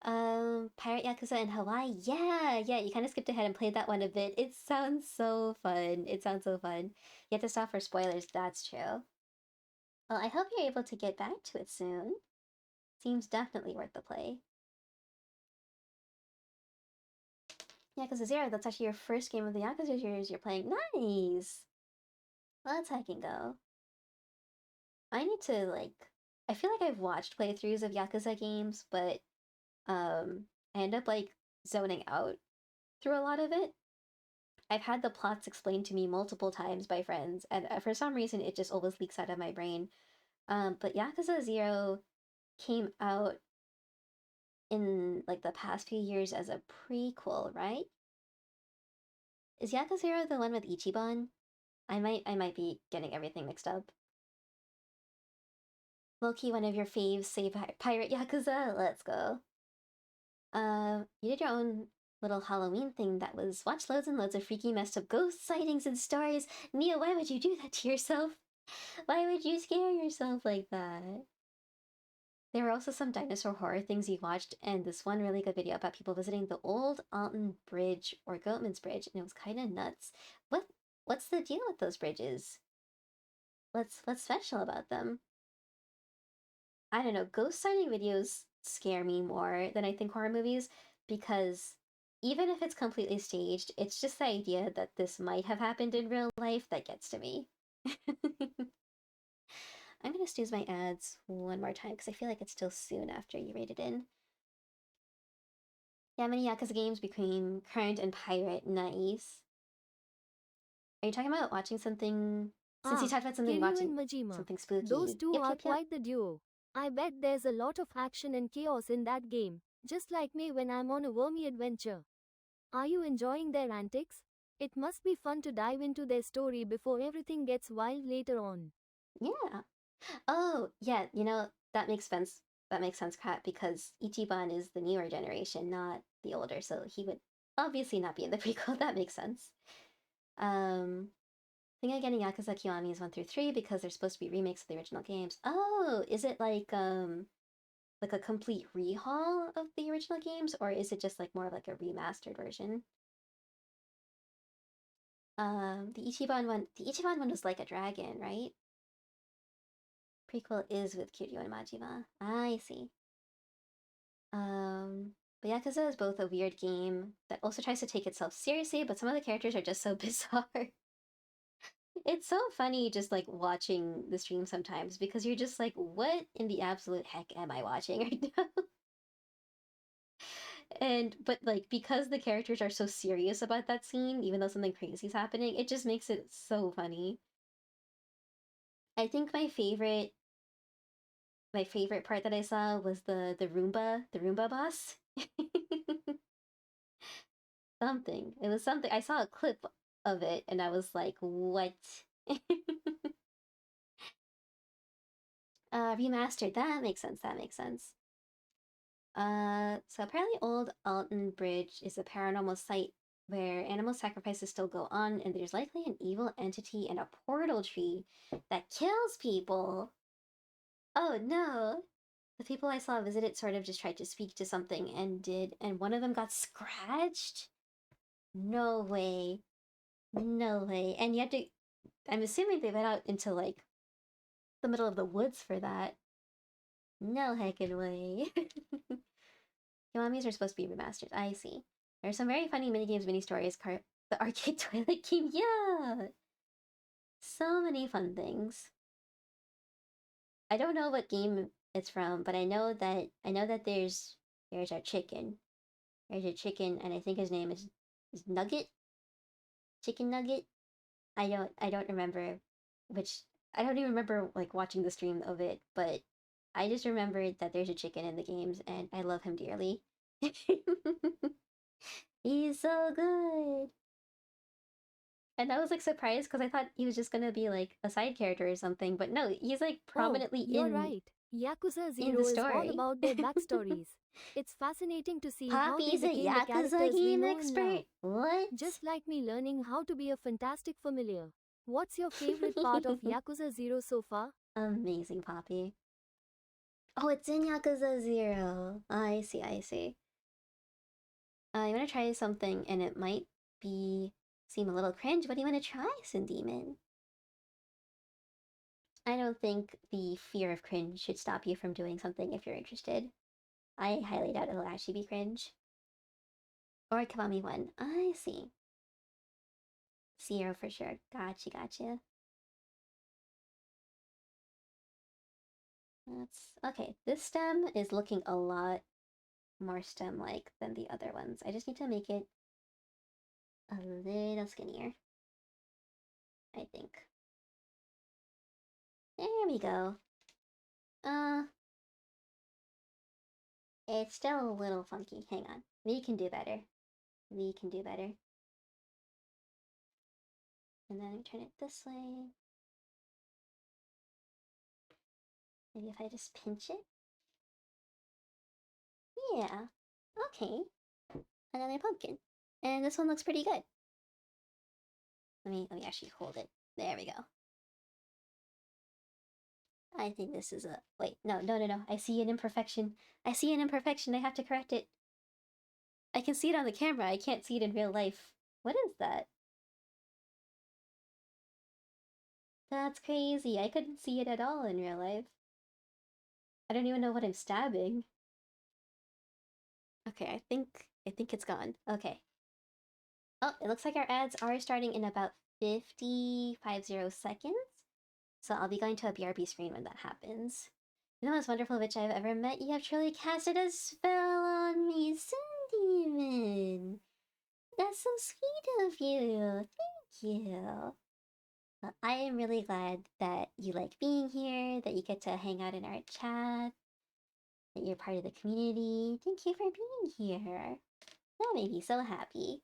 Pirate Yakuza in Hawaii. Yeah, you kind of skipped ahead and played that one a bit. It sounds so fun. You have to stop for spoilers, that's true. Well, I hope you're able to get back to it soon. Seems definitely worth the play. Yakuza 0, that's actually your first game of the Yakuza series you're playing. Nice! Well, that's how I can go. I need to, like... I feel like I've watched playthroughs of Yakuza games, but I end up, like, zoning out through a lot of it. I've had the plots explained to me multiple times by friends, and for some reason it just always leaks out of my brain. But Yakuza 0 came out in like the past few years as a prequel, right? Is Yakuza 0 the one with Ichiban? I might be getting everything mixed up. Loki, one of your faves, say Pirate Yakuza. Let's go. You did your own little Halloween thing that was watch loads and loads of freaky messed up ghost sightings and stories. Nia, why would you do that to yourself? Why would you scare yourself like that? There were also some dinosaur horror things you watched, and this one really good video about people visiting the old Alton Bridge or Goatman's Bridge, and it was kind of nuts. What's the deal with those bridges? What's special about them? I don't know. Ghost sighting videos scare me more than I think horror movies because even if it's completely staged, it's just the idea that this might have happened in real life that gets to me. I'm gonna snooze my ads one more time because I feel like it's still soon after you rated in. Yeah, many Yakuza games between current and pirate. Nice. Are you talking about watching something? Since you Ah, talked about something Kiryu watching and Majima. something Those spooky. two Yep, are yep, yep. quite the duo. I bet there's a lot of action and chaos in that game, just like me when I'm on a wormy adventure. Are you enjoying their antics? It must be fun to dive into their story before everything gets wild later on. Yeah. Oh, yeah, that makes sense. That makes sense, Kat, because Ichiban is the newer generation, not the older, so he would obviously not be in the prequel. That makes sense. I think I'm getting Yakuza Kiwami's 1 through 3 because they're supposed to be remakes of the original games. Oh, is it like a complete rehaul of the original games, or is it just like more like a remastered version? The Ichiban one was like a dragon, right? Prequel is with Kiryu and Majima. I see. But Yakuza is both a weird game that also tries to take itself seriously, but some of the characters are just so bizarre. It's so funny just like watching the stream sometimes because you're just like, what in the absolute heck am I watching right now? But like because the characters are so serious about that scene, even though something crazy is happening, it just makes it so funny. I think my favorite part that I saw was the Roomba boss. Something. It was something. I saw a clip of it and I was like, what? Remastered. That makes sense. That makes sense. So apparently Old Alton Bridge is a paranormal site where animal sacrifices still go on, and there's likely an evil entity and a portal tree that kills people. Oh no. The people I saw visit it sort of just tried to speak to something and one of them got scratched? No way. No way. And you had to, I'm assuming they went out into like the middle of the woods for that. No heckin' way. Kiwamis are supposed to be remastered. I see. There are some very funny minigames, mini stories, the arcade toilet game. Yeah! So many fun things. I don't know what game it's from, but I know that there's a chicken. There's a chicken, and I think his name is Nugget? Chicken Nugget? I don't remember which I don't even remember like watching the stream of it, but I just remembered that there's a chicken in the games and I love him dearly. He's so good. And I was like surprised because I thought he was just gonna be like a side character or something, but no, he's like Oh, prominently you're right. Yakuza in the 0 is all story. about their backstories. It's fascinating to see how they Poppy's a became the Yakuza characters we game know and love. expert? What? Just like me learning how to be a fantastic familiar. What's your favorite part of Yakuza 0 so far? Amazing, Poppy. Oh, it's in Yakuza 0. I see, I see. You want to try something and it might seem a little cringe. What do you want to try, Sin Demon? I don't think the fear of cringe should stop you from doing something if you're interested. I highly doubt it'll actually be cringe. Or Kawami 1. I see. 0 for sure. Gotcha, gotcha. That's okay. This stem is looking a lot more stem-like than the other ones. I just need to make it a little skinnier. I think. There we go. It's still a little funky. Hang on. We can do better. We can do better. And then turn it this way. Maybe if I just pinch it. Yeah. Okay. Another pumpkin. And this one looks pretty good. Let me actually hold it. There we go. I think this is a wait, no, no, no, no. I see an imperfection. I see an imperfection. I have to correct it. I can see it on the camera. I can't see it in real life. What is that? That's crazy. I couldn't see it at all in real life. I don't even know what I'm stabbing. Okay, I think it's gone. Okay. Oh, it looks like our ads are starting in about 50 seconds. So I'll be going to a BRB screen when that happens. You're the most wonderful witch I've ever met. You have truly casted a spell on me, Cindy That's so sweet of you. Thank you. Well, I am really glad that you like being here, that you get to hang out in our chat, that you're part of the community. Thank you for being here. That made me so happy.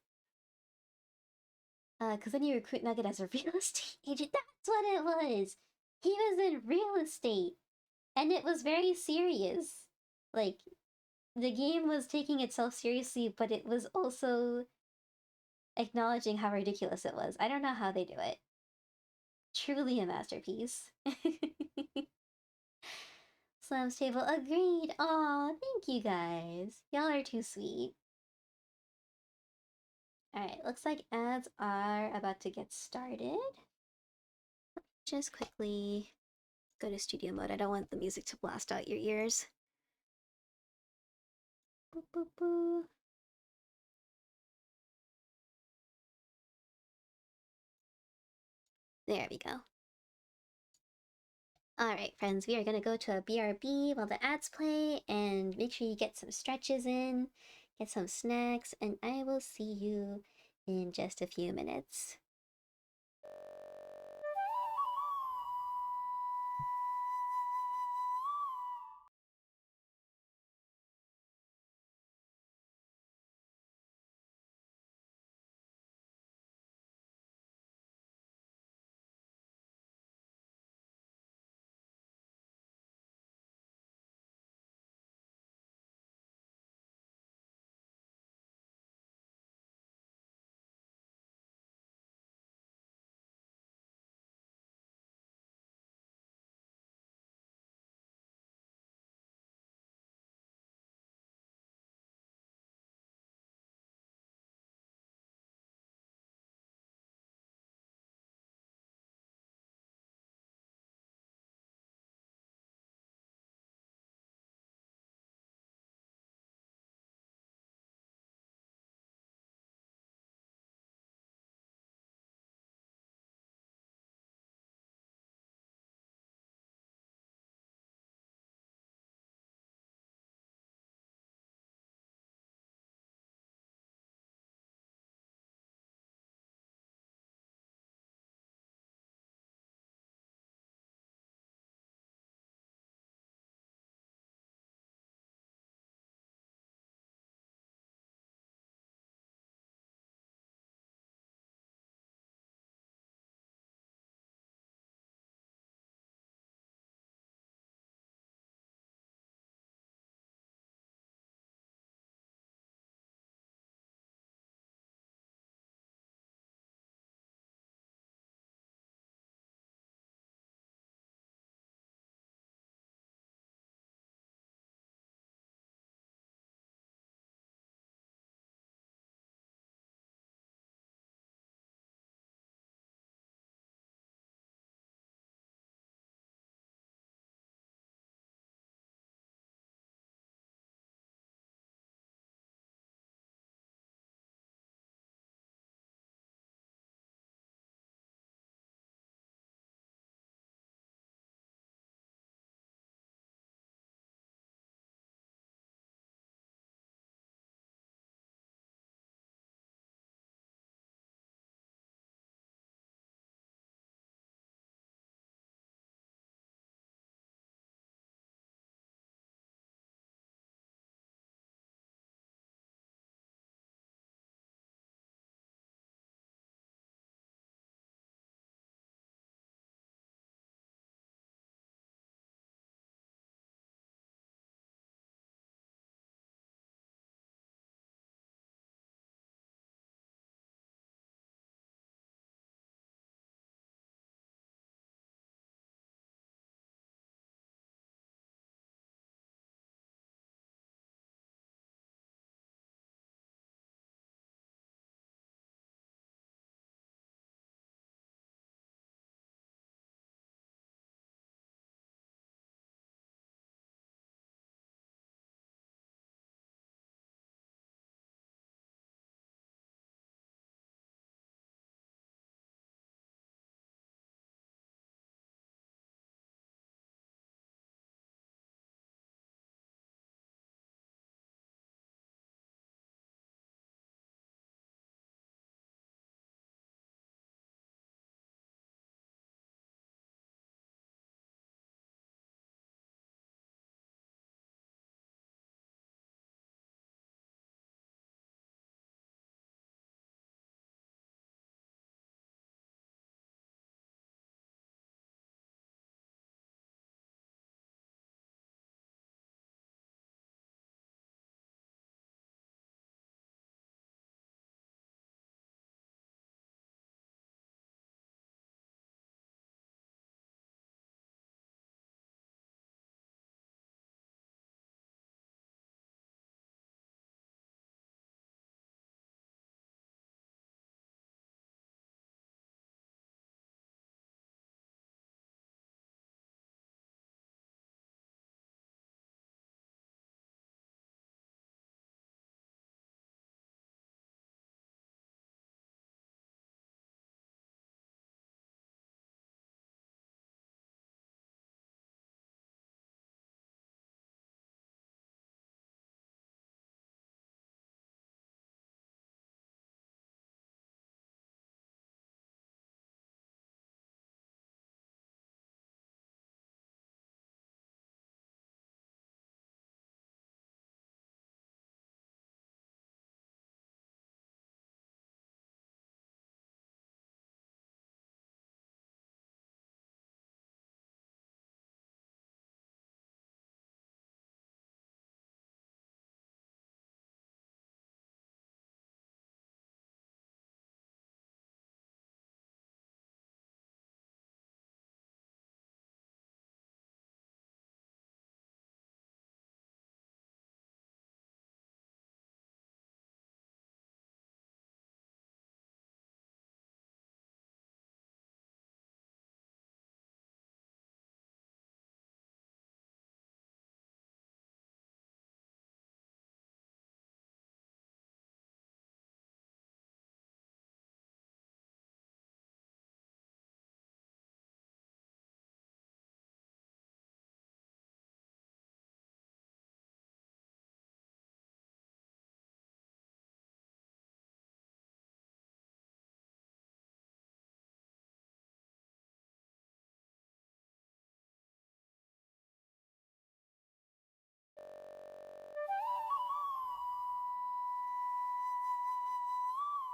Because then you recruit Nugget as a real estate agent. That's what it was! He was in real estate! And it was very serious. Like, the game was taking itself seriously, but it was also acknowledging how ridiculous it was. I don't know how they do it. Truly a masterpiece. Slam's table agreed. Aw, thank you guys. Y'all are too sweet. Alright, looks like ads are about to get started. Just quickly go to studio mode. I don't want the music to blast out your ears. Boop, boop, boop. There we go. Alright, friends, we are gonna go to a BRB while the ads play, and make sure you get some stretches in, get some snacks, and I will see you in just a few minutes.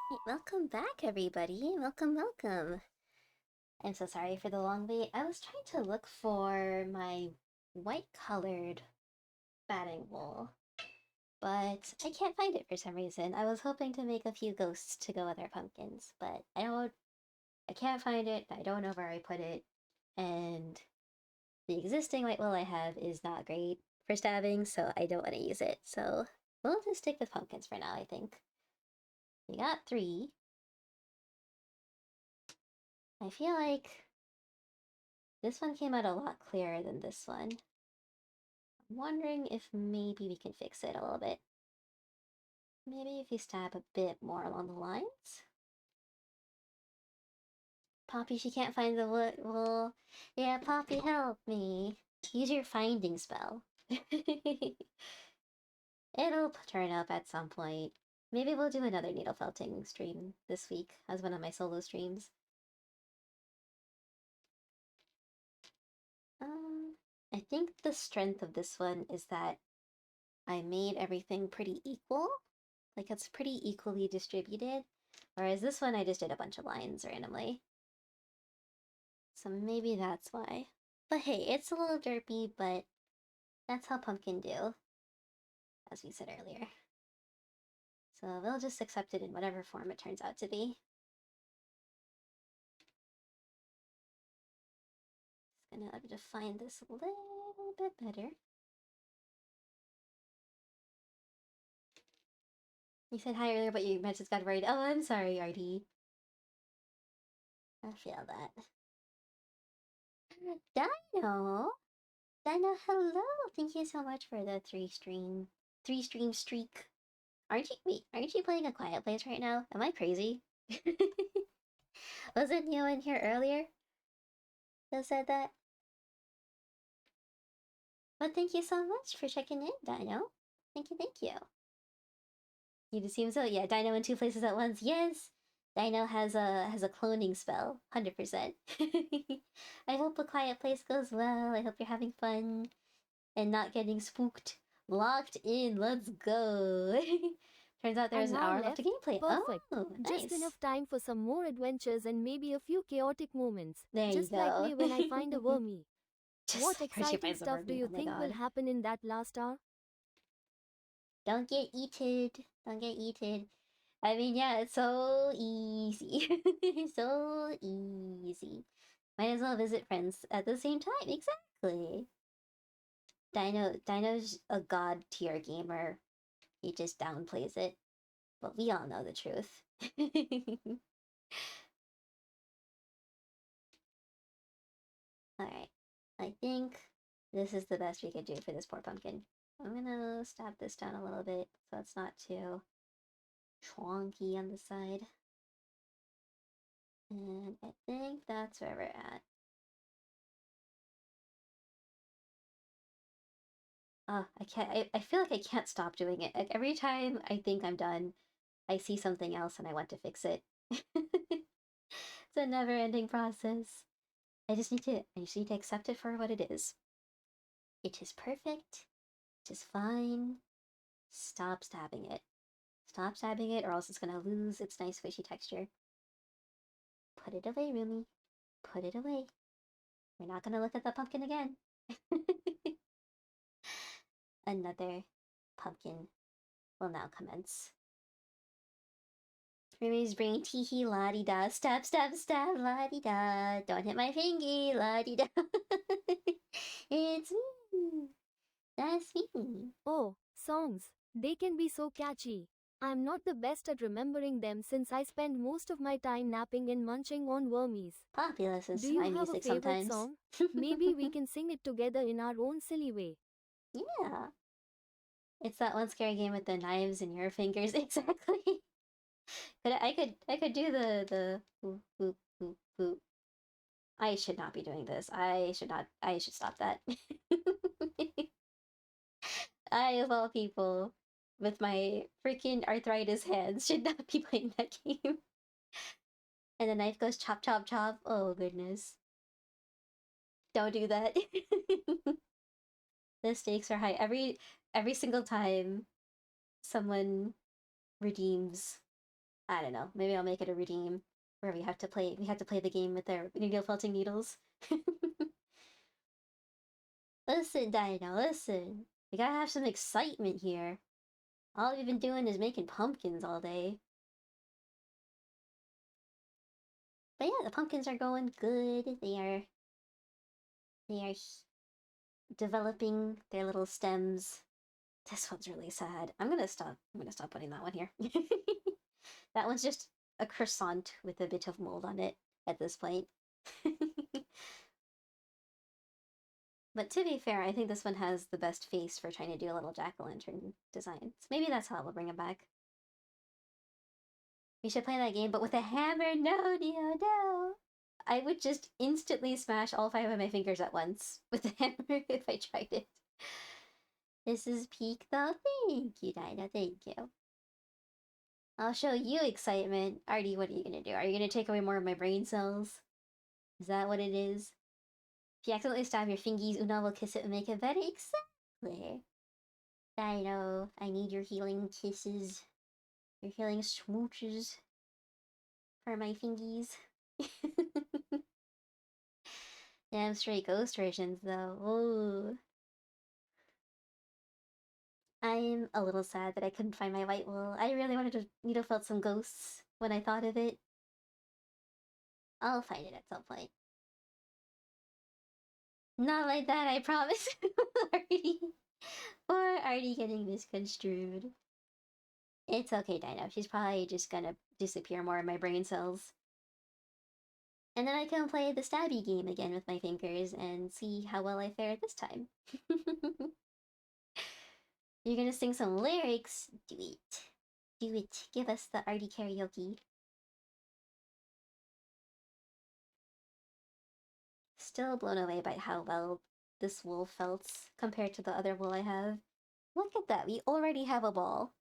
Hey, welcome back, everybody. Welcome. I'm so sorry for the long wait. I was trying to look for my white-colored batting wool, but I can't find it for some reason. I was hoping to make a few ghosts to go with our pumpkins, but I can't find it. I don't know where I put it, and the existing white wool I have is not great for stabbing, so I don't want to use it. So we'll just stick with pumpkins for now, I think. We got 3. I feel like this one came out a lot clearer than this one. I'm wondering if maybe we can fix it a little bit. Maybe if you stab a bit more along the lines? Poppy, she can't find the wool. Yeah, Poppy, help me. Use your finding spell. It'll turn up at some point. Maybe we'll do another needle felting stream this week as one of my solo streams. I think the strength of this one is that I made everything pretty equal. Like it's pretty equally distributed. Whereas this one I just did a bunch of lines randomly. So maybe that's why. But hey, it's a little derpy, but that's how pumpkin do, as we said earlier. So we'll just accept it in whatever form it turns out to be. Just gonna define this a little bit better. You said hi earlier, but your message got worried. Oh, I'm sorry, Artie. I feel that. Dino! Dino, hello! Thank you so much for the 3-stream streak. Aren't you playing A Quiet Place right now? Am I crazy? Wasn't you in here earlier that said that? But thank you so much for checking in, Dino. Thank you. You just seem so yeah, Dino in 2 places at once. Yes! Dino has a cloning spell, 100%. I hope A Quiet Place goes well. I hope you're having fun and not getting spooked. Locked in, let's go. Turns out there's An an hour hour left of left? gameplay. Perfect. Oh, Just nice. enough time for some more adventures and maybe a few chaotic moments. There Just you like go. me when I find a wormy. Just What like Hershey exciting finds the stuff do Barbie. you Oh my think will god. happen in that last hour? Don't get eaten. Don't get eaten. I mean, yeah, it's so easy. So easy. Might as well visit friends at the same time. Exactly. Dino's a god tier gamer. He just downplays it. But we all know the truth. Alright. I think this is the best we could do for this poor pumpkin. I'm gonna stab this down a little bit so it's not too chonky on the side. And I think that's where we're at. I can't, I feel like I can't stop doing it. Like every time I think I'm done, I see something else and I want to fix it. It's a never-ending process. I just need to accept it for what it is. It is perfect. It is fine. Stop stabbing it. Stop stabbing it or else it's gonna lose its nice fishy texture. Put it away, Rumi. Put it away. We're not gonna look at the pumpkin again. Another pumpkin will now commence. Rumi's bringing teehee la-di-da. Stab, la-di-da. Don't hit my fingy, la-di-da. It's me. That's me. Oh, songs. They can be so catchy. I'm not the best at remembering them since I spend most of my time napping and munching on wormies. Poppy listens Do to you my have a music favorite sometimes. song? Maybe we can sing it together in our own silly way. Yeah. It's that one scary game with the knives in your fingers. Exactly. But I could do the whoop, whoop, whoop, whoop. I should not be doing this. I should stop that. I, of all people, with my freaking arthritis hands, should not be playing that game. And the knife goes chop, chop, chop. Oh, goodness. Don't do that. The stakes are high. Every single time someone redeems I don't know. Maybe I'll make it a routine where we have to play the game with our needle felting needles. Listen, Dino, listen. We gotta have some excitement here. All we've been doing is making pumpkins all day. But yeah, the pumpkins are going good. They are developing their little stems. This one's really sad. I'm gonna stop putting that one here. That one's just a croissant with a bit of mold on it at this point. But to be fair, I think this one has the best face for trying to do a little jack-o'-lantern design. So maybe that's how we'll bring it back. We should play that game, but with a hammer. No, Neo, no. I would just instantly smash all 5 of my fingers at once with the hammer if I tried it. This is peak though. Thank you, Dinah. Thank you. I'll show you excitement. Artie, what are you gonna do? Are you gonna take away more of my brain cells? Is that what it is? If you accidentally stab your fingies, Una will kiss it and make it better. Exactly. Dino, I need your healing kisses. Your healing smooches. For my fingies. Damn straight ghost versions, though. Ooh. I'm a little sad that I couldn't find my white wool. I really wanted to needle felt some ghosts when I thought of it. I'll find it at some point. Not like that, I promise. Artie. Or Artie getting misconstrued. It's okay, Dino. She's probably just gonna disappear more in my brain cells. And then I can play the stabby game again with my fingers and see how well I fare this time. You're gonna sing some lyrics? Do it. Do it. Give us the Artie karaoke. Still blown away by how well this wool felts compared to the other wool I have. Look at that. We already have a ball.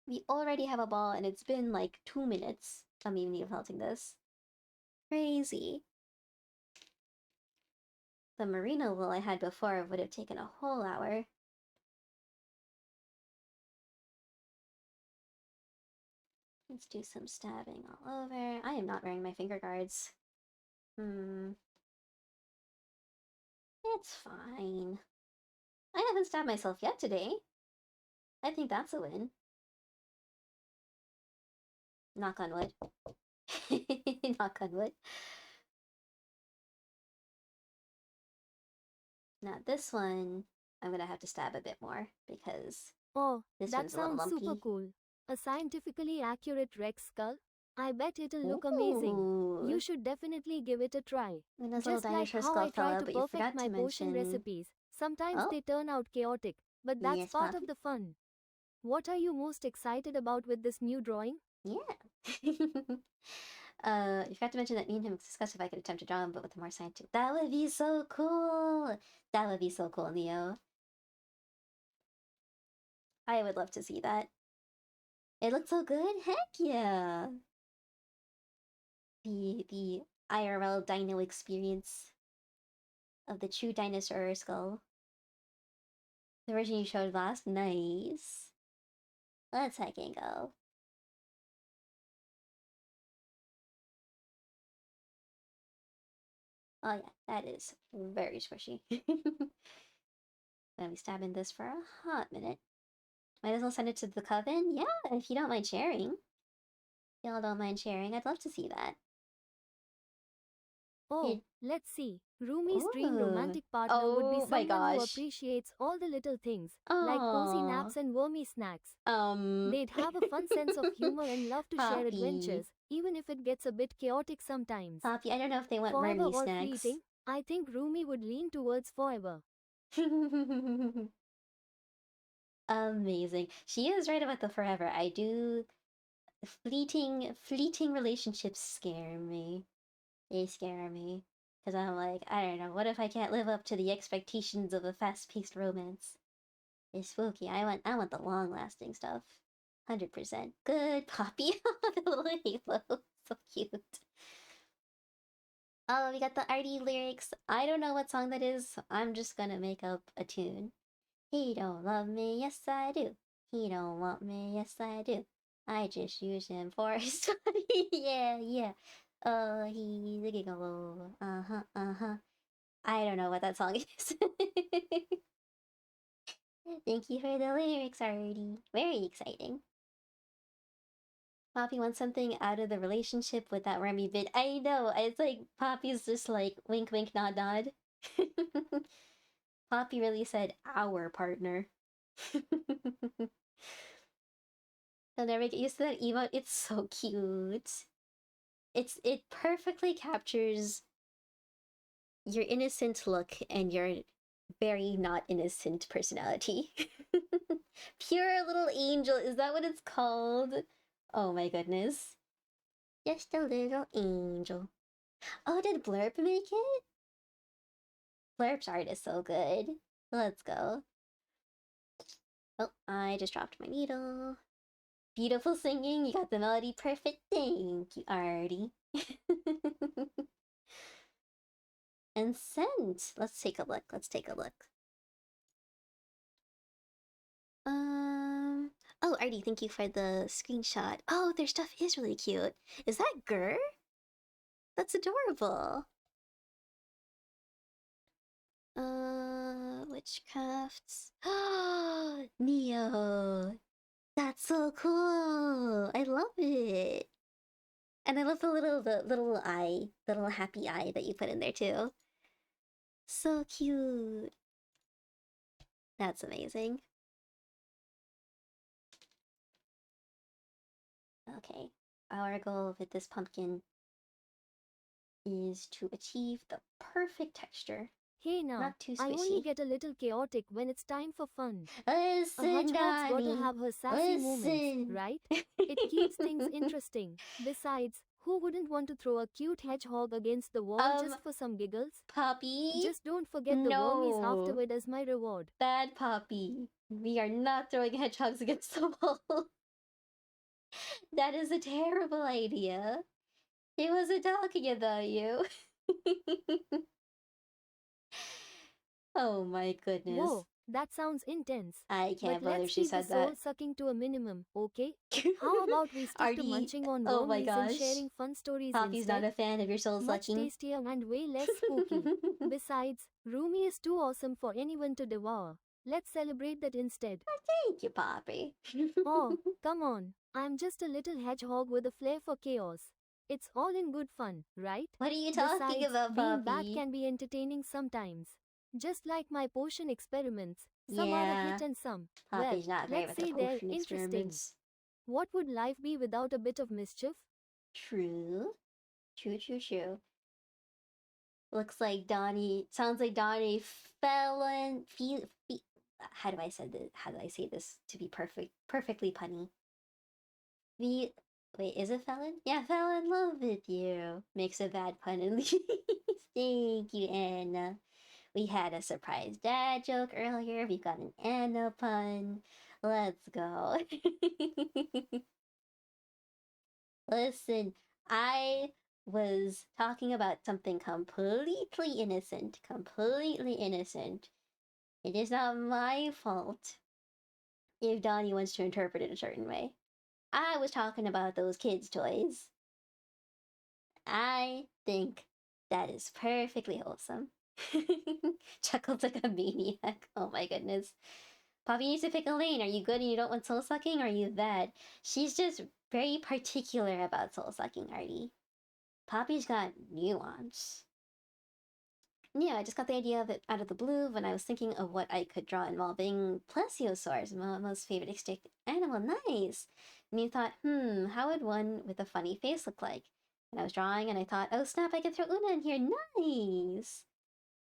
We already have a ball and it's been like 2 minutes of me needle felting this. Crazy. The merino wool I had before would have taken a whole hour. Let's do some stabbing all over. I am not wearing my finger guards. It's fine. I haven't stabbed myself yet today. I think that's a win. Knock on wood. Knock on wood. Now this one, I'm gonna have to stab a bit more because Oh, this that one's a little sounds super lumpy. cool. A scientifically accurate Rex skull? I bet it'll look amazing. Ooh. You should definitely give it a try. Luna's little Just like dinosaur how skull I fell try out, to but you perfect forgot my to potion mention... recipes. Sometimes Oh? they turn out chaotic, but that's Yes, part Poppy. of the fun. What are you most excited about with this new drawing? Yeah. You forgot to mention that me and him discussed if I could attempt to draw him, but with a more scientific... That would be so cool! That would be so cool, Neo. I would love to see that. It looks so good? Heck yeah! The IRL dino experience of the true dinosaur skull. The version you showed last? Nice. Let's heck and go. Oh yeah, that is very squishy. Gonna be stabbing this for a hot minute. Might as well send it to the coven? Yeah, if you don't mind sharing. Y'all don't mind sharing, I'd love to see that. Oh, let's see. Rumi's dream romantic partner would be Oh my someone who gosh. appreciates all the little things, like cozy naps and wormy snacks. They'd have a fun sense of humor and love to share Poppy. adventures, even if it gets a bit chaotic sometimes. Poppy, I don't know if they want Forever wormy or snacks. fleeting, I think Rumi would lean towards forever. Amazing. She is right about the forever. I do... Fleeting relationships scare me. They scare me. Because I'm like, I don't know, what if I can't live up to the expectations of a fast-paced romance? It's spooky. I want the long-lasting stuff. 100%. Good, Poppy. The little halo. So cute. Oh, we got the arty lyrics. I don't know what song that is, so I'm just gonna make up a tune. He don't love me, yes I do. He don't want me, yes I do. I just use him for his yeah, yeah. He's a gigolo. Uh-huh, uh-huh. I don't know what that song is. Thank you for the lyrics already. Very exciting. Poppy wants something out of the relationship with that Remy bit. I know. It's like Poppy's just like wink, wink, nod, nod. Poppy really said our partner. I'll never get used to that emote. It's so cute. It perfectly captures your innocent look and your very not innocent personality. Pure little angel, is that what it's called? Oh my goodness. Just a little angel. Oh, did Blurb make it? Blurb's art is so good. Let's go. Oh, I just dropped my needle. Beautiful singing, you got the melody perfect. Thank you, Artie. And scent. Let's take a look. Let's take a look. Oh, Artie, thank you for the screenshot. Oh, their stuff is really cute. Is that Gur? That's adorable. Witchcrafts. Neo. That's so cool. I love it. And I love the little eye, the little happy eye that you put in there too. So cute. That's amazing. Okay. Our goal with this pumpkin is to achieve the perfect texture. Hey now, Not too I only squishy. get a little chaotic when it's time for fun. A Listen, hedgehog's gotta Donnie. have her sassy moments, Listen. right? It keeps things interesting. Besides, who wouldn't want to throw a cute hedgehog against the wall just for some giggles? Poppy? Just don't forget the wormies afterward as my reward. Bad Poppy. We are not throwing hedgehogs against the wall. That is a terrible idea. He wasn't talking about you. Oh my goodness. Whoa, that sounds intense. I can't But believe let's she keep the said soul that. sucking to a minimum, okay? How about we stick to munching on oh my wormies gosh. and sharing fun stories Poppy's instead? not a fan of your soul Much sucking. tastier and way less spooky. Besides, Rumi is too awesome for anyone to devour. Let's celebrate that instead. Thank you, Poppy. Oh, come on. I'm just a little hedgehog with a flair for chaos. It's all in good fun, right? What are you talking Besides, about, being bad Poppy? can be entertaining sometimes. Just like my potion experiments. Some are a Yeah. hit and some, Poppy's well, not great let's with the say they're potion interesting. experiments. What would life be without a bit of mischief? True. True. Looks like Donnie. Sounds like Donnie fell in. How do I say this? How do I say this to be perfectly punny? Wait, is it Felon? Yeah, fell in love with you. Makes a bad pun at least. Thank you, Anna. We had a surprise dad joke earlier. We've got an Anna pun. Let's go. Listen, I was talking about something completely innocent. Completely innocent. It is not my fault if Donnie wants to interpret it a certain way. I was talking about those kids' toys. I think that is perfectly wholesome. Chuckled like a maniac. Oh my goodness. Poppy needs to pick a lane. Are you good and you don't want soul sucking? Or are you bad? She's just very particular about soul sucking, Artie. Poppy's got nuance. Yeah, I just got the idea of it out of the blue when I was thinking of what I could draw involving plesiosaurs, my most favorite extinct animal. Nice! And you thought, how would one with a funny face look like? And I was drawing and I thought, oh snap, I could throw Una in here. Nice!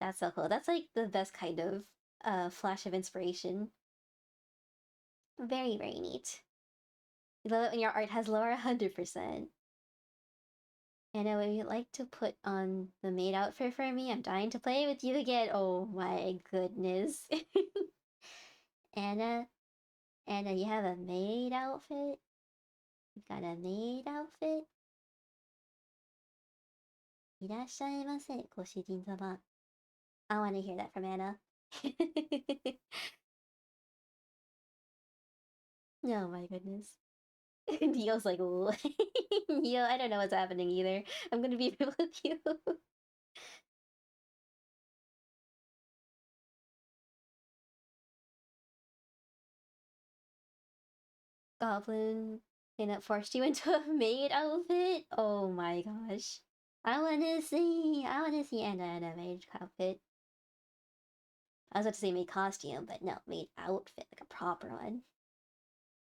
That's so cool. That's like the best kind of flash of inspiration. Very, very neat. You love it when your art has lower 100%. And I would like to put on the maid outfit for me. I'm dying to play with you again. Oh my goodness. Anna, you have a maid outfit? You've got a maid outfit? いらっしゃいませ、ご主人様. I want to hear that from Anna. Oh my goodness. Neo's like, what? Yo, I don't know what's happening either. I'm gonna be real with you. Goblin and it forced you into a maid outfit? Oh my gosh. I wanna see Anna in a maid outfit. I was about to say maid costume, but no, maid outfit, like a proper one.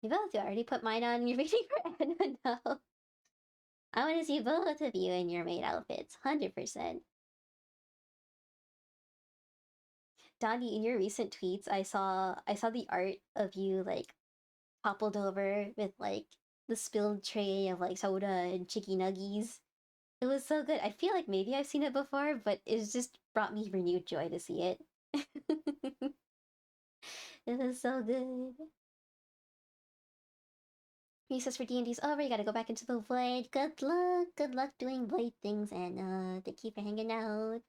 You both already put mine on, you're waiting for Anna now. I wanna see both of you in your maid outfits, 100%. Donnie, in your recent tweets, I saw the art of you like toppled over with like the spilled tray of like soda and chicky nuggies. It was so good. I feel like maybe I've seen it before, but it's just brought me renewed joy to see it. It was so good. He says for D&D's over, you gotta go back into the void. Good luck. Good luck doing void things, and thank you for hanging out.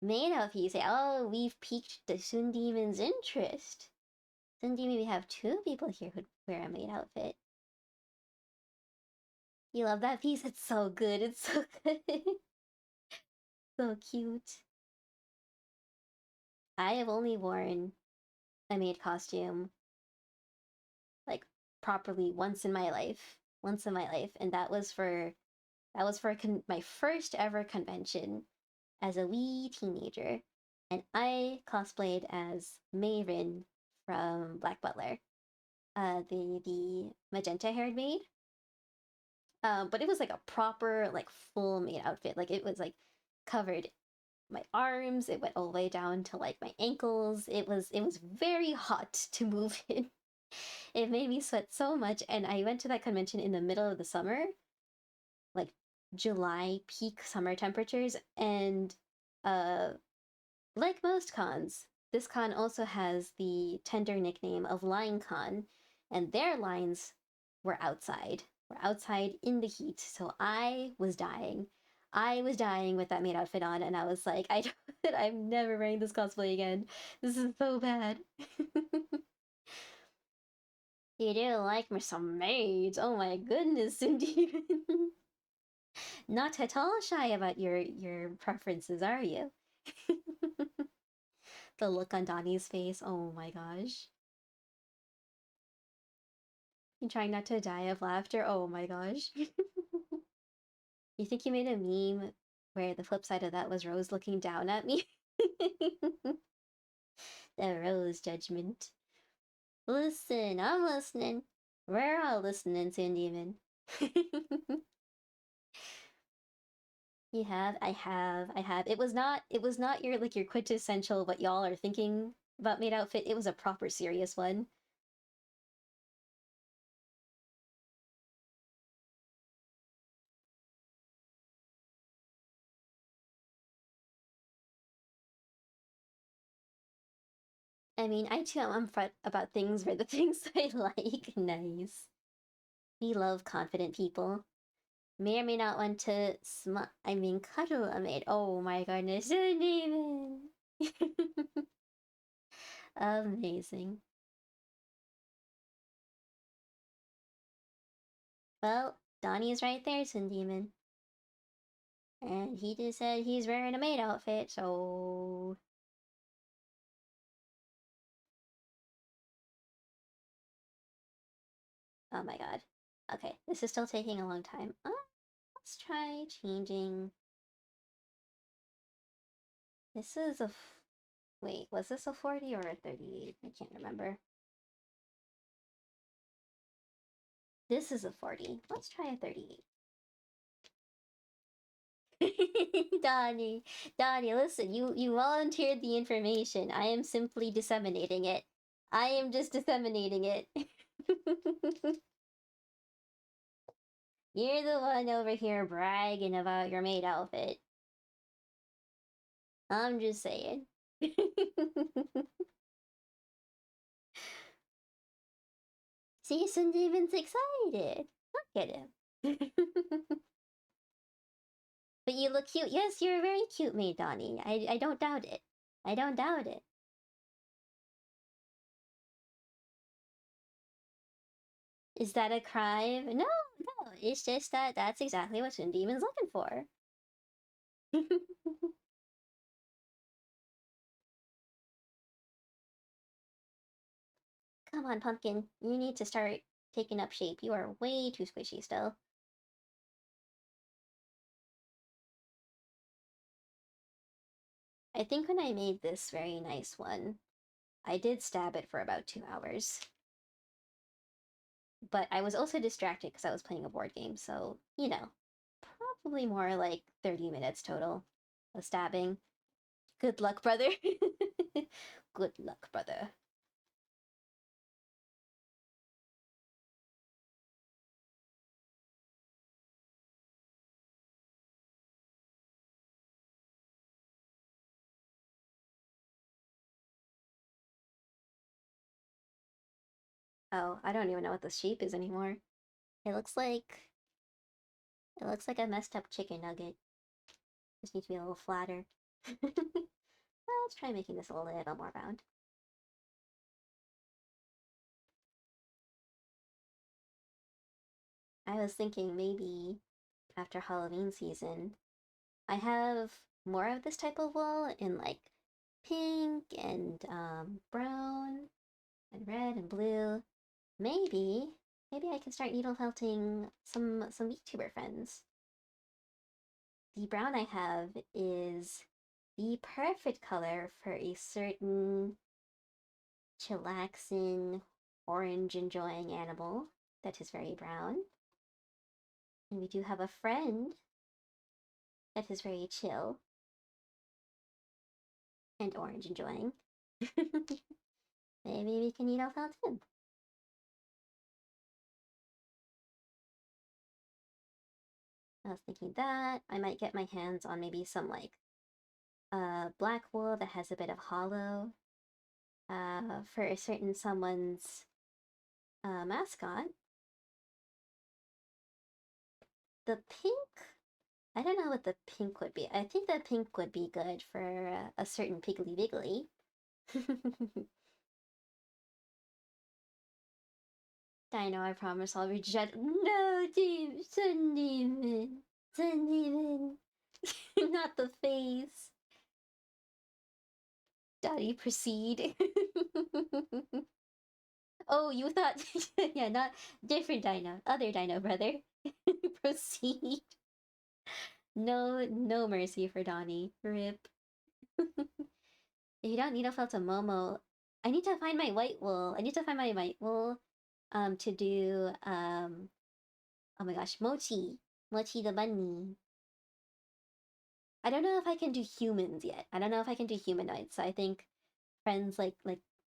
Made up, you say, oh, we've piqued the Sun Demon's interest. Sun Demon, we have two people here who wear a maid outfit. You love that piece? It's so good. It's so good. So cute. I have only worn a maid costume like properly once in my life. Once in my life, and that was for my first ever convention as a wee teenager, and I cosplayed as Maven from Black Butler, the magenta haired maid. But it was like a proper like full maid outfit. Like it was like covered my arms. It went all the way down to like my ankles. It was very hot to move in. It made me sweat so much, and I went to that convention in the middle of the summer, like July peak summer temperatures, and uh like most cons, this con also has the tender nickname of Line Con, and their lines were outside. Were outside in the heat, so I was dying. I was dying with that maid outfit on, and I was like, I'm never wearing this cosplay again. This is so bad. You do like me some maids? Oh my goodness, Cindy. Not at all shy about your preferences, are you? The look on Donnie's face. Oh my gosh. You trying not to die of laughter? Oh my gosh. You think you made a meme where the flip side of that was Rose looking down at me? The Rose judgment. Listen, I'm listening. We're all listening, Sandemon. You have, I have. It was not your like your quintessential what y'all are thinking about maid outfit. It was a proper serious one. I mean, I too am upfront about things for the things I like. Nice. We love confident people. May or may not want to cuddle a maid. Oh my goodness, David! Amazing. Well, Donnie is right there, Sin Demon. And he just said he's wearing a maid outfit, so... Oh my god. Okay, this is still taking a long time. Let's try changing... This is a... Wait, was this a 40 or a 38? I can't remember. This is a 40. Let's try a 38. Donnie, Donnie, listen, you volunteered the information. I am simply disseminating it. I am just disseminating it. You're the one over here bragging about your maid outfit. I'm just saying. See, Sundeven's excited. Look at him. But you look cute. Yes, you're a very cute maid, Donnie. I don't doubt it. I don't doubt it. Is that a crime? No, no. It's just that that's exactly what Twin Demon's looking for. Come on, Pumpkin. You need to start taking up shape. You are way too squishy still. I think when I made this very nice one, I did stab it for about 2 hours. But I was also distracted because I was playing a board game, so, you know, probably more like 30 minutes total of stabbing. Good luck, brother. Good luck, brother. Oh, I don't even know what this shape is anymore. It looks like a messed up chicken nugget. Just needs to be a little flatter. Well, let's try making this a little more round. I was thinking maybe after Halloween season, I have more of this type of wool in like pink and brown and red and blue. Maybe I can start needle felting some VTuber friends. The brown I have is the perfect color for a certain chillaxing, orange enjoying animal that is very brown. And we do have a friend that is very chill and orange enjoying. Maybe we can eat off out him. I was thinking that I might get my hands on maybe some like black wool that has a bit of hollow for a certain someone's mascot. The pink, I don't know what the pink would be. I think the pink would be good for a certain Piggly Wiggly. Dino, I promise I'll reach out. No, Dave, Sun Demon. Sun Demon. Not the face. Daddy, proceed. Oh, you thought. Yeah, not different Dino. Other Dino, brother. Proceed. No mercy for Donnie. Rip. If you don't need a filter Momo, I need to find my white wool. I need to find my white wool to do oh my gosh, Mochi. Mochi the bunny. I don't know if I can do humans yet. I don't know if I can do humanoids. So I think friends like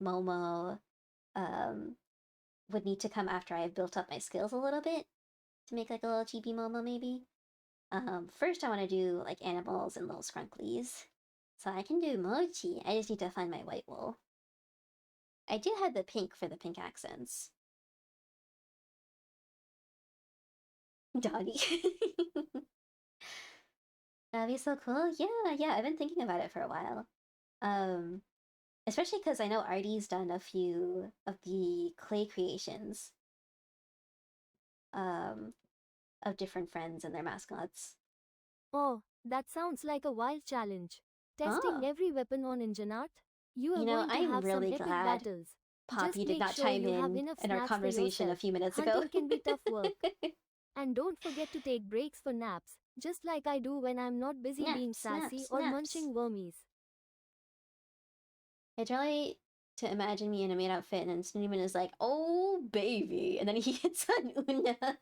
Momo would need to come after I've built up my skills a little bit to make like a little chibi Momo maybe. First I want to do like animals and little scrunklies. So I can do Mochi. I just need to find my white wool. I do have the pink for the pink accents. Dottie. That'd be so cool. Yeah, I've been thinking about it for a while. Um, Especially because I know Artie's done a few of the clay creations um, of different friends and their mascots. Oh, that sounds like a wild challenge. Testing Oh, every weapon on engine art? You are going to I'm have some really epic glad battles. Poppy Just did make not sure chime you have enough in our snacks for conversation a yourself. few minutes ago. Hunting can be tough work. And don't forget to take breaks for naps, just like I do when I'm not busy being Naps, sassy naps, or naps. munching wormies. I try to imagine me in a maid outfit, and then Cinnamon is like, "Oh baby," and then he hits on Una.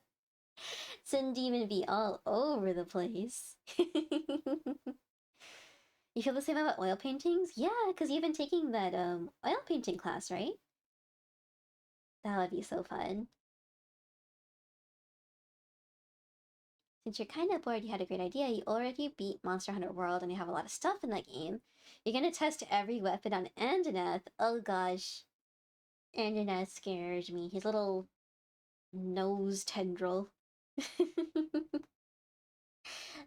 Cinnamon be all over the place. You feel the same about oil paintings? Yeah, because you've been taking that oil painting class, right? That would be so fun. Since you're kind of bored, you had a great idea. You already beat Monster Hunter World and you have a lot of stuff in that game. You're gonna test every weapon on Anjanath. Oh gosh. Anjanath scares me. His little nose tendril.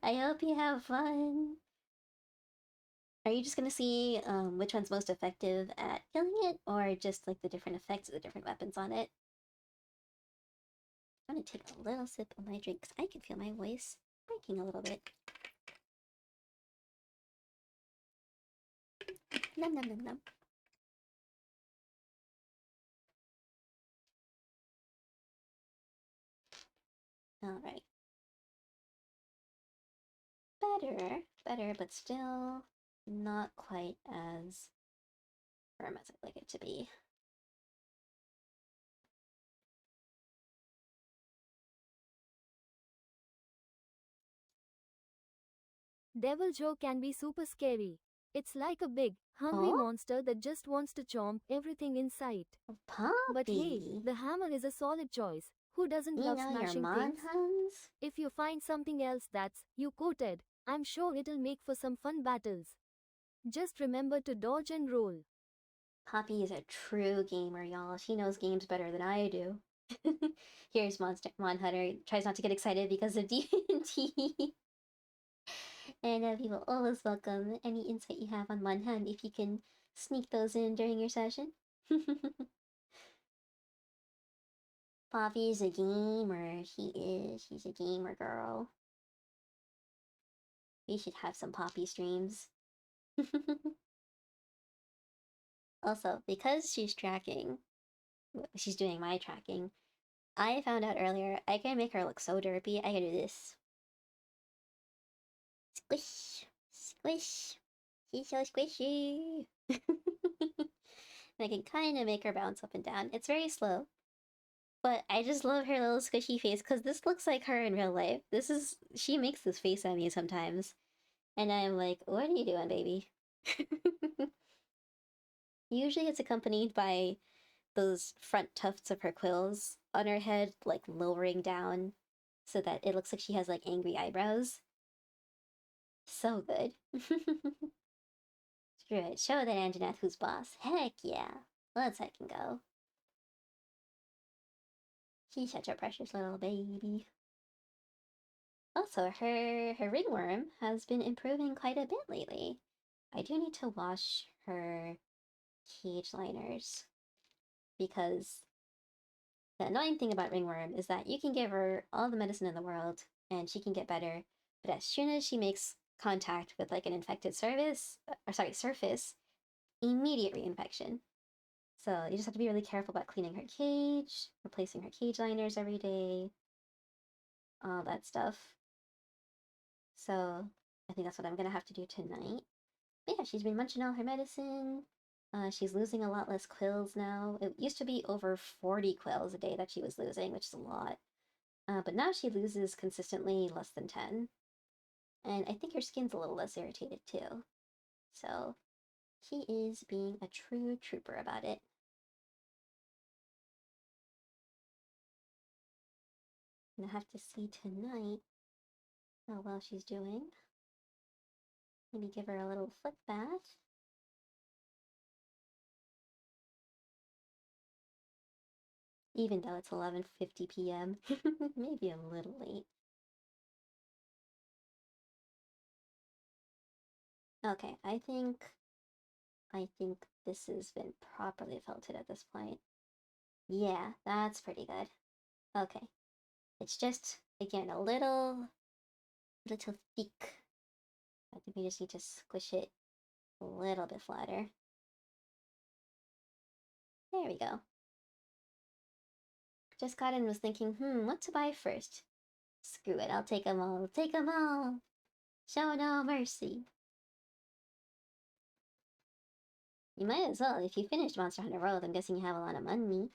I hope you have fun. Are you just gonna see which one's most effective at killing it, or just like the different effects of the different weapons on it? I'm gonna take a little sip of my drink because I can feel my voice breaking a little bit. Nom nom nom nom. Alright. Better, but still not quite as firm as I'd like it to be. Devil Joe can be super scary. It's like a big, hungry Oh? monster that just wants to chomp everything in sight. Poppy! But hey, the hammer is a solid choice. Who doesn't you love know your smashing things? Monhuns? If you find something else that's you coated, I'm sure it'll make for some fun battles. Just remember to dodge and roll. Poppy is a true gamer, y'all. She knows games better than I do. Here's Mon Hunter tries not to get excited because of D&D. And we will always welcome any insight you have on Monhan if you can sneak those in during your session. Poppy's a gamer. She's a gamer girl. We should have some Poppy streams. Also, because she's tracking, she's doing my tracking, I found out earlier I can make her look so derpy. I can do this. Squish, squish. She's so squishy. And I can kind of make her bounce up and down. It's very slow. But I just love her little squishy face because this looks like her in real life. She makes this face at me sometimes. And I'm like, what are you doing, baby? Usually it's accompanied by those front tufts of her quills on her head, like lowering down so that it looks like she has like angry eyebrows. So good. Screw it. Show that Anjaneth who's boss. Heck yeah. Let's heck and go. She's such a precious little baby. Also, her ringworm has been improving quite a bit lately. I do need to wash her cage liners because the annoying thing about ringworm is that you can give her all the medicine in the world and she can get better, but as soon as she makes contact with like an infected surface, immediate reinfection. So you just have to be really careful about cleaning her cage, replacing her cage liners every day, all that stuff. So I think that's what I'm gonna have to do tonight. But yeah, she's been munching all her medicine. She's losing a lot less quills now. It used to be over 40 quills a day that she was losing, which is a lot. But now she loses consistently less than 10. And I think her skin's a little less irritated too. So she is being a true trooper about it. I'm gonna have to see tonight how well she's doing. Maybe give her a little foot bath. Even though it's 11:50 p.m. Maybe a little late. Okay, I think this has been properly filtered at this point. Yeah, that's pretty good. Okay. It's just, again, a little thick. I think we just need to squish it a little bit flatter. There we go. Just got in and was thinking, what to buy first? Screw it, I'll take them all. Take them all! Show no mercy. You might as well. If you finished Monster Hunter World, I'm guessing you have a lot of money.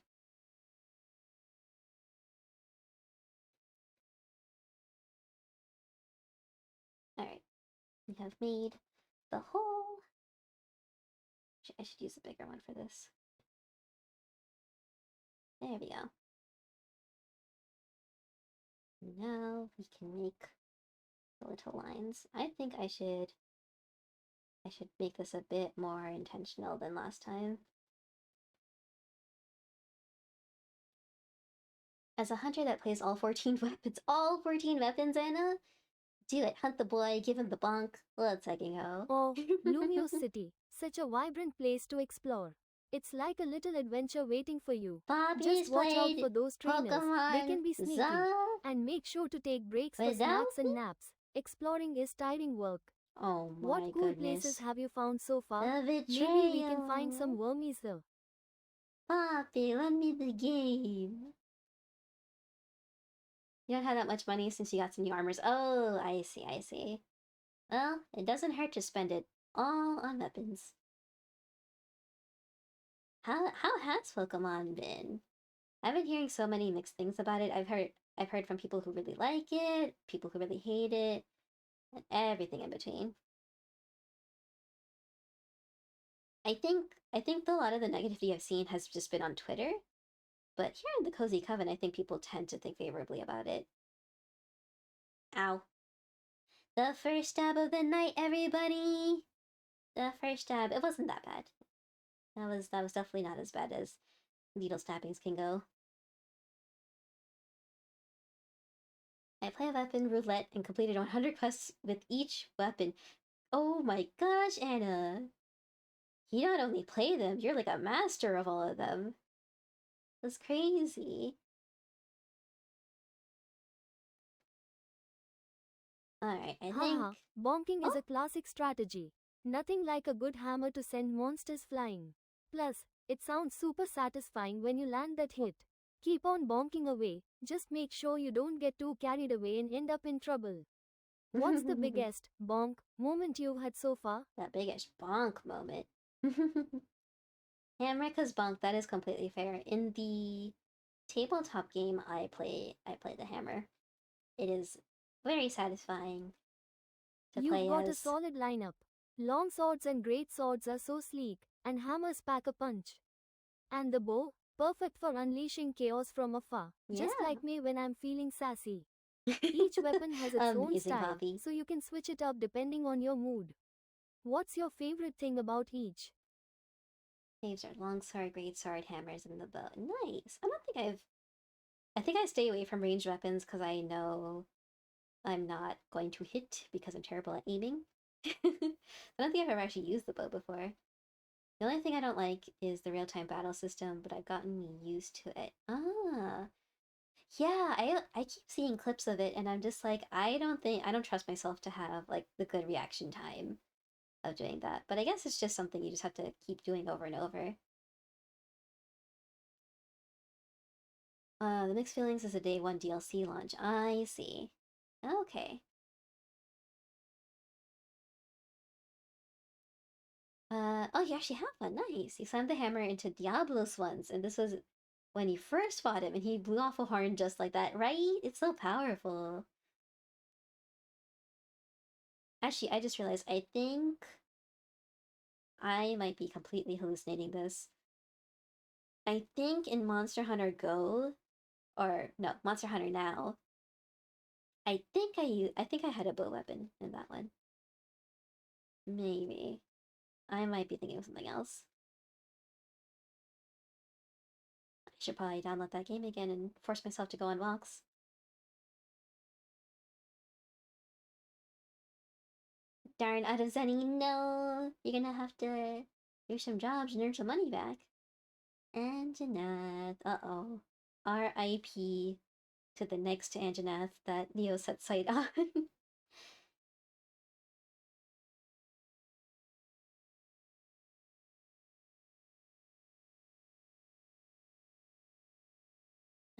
Alright. We have made the hole. I should use a bigger one for this. There we go. Now we can make the little lines. I think I should make this a bit more intentional than last time. As a hunter that plays all 14 weapons, Anna? Do it, hunt the boy, give him the bonk, let's fucking go. Oh, Lumiose City, such a vibrant place to explore. It's like a little adventure waiting for you. Poppy's Just watch out played for those trainers. They can Pokemon be sneaky. Za And make sure to take breaks for without snacks and naps. Exploring is tiring work. Oh my What cool goodness. places have you found so far? The betrayal. Maybe we can find some wormies there. Poppy, lend me the game. You don't have that much money since you got some new armors. Oh, I see, I see. Well, it doesn't hurt to spend it all on weapons. How has Pokemon been? I've been hearing so many mixed things about it. I've heard from people who really like it, people who really hate it, and everything in between. I think a lot of the negativity I've seen has just been on Twitter, but here in the Cozy Coven, I think people tend to think favorably about it. Ow. The first stab of the night, everybody! The first stab. It wasn't that bad. That was definitely not as bad as needle stabbings can go. I play a weapon roulette and completed 100 quests with each weapon. Oh my gosh, Anna! You not only play them, you're like a master of all of them. That's crazy. Alright, I think... Haha, bonking is Oh. a classic strategy. Nothing like a good hammer to send monsters flying. Plus, it sounds super satisfying when you land that hit. Keep on bonking away, just make sure you don't get too carried away and end up in trouble. What's the biggest bonk moment you've had so far? That biggest bonk moment. Hamrika's bonk, that is completely fair. In the tabletop game I play the hammer. It is very satisfying to play You've got a as. solid lineup. Long swords and great swords are so sleek, and hammers pack a punch. And the bow, perfect for unleashing chaos from afar, just Yeah. like me when I'm feeling sassy. Each weapon has its own Amazing, style, Poppy. so you can switch it up depending on your mood. What's your favorite thing about each? Saves are long sword, great sword, hammers, and the bow. Nice. I think I stay away from ranged weapons because I know I'm not going to hit because I'm terrible at aiming. I don't think I've ever actually used the bow before. The only thing I don't like is the real-time battle system, but I've gotten used to it. Ah. Yeah, I keep seeing clips of it and I'm just like, I don't trust myself to have like the good reaction time of doing that. But I guess it's just something you just have to keep doing over and over. The Mixed Feelings is a day one DLC launch. I see. Okay. Oh, you actually have one. Nice. You slammed the hammer into Diablos once, and this was when you first fought him, and he blew off a horn just like that, right? It's so powerful. Actually, I just realized, I think I might be completely hallucinating this. I think in Monster Hunter Go, or no, Monster Hunter Now, I think I had a bow weapon in that one. Maybe. I might be thinking of something else. I should probably download that game again and force myself to go on walks. Darn, out of Zenny, no! You're gonna have to do some jobs and earn some money back. Anjanath, uh-oh. R.I.P. to the next Anjanath that Neo set sight on.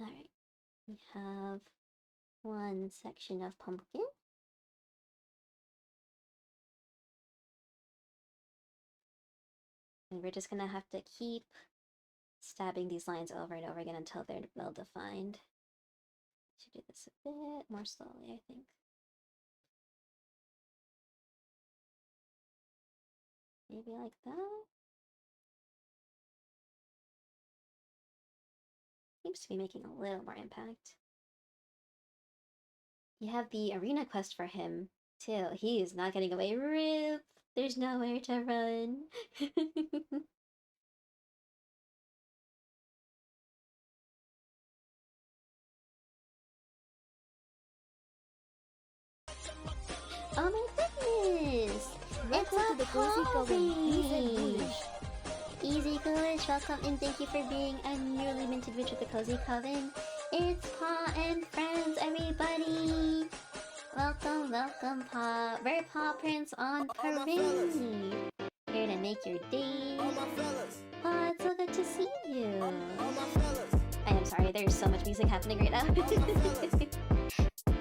Alright, we have one section of pumpkin. And we're just gonna have to keep stabbing these lines over and over again until they're well defined. Should do this a bit more slowly, I think. Maybe like that. Seems to be making a little more impact. You have the arena quest for him, too. He is not getting away. RIP! There's nowhere to run. Oh my goodness! It's Welcome to the Cozy Coven. Please head Hobby! bullish. Easy Ghoulish, welcome and thank you for being a newly minted witch with the Cozy Coven. It's Paw and friends, everybody! Welcome, welcome, Paw. We're Paw Prints on parade. Here to make your day. Paw, it's so good to see you. I am sorry, there's so much music happening right now.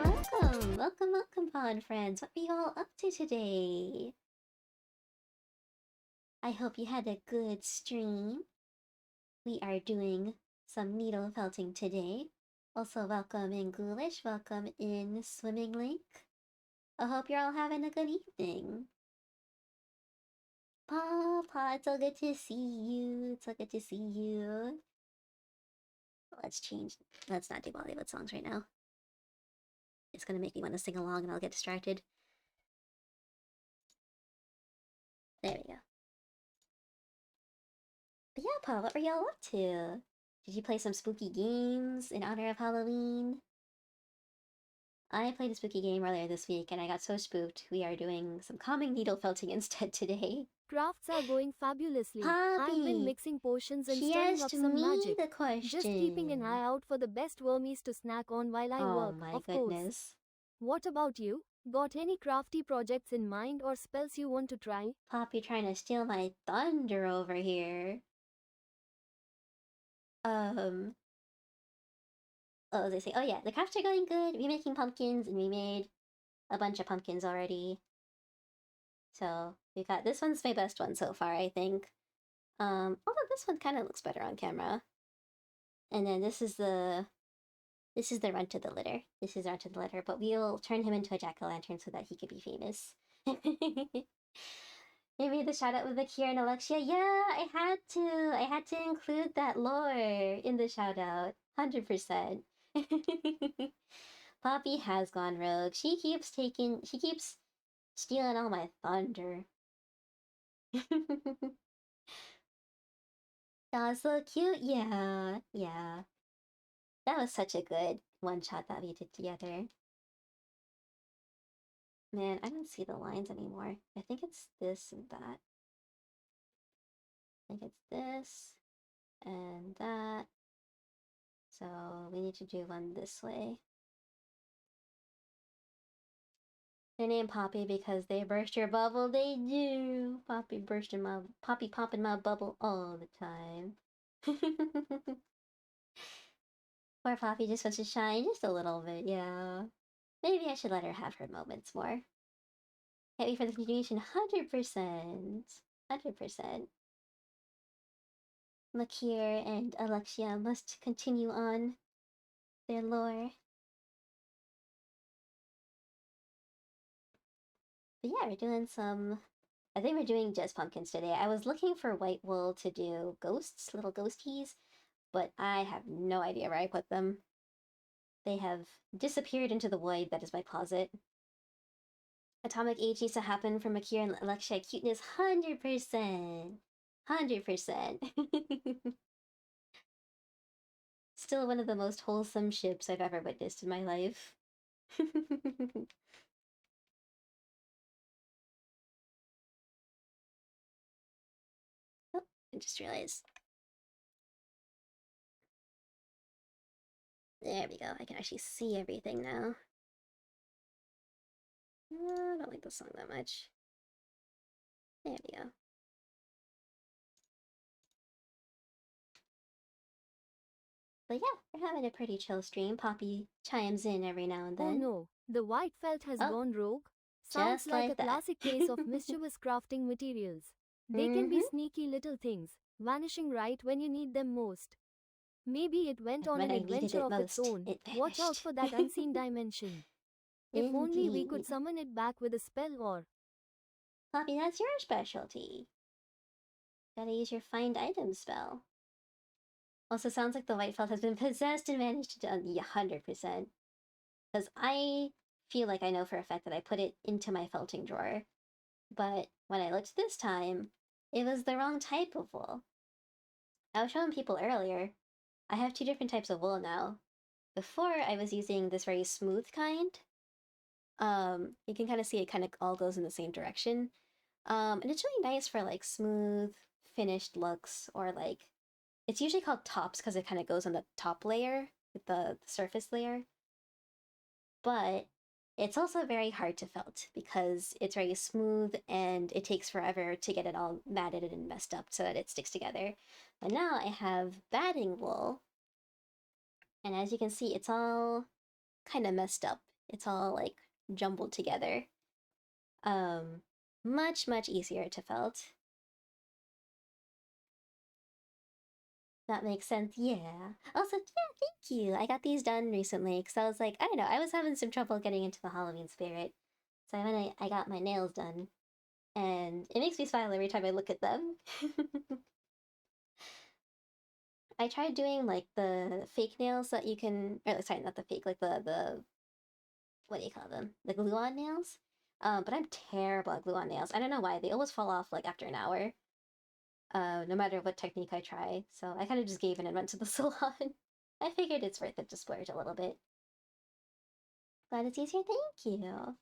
Welcome, welcome, welcome, Paw and friends. What are you all up to today? I hope you had a good stream. We are doing some needle felting today. Also, welcome in Ghoulish, welcome in Swimming Link. I hope you're all having a good evening. Paw, it's so good to see you. It's so good to see you. Let's not do Bollywood songs right now. It's gonna make me want to sing along and I'll get distracted. There we go. But yeah, Paw, what were y'all up to? Did you play some spooky games in honor of Halloween? I played a spooky game earlier this week and I got so spooked. We are doing some calming needle felting instead today. Crafts are going fabulously. I've been Poppy, mixing potions and she stirring asked up some me magic. the question. Just keeping an eye out for the best wormies to snack on while I Oh work, my of course. goodness. What about you? Got any crafty projects in mind or spells you want to try? Poppy trying to steal my thunder over here. What was I saying? Oh yeah, the crafts are going good. We're making pumpkins and we made a bunch of pumpkins already. So we got, this one's my best one so far, I think. Although this one kind of looks better on camera. And then this is the run to the litter. This is run to the litter, but we'll turn him into a jack-o'-lantern so that he could be famous. Maybe the shout out with Akira and Alexia. Yeah, I had to include that lore in the shout out. 100%. Poppy has gone rogue. She keeps stealing all my thunder. That was so cute. Yeah. That was such a good one shot that we did together. Man, I don't see the lines anymore. I think it's this and that. I think it's this and that. So we need to do one this way. They're named Poppy because they burst your bubble. They do. Poppy popping my bubble all the time. Poor Poppy just wants to shine just a little bit, yeah. Maybe I should let her have her moments more. Can't wait for the continuation. 100%. 100%. Makir and Alexia must continue on their lore. But yeah, we're doing I think we're doing just pumpkins today. I was looking for white wool to do ghosts, little ghosties, but I have no idea where I put them. They have disappeared into the void that is my closet. Atomic age needs to happen for Makir and Alexia cuteness. 100%. 100%. Still one of the most wholesome ships I've ever witnessed in my life. Oh, I just realized. There we go. I can actually see everything now. I don't like the song that much. There we go. But yeah, we're having a pretty chill stream. Poppy chimes in every now and Oh then. no, the white felt has Oh, gone rogue. Sounds just like like a that. classic case of mischievous crafting materials. They can be sneaky little things, vanishing right when you need them most. Maybe it went on When an I needed adventure it of its most, own. it Watch out vanished. for that unseen dimension. If only we could Indeed. summon it back with a spell or... Poppy, that's your specialty. Gotta use your find item spell. Also, sounds like the white felt has been possessed and managed to 100%. Because I feel like I know for a fact that I put it into my felting drawer. But when I looked this time, it was the wrong type of wool. I was showing people earlier. I have 2 different types of wool now. Before, I was using this very smooth kind. You can kind of see it kind of all goes in the same direction. And it's really nice for like smooth finished looks, or like, it's usually called tops because it kind of goes on the top layer, with the surface layer. But it's also very hard to felt because it's very smooth and it takes forever to get it all matted and messed up so that it sticks together. But now I have batting wool, and as you can see, it's all kind of messed up. It's all like jumbled together. Um, much easier to felt. That makes sense, yeah. Also, yeah, thank you. I got these done recently because I was like, I don't know, I was having some trouble getting into the Halloween spirit. So I got my nails done, and it makes me smile every time I look at them. I tried doing like the fake nails that you can, or sorry, not the fake, like the what do you call them? The glue-on nails. But I'm terrible at glue-on nails. I don't know why. They always fall off like after an hour. No matter what technique I try. So I kind of just gave in and went to the salon. I figured it's worth it to splurge a little bit. Glad it's easier. Thank you.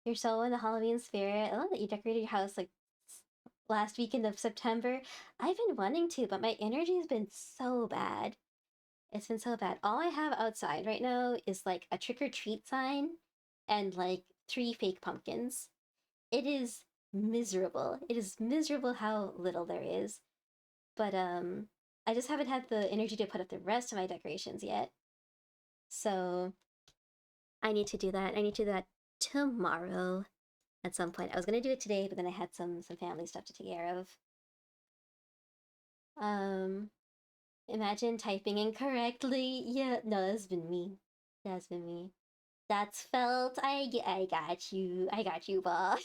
You're so in the Halloween spirit. I love that you decorated your house like last weekend of September. I've been wanting to, but my energy has been so bad. It's been so bad. All I have outside right now is like a trick or treat sign and like 3 fake pumpkins. It is miserable. It is miserable how little there is. But I just haven't had the energy to put up the rest of my decorations yet. So I need to do that. I need to do that tomorrow at some point. I was gonna do it today, but then I had some family stuff to take care of. Um Imagine typing incorrectly. Yeah, no, that's been me. That's been me. That's felt. I got you. I got you, Bob.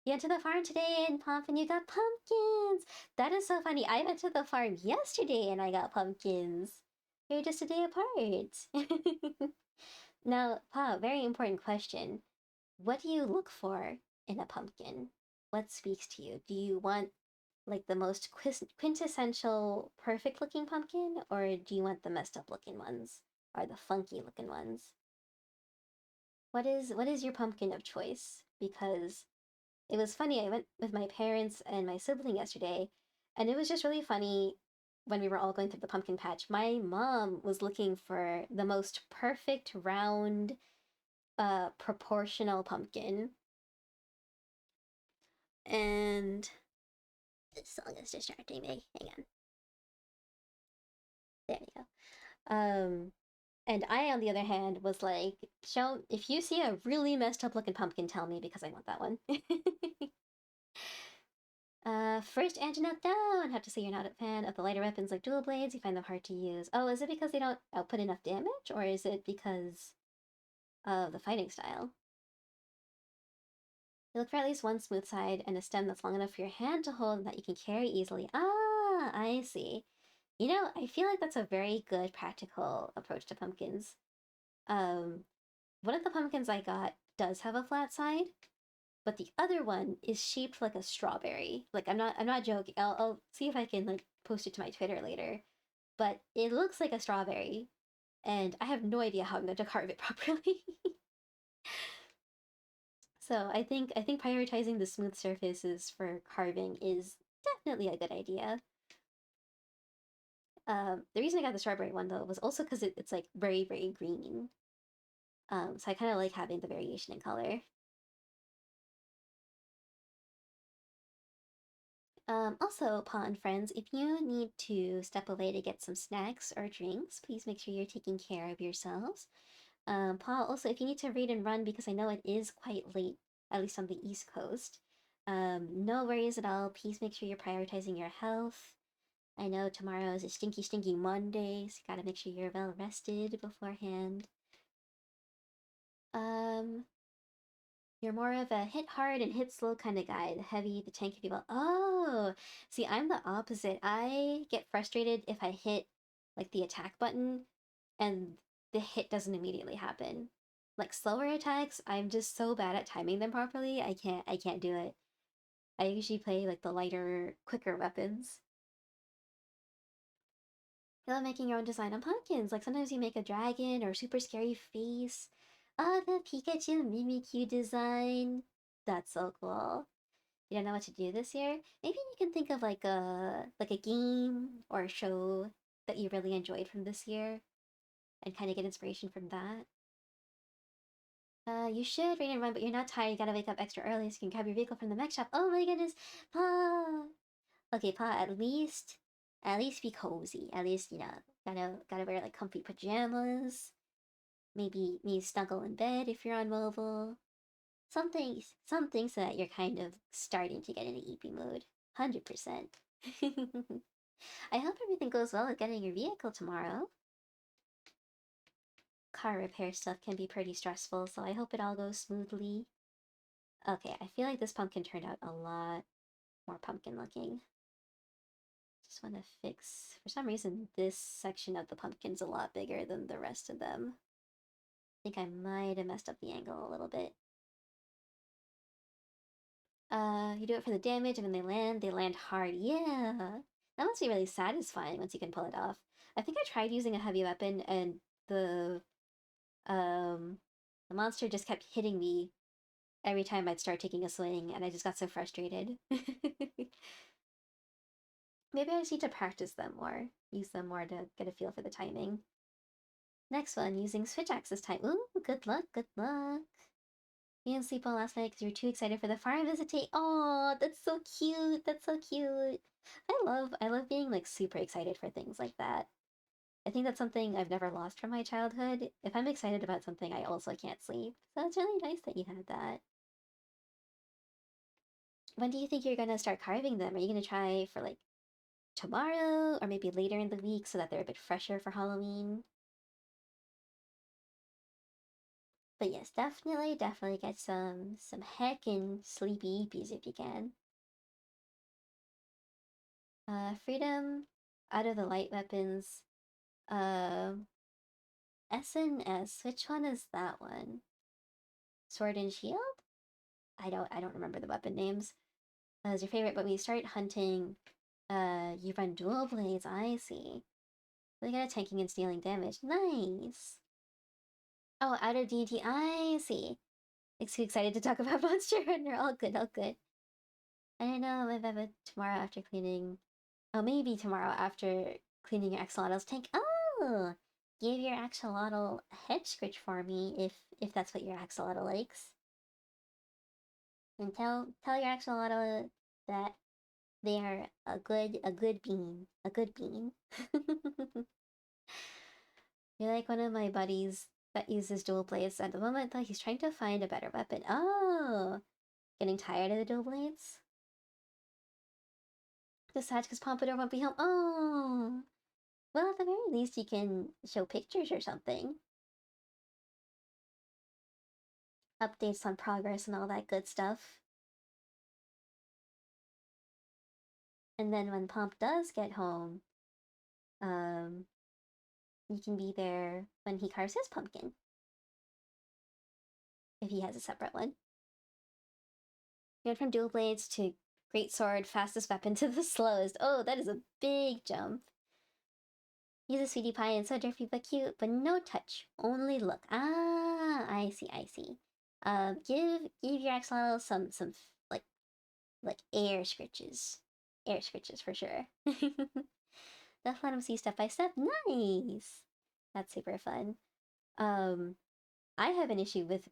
You went to the farm today and Pomp and you got pumpkins. That is so funny. I went to the farm yesterday and I got pumpkins. They're just a day apart. Now, Pa, very important question. What do you look for in a pumpkin? What speaks to you? Do you want like the most quintessential perfect looking pumpkin, or do you want the messed up looking ones or the funky looking ones? What is your pumpkin of choice? Because it was funny, I went with my parents and my sibling yesterday, and it was just really funny when we were all going through the pumpkin patch. My mom was looking for the most perfect round proportional pumpkin. And this song is distracting me. Hang on. There we go. And I, on the other hand, was like, show if you see a really messed up looking pumpkin, tell me because I want that one. First Antoinette down. Have to say you're not a fan of the lighter weapons like dual blades. You find them hard to use. Oh, is it because they don't output enough damage, or is it because of the fighting style? You look for at least one smooth side and a stem that's long enough for your hand to hold and that you can carry easily. Ah, I see. You know, I feel like that's a very good practical approach to pumpkins. Um, One of the pumpkins I got does have a flat side, but the other one is shaped like a strawberry. Like I'm not joking. I'll see if I can like post it to my Twitter later. But it looks like a strawberry, and I have no idea how I'm going to carve it properly. So I think prioritizing the smooth surfaces for carving is definitely a good idea. The reason I got the strawberry one though was also because it's like very green. So I kind of like having the variation in color. Also, Pawn friends, if you need to step away to get some snacks or drinks, please make sure you're taking care of yourselves. Paul, also, if you need to read and run, because I know it is quite late, at least on the East Coast, no worries at all. Please make sure you're prioritizing your health. I know tomorrow is a stinky Monday, so you gotta make sure you're well rested beforehand. Um, you're more of a hit hard and hit slow kind of guy. The heavy, the tanky people. Oh, see, I'm the opposite. I get frustrated if I hit like the attack button and the hit doesn't immediately happen. Like slower attacks, I'm just so bad at timing them properly. I can't do it. I usually play like the lighter, quicker weapons. I love making your own design on pumpkins. Like sometimes you make a dragon or a super scary face. Ah, the Pikachu Mimikyu design. That's so cool. you don't know what to do this year, maybe you can think of like a game or a show that you really enjoyed from this year and kind of get inspiration from that. You should read and run, but you're not tired. You gotta wake up extra early so you can grab your vehicle from the mech shop. Oh my goodness, Pa. Okay, Pa. At least be cozy. At least gotta wear like comfy pajamas. Maybe snuggle in bed if you're on mobile. Something so that you're kind of starting to get into EP mode. 100%. I hope everything goes well with getting your vehicle tomorrow. Car repair stuff can be pretty stressful, so I hope it all goes smoothly. Okay, I feel like this pumpkin turned out a lot more pumpkin looking. Just want to fix... For some reason, this section of the pumpkin's a lot bigger than the rest of them. I think I might have messed up the angle a little bit. You do it for the damage, and when they land hard. Yeah! That must be really satisfying once you can pull it off. I think I tried using a heavy weapon, and the monster just kept hitting me every time I'd start taking a swing, and I just got so frustrated. Maybe I just need to practice them more, use them more to get a feel for the timing. Next one, using switch axis time. Ooh, good luck, good luck. You didn't sleep well last night because you were too excited for the farm visit. Oh, that's so cute. That's so cute. I love being like super excited for things like that. I think that's something I've never lost from my childhood. If I'm excited about something, I also can't sleep. So it's really nice that you had that. When do you think you're gonna start carving them? Are you gonna try for like tomorrow or maybe later in the week so that they're a bit fresher for Halloween? But yes, definitely get some heckin' sleepy eepies if you can. Freedom out of the light weapons. SNS. Which one is that one? Sword and shield? I don't remember the weapon names. Is your favorite, but when you start hunting, you run dual blades. I see. Really good at tanking and stealing damage. Nice. Oh, out of D&T. I see. Makes you excited to talk about Monster Hunter. All good, all good. I don't know if ever tomorrow after cleaning. Oh, maybe tomorrow after cleaning your axolotl's tank. Oh, give your axolotl a head scratch for me if that's what your axolotl likes. And tell your axolotl that they are a good bean. A good bean. You're like one of my buddies that uses dual blades at the moment, though he's trying to find a better weapon. Oh, getting tired of the dual blades? Just sad because Pompadour won't be home. Oh, well, at the very least, you can show pictures or something. Updates on progress and all that good stuff. And then when Pomp does get home, you can be there when he carves his pumpkin. If he has a separate one. You went from dual blades to great sword, fastest weapon to the slowest. Oh, that is a big jump. He's a sweetie pie and so derpy but cute, but no touch, only look. Ah, I see, I see. Give your axolotl some like air scritches. Air scritches for sure. Just let him see step by step. Nice. That's super fun. I have an issue with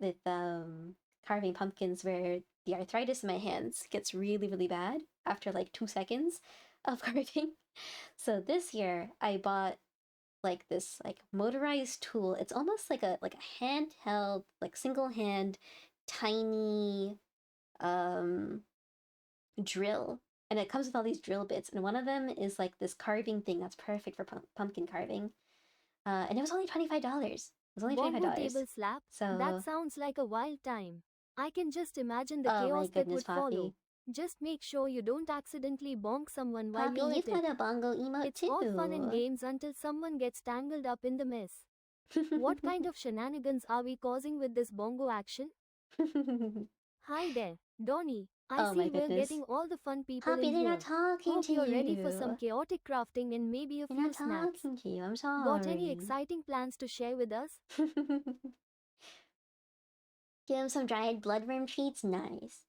carving pumpkins where the arthritis in my hands gets really, really bad after like 2 seconds of carving. So this year I bought like this like motorized tool. It's almost like a handheld, like single hand, tiny drill. And it comes with all these drill bits, and one of them is like this carving thing that's perfect for pumpkin carving. And it was only $25. It was only Bongo $25. table slap? So That sounds like a wild time. I can just imagine the oh my chaos that goodness, would Poppy. follow. Just make sure you don't accidentally bonk someone while Poppy, you're you've at got it. a bongo emote It's too. all fun and games until someone gets tangled up in the mess. What kind of shenanigans are we causing with this bongo action? Hi there, Donnie. I Oh see my we're goodness. getting all the fun people Poppy, in they're here. not talking Hope to you're you. ready for some chaotic crafting and maybe a They're few not snacks. talking to you. I'm sorry. Got any exciting plans to share with us? Give him some dried bloodworm treats. Nice.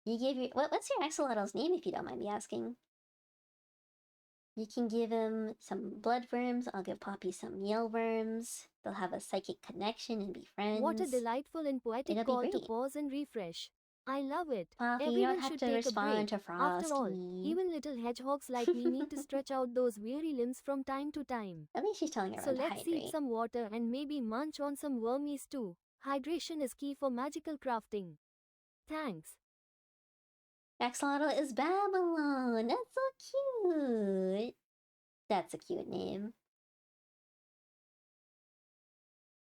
You give your what's your axolotl's name if you don't mind me asking? You can give him some bloodworms. I'll give Poppy some mealworms. They'll have a psychic connection and be friends. What a delightful and poetic It'll be call to great. pause and refresh. I love it. Poppy, you Everyone don't have should to take a respond break. to After all, Frosty. even little hedgehogs like me need to stretch out those weary limbs from time to time. At least she's telling So everyone to let's sip hydrate. some water and maybe munch on some wormies too. Hydration is key for magical crafting. Thanks. Axolotl is Babylon. That's so cute. That's a cute name.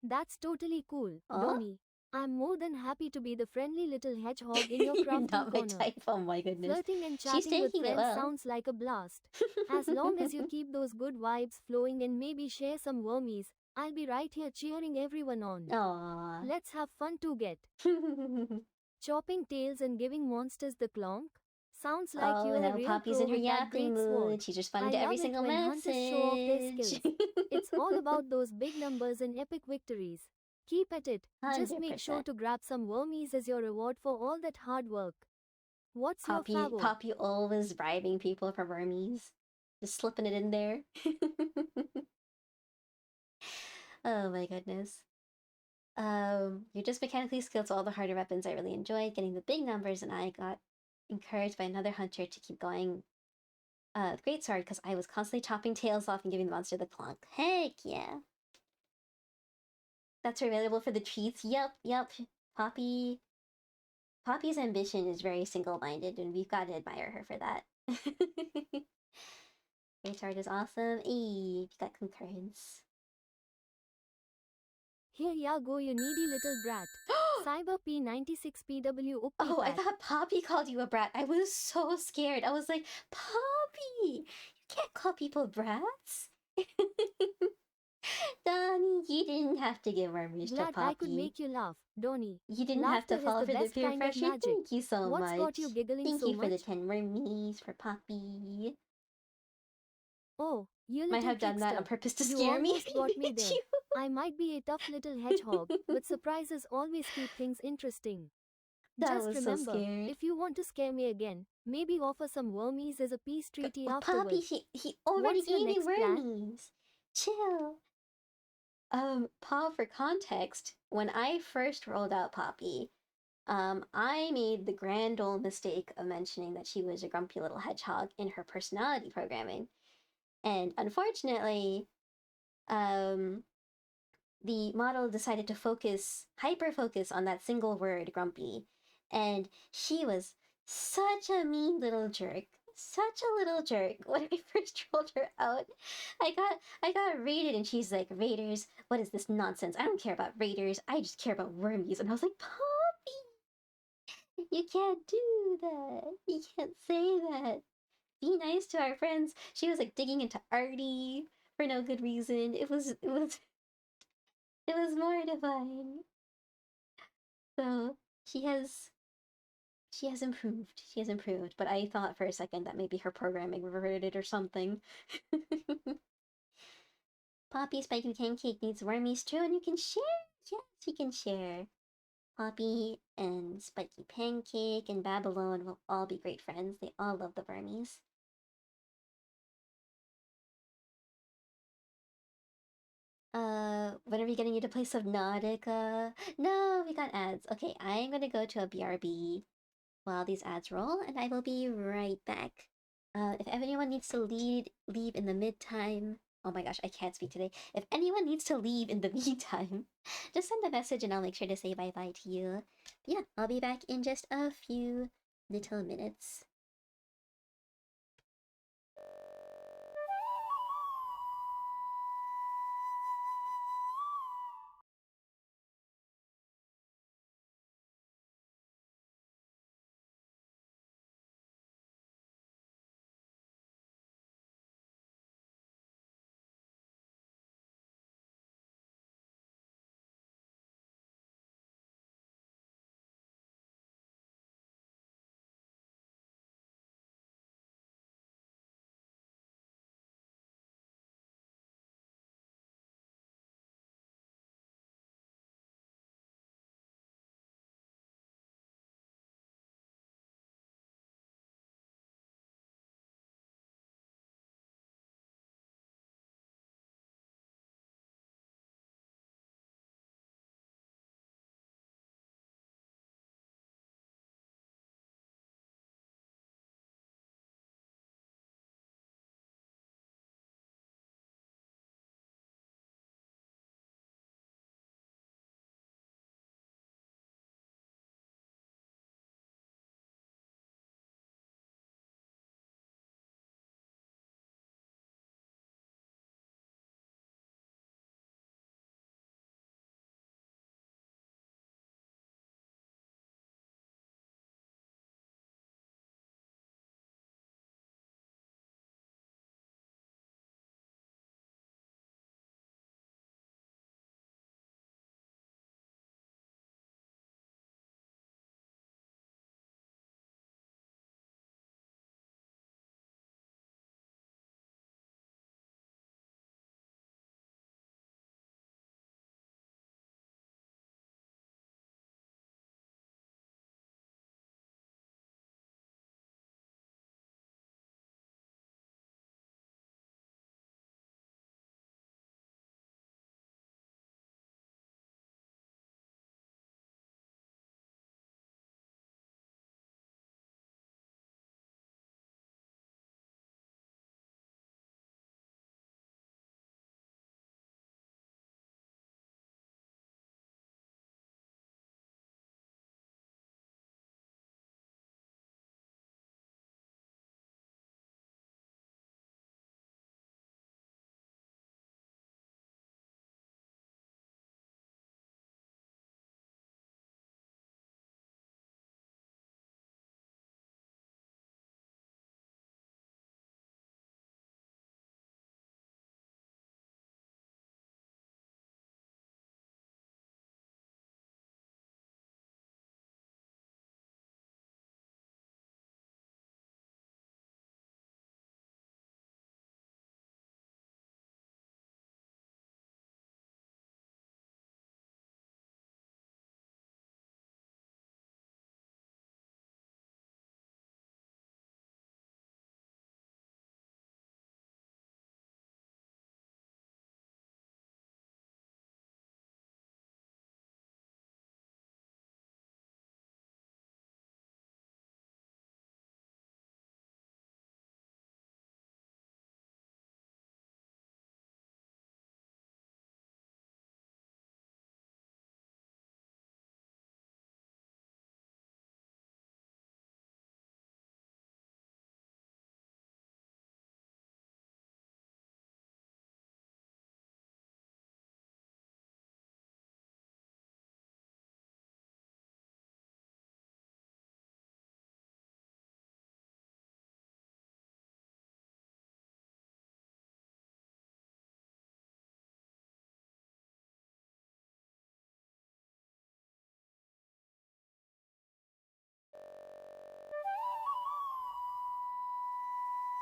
That's totally cool, Aw. Donnie. I'm more than happy to be the friendly little hedgehog in your You're crafting not my corner. type. Oh my goodness. Flirting and She's chatting with taking it friends well. sounds like a blast. As long as you keep those good vibes flowing and maybe share some wormies, I'll be right here cheering everyone on. Aww. Let's have fun to get chopping tails and giving monsters the clonk. Sounds like Oh, you're a now real Poppy's pro in her with that yapping great sword. mood. She's responding I to every love it single when hunters show off their message. skills. It's all about those big numbers and epic victories. Keep at it. Just make sure 100%. to grab some wormies as your reward for all that hard work. What's your favo? Poppy always bribing people for wormies. Just slipping it in there. Oh my goodness. You're just mechanically skilled, so all the harder weapons I really enjoyed. Getting the big numbers, and I got encouraged by another hunter to keep going. Great sword, because I was constantly chopping tails off and giving the monster the clunk. Heck yeah. That's available for the treats. Yep. Poppy's ambition is very single-minded, and we've got to admire her for that. Great sword is awesome. Eee, you got concurrence. Here ya go, you needy little brat. Cyber P96PW Uppy Oh, I Pat. thought Poppy called you a brat. I was so scared. I was like, Poppy, you can't call people brats. Donnie, you didn't have to give wormies to Glad Poppy. I could make you laugh, Donnie. You didn't Laughter have to is fall the for the best peer kind of pressure. magic. Thank you so What's much. got you giggling Thank so you for the much? 10 wormies for Poppy. Oh, you Might little have done that on trickster. purpose to You scare me. almost got me there. You. I might be a tough little hedgehog, but surprises always keep things interesting. That Just was remember, so scared. if you want to scare me again, maybe offer some wormies as a peace treaty Well, afterwards. Poppy, he already What's your gave me next plan? wormies. Chill. Paul, for context, when I first rolled out Poppy, I made the grand old mistake of mentioning that she was a grumpy little hedgehog in her personality programming. And unfortunately, the model decided to hyper focus on that single word, grumpy. And she was such a mean little jerk. Such a little jerk. When I first rolled her out, I got raided, and she's like, Raiders, what is this nonsense? I don't care about raiders, I just care about wormies. And I was like, Poppy, you can't do that. You can't say that. Be nice to our friends. She was like digging into Artie for no good reason. It was mortifying. So she has improved. She has improved. But I thought for a second that maybe her programming reverted or something. Poppy Spiky Pancake needs wormies too, and you can share. Yes, you can share. Poppy and Spiky Pancake and Babylon will all be great friends. They all love the wormies. When are we getting you to play Subnautica? No, we got ads. Okay, I'm gonna go to a BRB while these ads roll, and I will be right back. If anyone needs to leave in the mid-time, oh my gosh, I can't speak today. If anyone needs to leave in the meantime, just send a message and I'll make sure to say bye-bye to you. But yeah, I'll be back in just a few little minutes.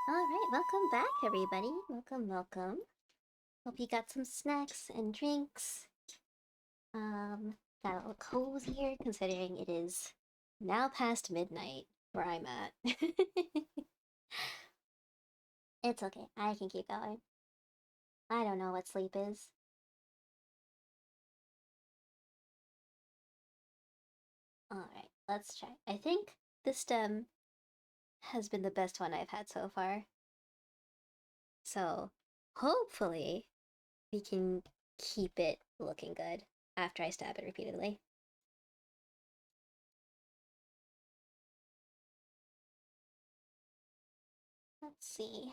Alright, welcome back, everybody. Welcome, welcome. Hope you got some snacks and drinks. Got a little cozier considering it is now past midnight where I'm at. It's okay, I can keep going. I don't know what sleep is. Alright, let's try. I think this stem has been the best one I've had so far. So, hopefully, we can keep it looking good after I stab it repeatedly. Let's see.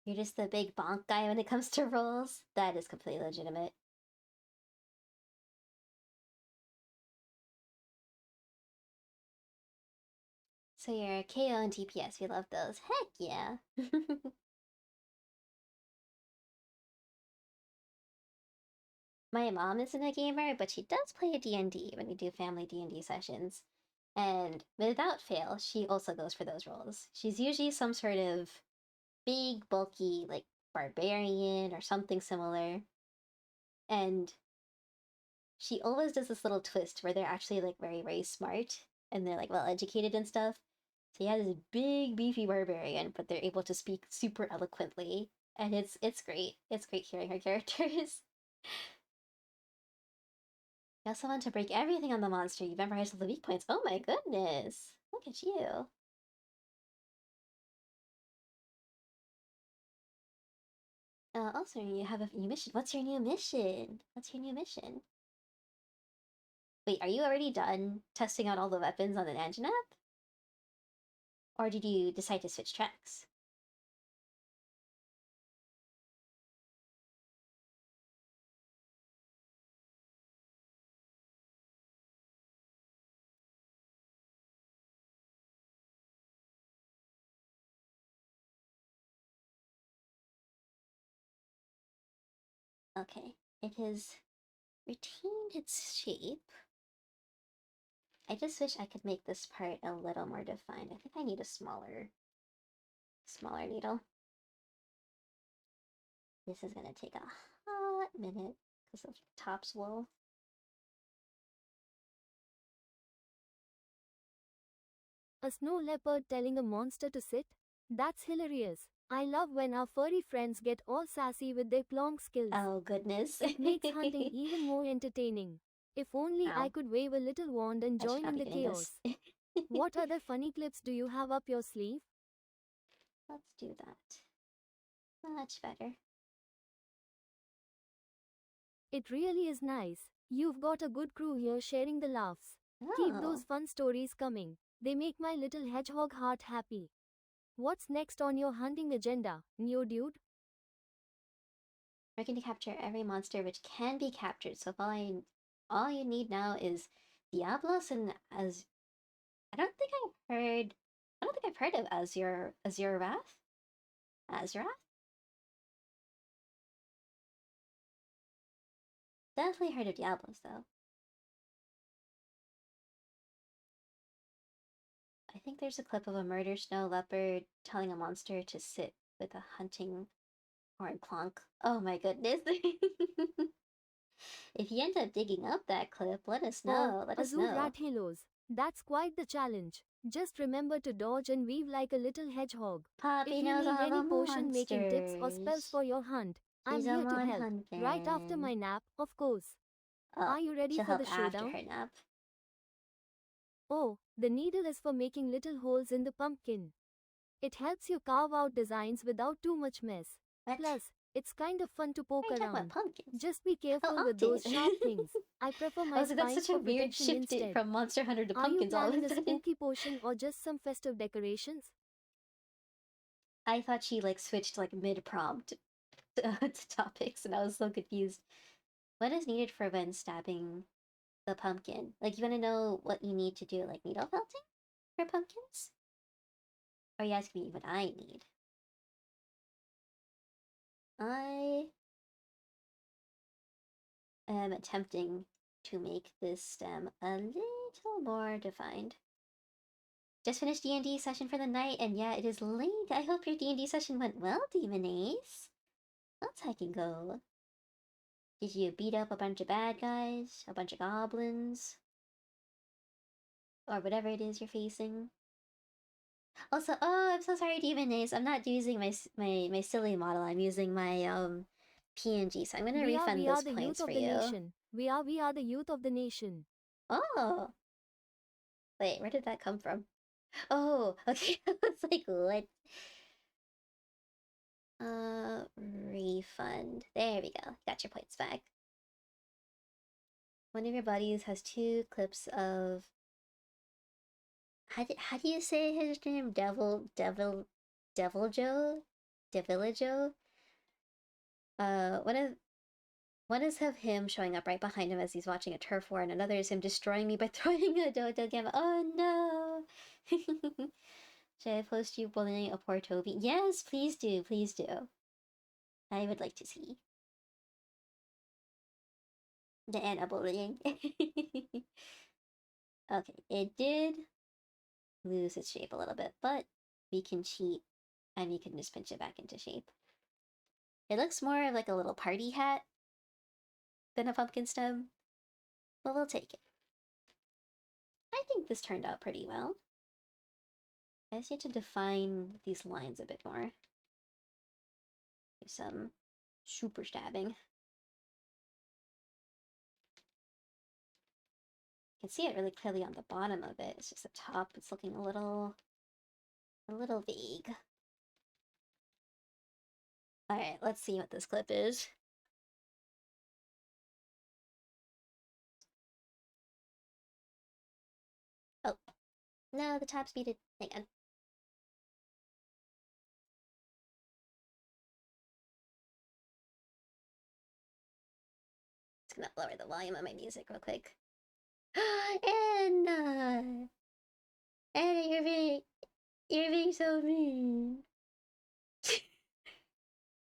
You're just the big bonk guy when it comes to rolls? That is completely legitimate. So you're a KO and DPS, we love those. Heck yeah! My mom isn't a gamer, but she does play a D&D when we do family D&D sessions. And without fail, she also goes for those roles. She's usually some sort of big, bulky, like, barbarian or something similar. And she always does this little twist where they're actually, like, very, very smart. And they're, like, well-educated and stuff. So you have this big, beefy barbarian, but they're able to speak super eloquently. And it's great. It's great hearing her characters. You also want to break everything on the monster. You've memorized all the weak points. Oh my goodness. Look at you. Also, you have a new mission. What's your new mission? What's your new mission? Wait, are you already done testing out all the weapons on the Nanjanap? Or did you decide to switch tracks? Okay, it has retained its shape. I just wish I could make this part a little more defined. I think I need a smaller needle. This is gonna take a hot minute because of top's wool. A snow leopard telling a monster to sit? That's hilarious. I love when our furry friends get all sassy with their plonk skills. Oh goodness. It makes hunting even more entertaining. If only I Ow. could wave a little wand and I should join not in be the doing chaos. this. What other funny clips do you have up your sleeve? Let's do that. Much better. It really is nice. You've got a good crew here sharing the laughs. Keep those Oh, fun stories coming. They make my little hedgehog heart happy. What's next on your hunting agenda, new dude? we're going to capture every monster which can be captured. So if all you need now is Diablos and as I don't think I've heard of Azure Wrath. Azurath? Definitely heard of Diablos though. I think there's a clip of a murder snow leopard telling a monster to sit with a hunting horn clonk. Oh my goodness. If you end up digging up that clip, let us Oh, know. Let us Azure know. Rat Halos. That's quite the challenge. Just remember to dodge and weave like a little hedgehog. Poppy If you knows need all any the potion making tips or spells monsters. for your hunt, I'm She's a here to help. 100. Right after my nap, of course. Oh, Are you ready she'll for help the after showdown? her nap. Oh, the needle is for making little holes in the pumpkin. It helps you carve out designs without too much mess. What? Plus, it's kind of fun to poke Why are you talking about around. pumpkins? Just be careful Oh, with opted. those sharp things. I prefer I my was like, that's spines such a for weird protection shift instead. from Monster Hunter to Are you pumpkins all of planning a a sudden. spooky potion or just some festive decorations? I thought she like switched like mid prompt to topics, and I was so confused. What is needed for when stabbing the pumpkin? Like, you want to know what you need to do, like needle felting for pumpkins? Or are you asking me what I need? I am attempting to make this stem a little more defined. Just finished D&D session for the night, and yeah, it is late. I hope your D&D session went well, Demon Ace. Let's heck and go. Did you beat up a bunch of bad guys? A bunch of goblins? Or whatever it is you're facing? Also, oh, I'm so sorry, Demon Ace. I'm not using my silly model. I'm using my PNG, so I'm gonna refund we those are the points youth for of the you. nation. We are the youth of the nation. Oh, wait, where did that come from? Oh, okay. I was like, what? Refund. There we go. Got your points back. One of your buddies has 2 clips of. How do you say his name? Devil Joe? Devil Joe? One is of him showing up right behind him as he's watching a turf war, and another is him destroying me by throwing a dodo game. Oh no! Should I post you bullying a poor Toby? Yes, please do, please do. I would like to see the Anna bullying. Okay, it did lose its shape a little bit, but we can cheat and we can just pinch it back into shape. It looks more like a little party hat than a pumpkin stem, but we'll take it. I think this turned out pretty well. I just need to define these lines a bit more. Do some super stabbing. You can see it really clearly on the bottom of it. It's just the top. It's looking a little vague. Alright, let's see what this clip is. Oh. No, the top's muted. Hang on. Just gonna lower the volume of my music real quick. Anna! Anna, you're being so mean.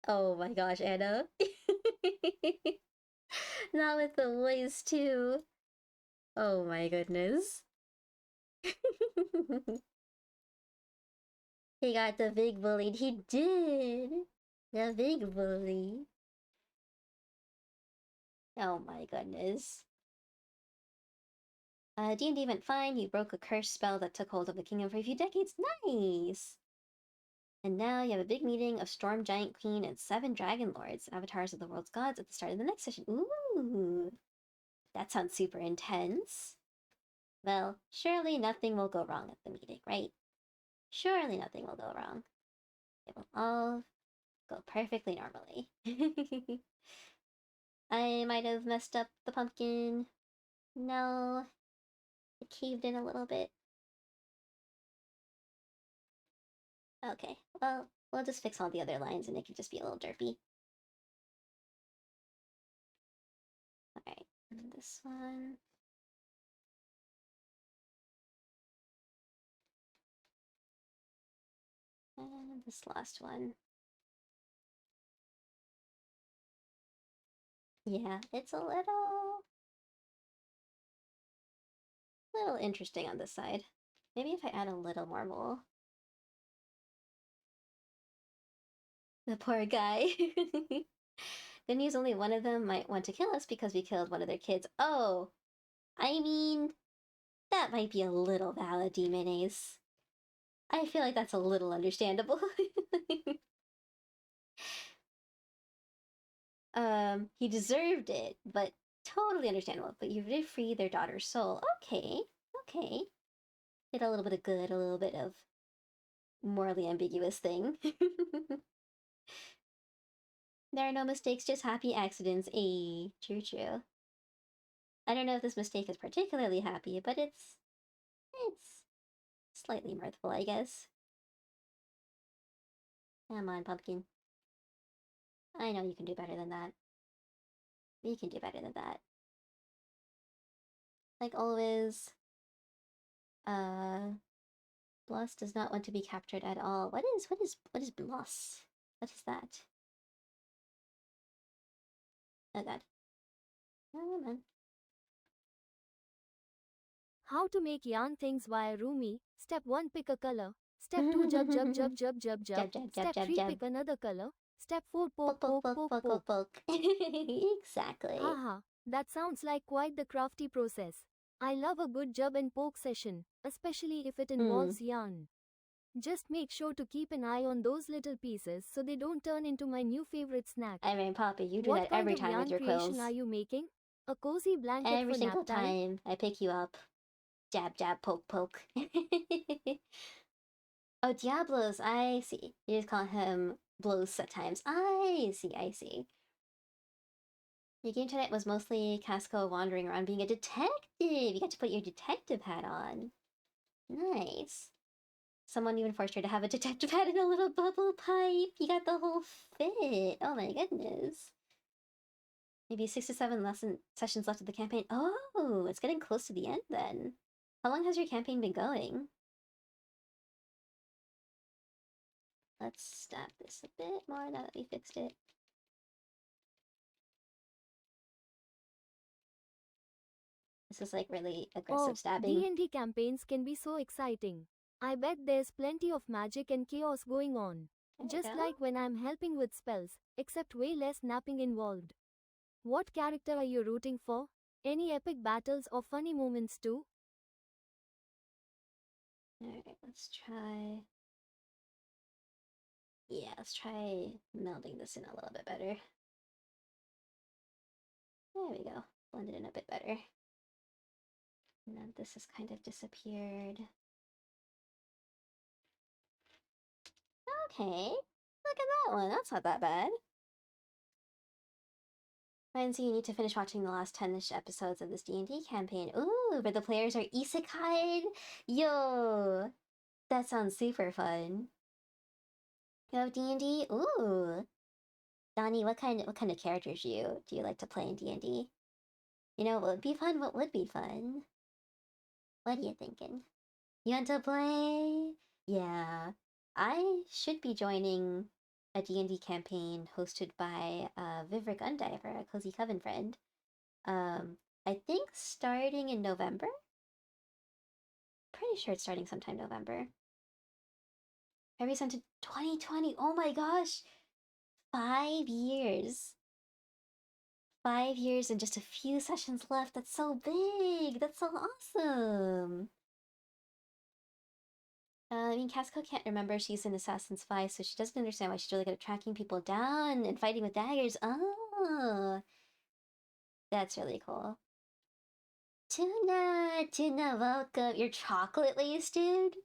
Oh my gosh, Anna. Not with the voice, too. Oh my goodness. He got the big bullied. He did. The big bully. Oh my goodness. D&D went fine. You broke a curse spell that took hold of the kingdom for a few decades. Nice! And now you have a big meeting of Storm Giant Queen and 7 Dragon Lords, avatars of the world's gods, at the start of the next session. Ooh! That sounds super intense. Well, surely nothing will go wrong at the meeting, right? Surely nothing will go wrong. It will all go perfectly normally. I might have messed up the pumpkin. No, it caved in a little bit. Okay, well, we'll just fix all the other lines and it can just be a little derpy. Alright, and this one. And this last one. Yeah, it's a little interesting on this side. Maybe if I add a little more wool. The poor guy. Good news, only one of them might want to kill us because we killed one of their kids. Oh, I mean, that might be a little valid, Demon Ace. I feel like that's a little understandable. He deserved it, but totally understandable. But you did free their daughter's soul. Okay, okay. Did a little bit of good, a little bit of morally ambiguous thing. There are no mistakes, just happy accidents. True, true. I don't know if this mistake is particularly happy, but it's slightly mirthful, I guess. Come on, pumpkin. I know you can do better than that. We can do better than that. Like always, Bloss does not want to be captured at all. What is Bloss? What is that? Oh god. Oh man. How to make yarn things via Rumi. Step 1, pick a color. Step 2, jub. Jab, jab, jab, Step jab, 3, jab. pick another color. Step 4, Poke, poke. poke, poke, poke, poke. Exactly. Haha, that sounds like quite the crafty process. I love a good jub and poke session, especially if it involves yarn. Just make sure to keep an eye on those little pieces so they don't turn into my new favorite snack. I mean, Poppy, you do What that kind every of time with yarn your creation quills. are you making? A cozy blanket Every for single nap time? time I pick you up. Jab, jab, poke, poke. Oh, Diablos, I see. You just call him Blows at times. I see, I see. Your game tonight was mostly Casco wandering around being a detective. You got to put your detective hat on. Nice. Someone even forced her to have a detective hat and a little bubble pipe. You got the whole fit. Oh my goodness. Maybe 6 to 7 sessions left of the campaign. Oh, it's getting close to the end then. How long has your campaign been going? Let's stab this a bit more now that we fixed it. This is like really aggressive stabbing. D&D campaigns can be so exciting. I bet there's plenty of magic and chaos going on. There we Just go. like when I'm helping with spells, except way less napping involved. What character are you rooting for? Any epic battles or funny moments too? Alright, let's try... Yeah, let's try melding this in a little bit better. There we go. Blend it in a bit better. And then this has kind of disappeared. Okay, look at that one. That's not that bad. Lindsay, you need to finish watching the last 10-ish episodes of this D&D campaign. Ooh, where the players are isekai'd? Yo! That sounds super fun. You love D&D? Ooh! Donnie, what kind of characters do you like to play in D&D? You know what would be fun? What would be fun? What are you thinking? You want to play? Yeah. I should be joining a D&D campaign hosted by Vivek Undiver, a Cozy Coven friend. I think starting in November? Pretty sure it's starting sometime November. Every sent to 2020. Oh my gosh! 5 years. 5 years and just a few sessions left. That's so big. That's so awesome. I mean, Casco can't remember she's in Assassin's 5, so she doesn't understand why she's really good at tracking people down and fighting with daggers. Oh, that's really cool. Tuna, welcome. You're chocolate laced, dude?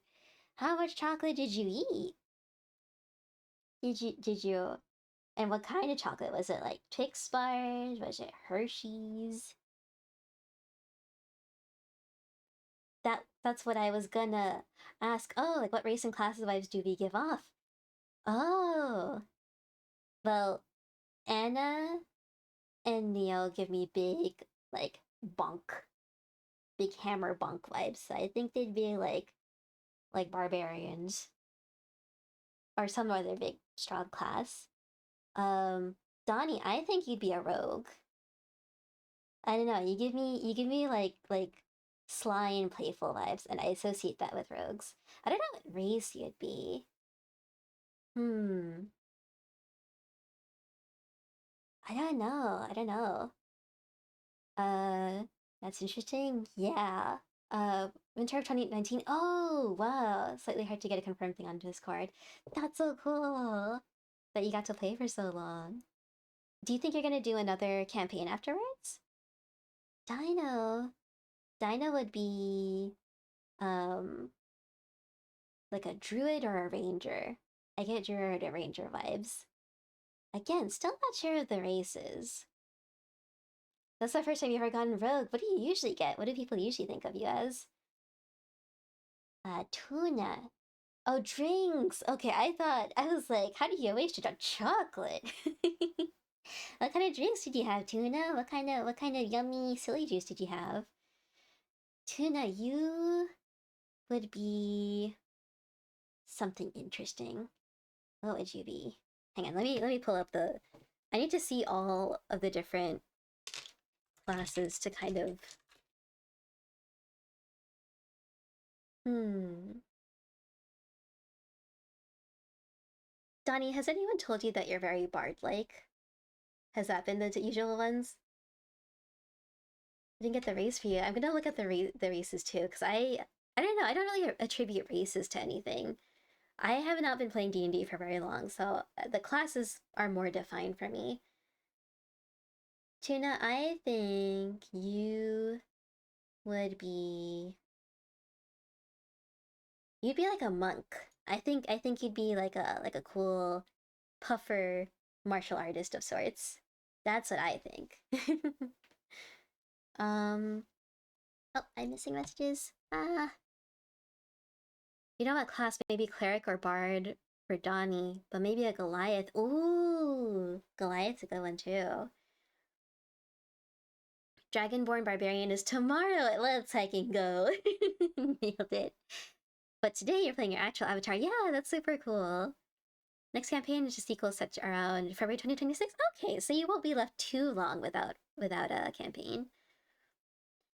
How much chocolate did you eat? Did you, and what kind of chocolate? Was it like Twix bars? Was it Hershey's? That's what I was gonna ask. Oh, like what race and class vibes do we give off? Oh, well, Anna and Neil give me big, like, big hammer bunk vibes. So I think they'd be like barbarians or some other big strong class. Donnie, I think you'd be a rogue. I don't know. You give me like sly and playful vibes, and I associate that with rogues. I don't know what race you'd be. Hmm. I don't know. I don't know. Uh, that's interesting. Yeah. Winter of 2019. Oh, wow. Slightly hard to get a confirmed thing on Discord. That's so cool that you got to play for so long. Do you think you're gonna do another campaign afterwards? Dino. Dino would be, um, like a druid or a ranger. I get druid or ranger vibes. Again, still not sure of the races. That's the first time you've ever gone rogue. What do you usually get? What do people usually think of you as? Tuna. Oh, drinks. Okay, I was like, how do you waste it on chocolate? What kind of drinks did you have, Tuna? What kind of yummy silly juice did you have? Tuna, you would be something interesting. What would you be? Hang on, let me pull up the. I need to see all of the different classes to kind of Donnie, has anyone told you that you're very bard-like? Has that been the usual ones? I didn't get the race for you. I'm gonna look at the races too, because I don't know. I don't really attribute races to anything. I have not been playing D&D for very long, so the classes are more defined for me. Tuna, I think you would be... You'd be like a monk. I think you'd be like a cool puffer martial artist of sorts. That's what I think. um oh, I'm missing messages. You know what class? Maybe cleric or bard for Donnie, but maybe a Goliath. Ooh, Goliath's a good one too. Dragonborn Barbarian is tomorrow. Let's hike and go. Nailed it. But today you're playing your actual avatar. Yeah, that's super cool. Next campaign is just equals set around February 2026. Okay, so you won't be left too long without a campaign.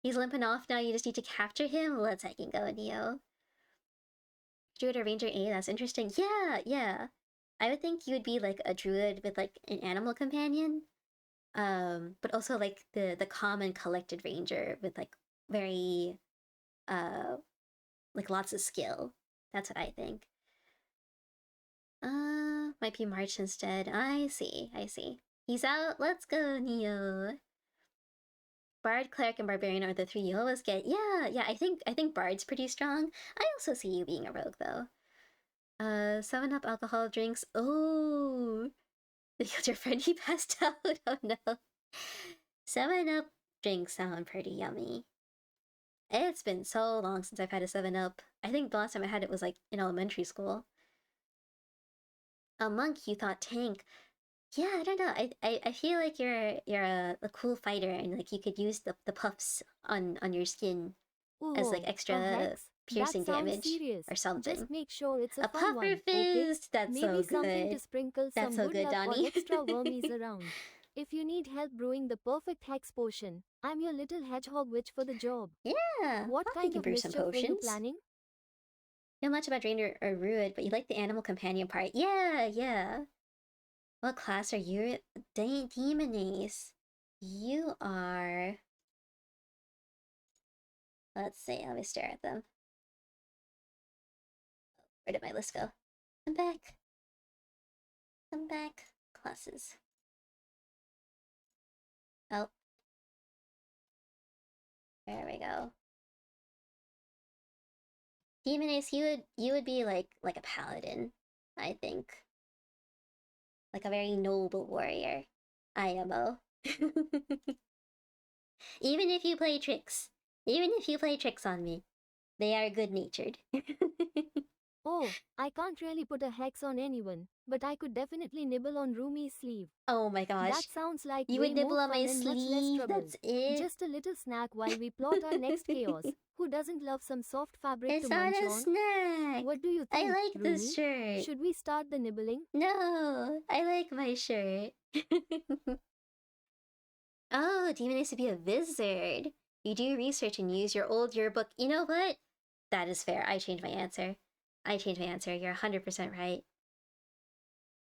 He's limping off now. You just need to capture him. Let's hike and go, Neo. Druid or Ranger A. That's interesting. Yeah. I would think you would be like a druid with like an animal companion. But also like the calm and collected ranger with like very like lots of skill. That's what I think. Might be March instead. I see. He's out. Let's go, Neo. Bard, Cleric, and Barbarian are the three you always get. Yeah, I think Bard's pretty strong. I also see you being a rogue though. 7-Up alcohol drinks. Oh, they killed your friend, he passed out. Oh no. 7-Up drinks sound pretty yummy. It's been so long since I've had a 7-Up. I think the last time I had it was like in elementary school. A monk, you thought tank. Yeah, I don't know. I feel like you're a cool fighter and like you could use the puffs on your skin as like Oh, a extra hex? piercing That sounds damage serious. or something. Just make sure it's a A fun puffer one, okay? fist! That's Maybe so something to good. sprinkle That's some so good good, luck or Donnie. extra wormies around. If you need help brewing the perfect hex potion, I'm your little hedgehog witch for the job. Yeah, What Poppy kind can of brew some mischief were you potions. planning? Know much about Drain or Ruid, but you like the animal companion part. Yeah. What class are you? Demoness. You are... Let's see, let me stare at them. Where did my list go? I'm back. Classes. Oh. There we go. Demoness, you would be like a paladin, I think. Like a very noble warrior. IMO. Even if you play tricks. Even if you play tricks on me. They are good-natured. Oh, I can't really put a hex on anyone, but I could definitely nibble on Rumi's sleeve. Oh my gosh. That sounds like You way would nibble more on my fun and much less sleeve, trouble. that's it. Just a little snack while we plot our next chaos. Who doesn't love some soft fabric It's to not munch a on? snack. What do you I think, like Rumi? this shirt. Should we start the nibbling? No, I like my shirt. Oh, Demon needs to be a wizard. You do research and use your old yearbook. You know what? That is fair. I changed my answer. You're 100% right.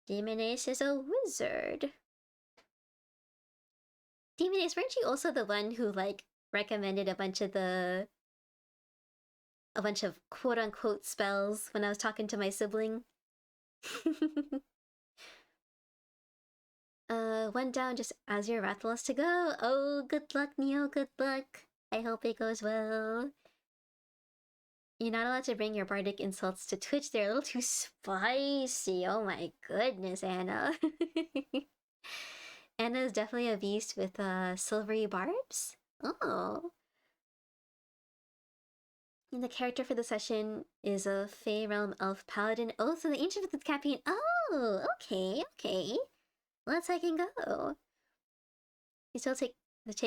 Demon Ace is a wizard. Demon Ace, weren't you also the one who, like, recommended a bunch of quote-unquote spells when I was talking to my sibling? One down just as your Rathalos to go. Oh, good luck, Neo, good luck. I hope it goes well. You're not allowed to bring your bardic insults to Twitch. They're a little too spicy. Oh my goodness, Anna. Anna is definitely a beast with silvery barbs. Oh. And the character for the session is a Fey Realm Elf Paladin. Oh, so the Ancient of the campaign. Oh, okay. Let's I can go. You still take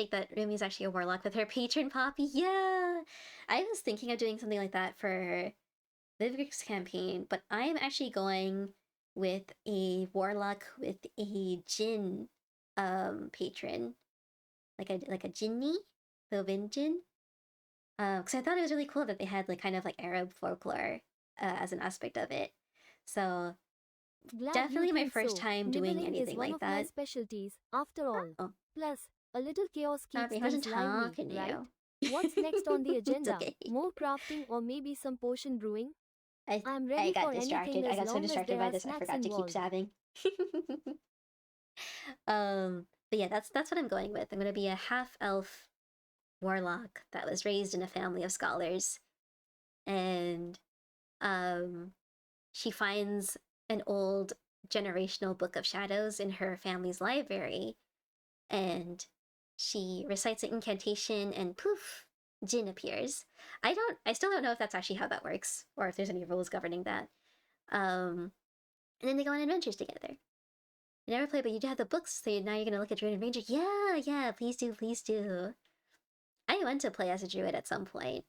that Rumi's actually a warlock with her patron Poppy. Yeah, I was thinking of doing something like that for Vivek's campaign, but I'm actually going with a warlock with a Jinn patron, like a Jinni, the wind Jinn. Because I thought it was really cool that they had like kind of like Arab folklore as an aspect of it. So Glad definitely you my think first so. time doing Nibbling is anything one like of my that. specialties, after all. Oh, Plus, a little chaos keeps Aubrey, how's things lively, talking to right? you? What's next on the It's agenda? okay. More crafting or maybe some potion brewing? I'm I ready got for anything distracted. I as got so long as distracted there by are this, I snacks forgot to keep involved. stabbing. But yeah, that's what I'm going with. I'm gonna be a half-elf warlock that was raised in a family of scholars, and she finds an old generational book of shadows in her family's library, and she recites an incantation, and poof, Jin appears. I still don't know if that's actually how that works, or if there's any rules governing that. And then they go on adventures together. I never played, but you do have the books, so now you're gonna look at Druid and Ranger. Yeah, please do, please do. I want to play as a Druid at some point.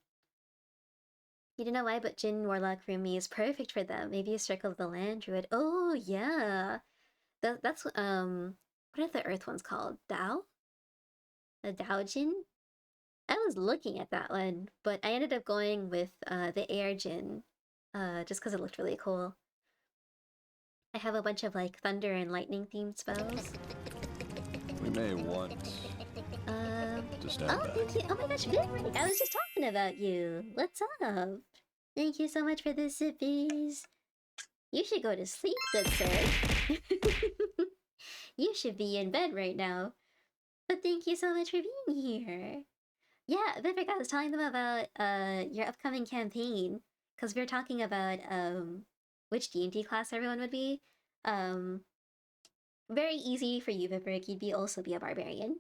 You don't know why, but Jin Warlock Rumi is perfect for them. Maybe a Circle of the Land Druid. Oh yeah, that's what are the Earth ones called? Dao? The Dao Jin? I was looking at that one, but I ended up going with the Air Jin, just because it looked really cool. I have a bunch of like thunder and lightning themed spells. We may want to stand Oh, back. thank you. Oh my gosh, Vidrick, I was just talking about you. What's up? Thank you so much for the sippies. You should go to sleep, good sir. You should be in bed right now. But thank you so much for being here. Yeah, Vidrick, I was telling them about your upcoming campaign, because we were talking about which D&D class everyone would be. Very easy for you, Vidrick. You'd also be a barbarian.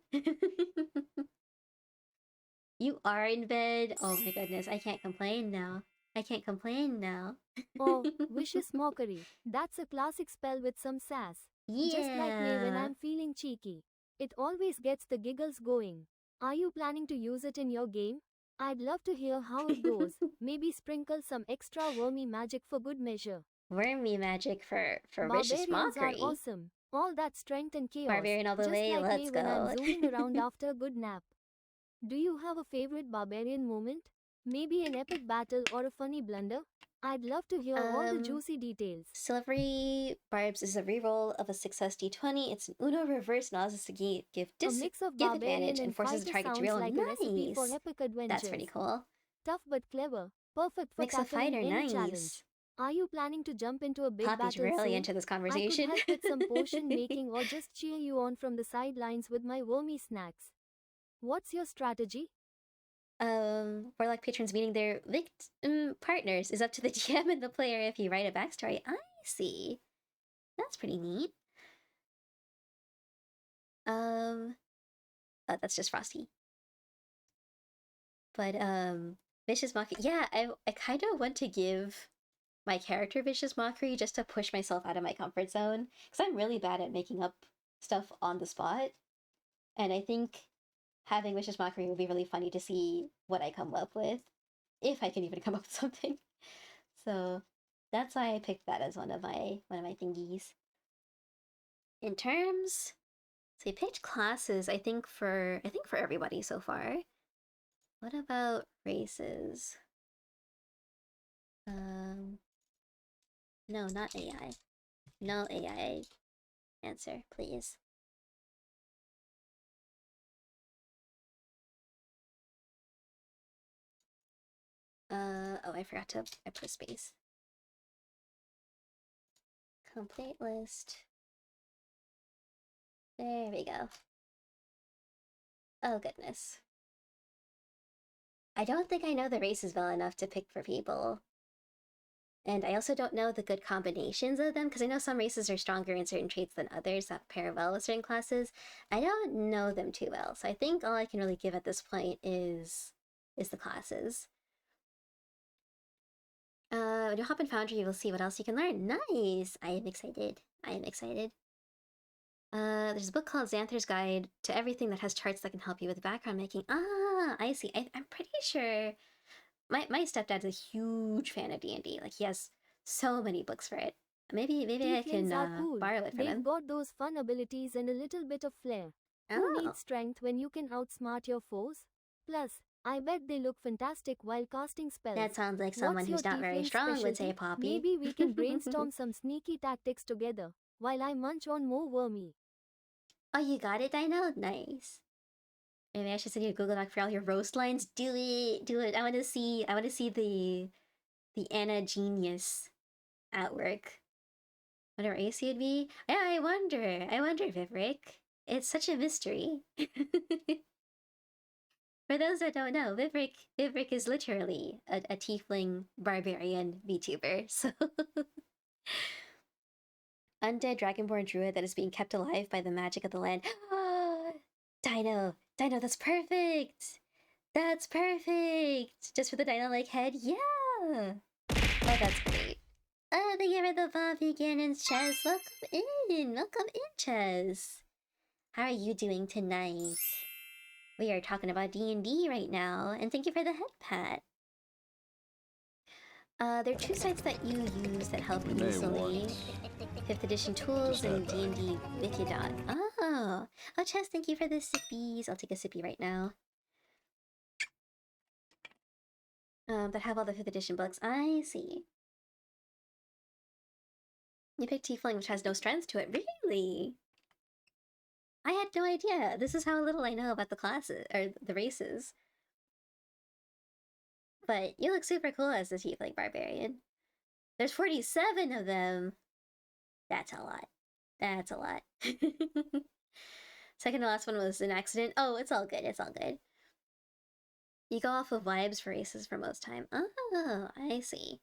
You are in bed. Oh my goodness, I can't complain now. I can't complain now. Oh, vicious mockery. That's a classic spell with some sass. Just like me when Yeah. I'm feeling cheeky. It always gets the giggles going. Are you planning to use it in your game? I'd love to hear how it goes. Maybe sprinkle some extra wormy magic for good measure. Wormy magic for vicious Barbarians are mockery. awesome. All that strength and chaos. Barbarian all the Just way, like let's me when I'm go. zooming around after a good nap. Do you have a favorite barbarian moment? Maybe an epic battle or a funny blunder? I'd love to hear all the juicy details. Silvery Barbs is a reroll of a success d20. It's an Uno reverse and allows us to give A mix of give barbarian advantage and and forces the fighter target to sounds roll. like a recipe for Nice! epic adventures. That's pretty cool. Tough but clever. Perfect for Mix of tackling fighter, any challenge. nice. Are you planning to jump into a big Poppy's battle really soon? into this I could conversation. help with some potion making or just cheer you on from the sidelines with my wormy snacks. What's your strategy? Warlock patrons meeting their partners is up to the GM and the player if you write a backstory. I see. That's pretty neat. That's just Frosty. But Vicious Mockery. Yeah, I kind of want to give my character Vicious Mockery just to push myself out of my comfort zone, because I'm really bad at making up stuff on the spot, and I think having Vicious Mockery would be really funny to see what I come up with, if I can even come up with something. So that's why I picked that as one of my thingies. In terms, so I picked classes. I think for everybody so far. What about races? No, not AI. No AI answer, please. Oh, I forgot to I put a space. Complete list. There we go. Oh, goodness. I don't think I know the races well enough to pick for people. And I also don't know the good combinations of them, because I know some races are stronger in certain traits than others that pair well with certain classes. I don't know them too well, so I think all I can really give at this point is the classes. When you hop in Foundry, you will see what else you can learn. Nice! I am excited. I am excited. There's a book called Xanther's Guide to Everything that has charts that can help you with background making. Ah, I see. I'm pretty sure my stepdad's a huge fan of D&D. Like, he has so many books for it. Maybe I can Tieflings are cool. borrow it from They've him. got those fun abilities and a little bit of flair. Who Oh, needs strength when you can outsmart your foes? Plus, I bet they look fantastic while casting spells. That sounds like someone What's who's your not very tiefling strong would say, specialty? Poppy. Maybe we can brainstorm some sneaky tactics together while I munch on more wormy. Oh, you got it, Dino? Nice. Maybe I should send you a Google Doc for all your roast lines. Do it, do it. I want to see the Anna genius at work. Whatever AC would be. Yeah, I wonder, Vivrick. It's such a mystery. For those that don't know, Vivrick is literally a tiefling barbarian VTuber. So undead dragonborn druid that is being kept alive by the magic of the land. Dino, that's perfect. That's perfect. Just for the dino-like head, yeah. Oh, that's great. Oh, thank you for the Bobby Gannon's Chess. Welcome in, Chess. How are you doing tonight? We are talking about D&D right now, and thank you for the head pat. There are two sites that you use that help We may easily. want 5th edition tools to and step back. D&D Wikidot. Oh, Chess, thank you for the sippies. I'll take a sippy right now. That have all the 5th edition books. I see. You picked Tiefling, which has no strength to it. Really? I had no idea. This is how little I know about the classes, or the races. But you look super cool as the Tiefling Barbarian. There's 47 of them. That's a lot. That's a lot. Second to last one was an accident. Oh, it's all good. It's all good. You go off of vibes for races for most time. Oh, I see.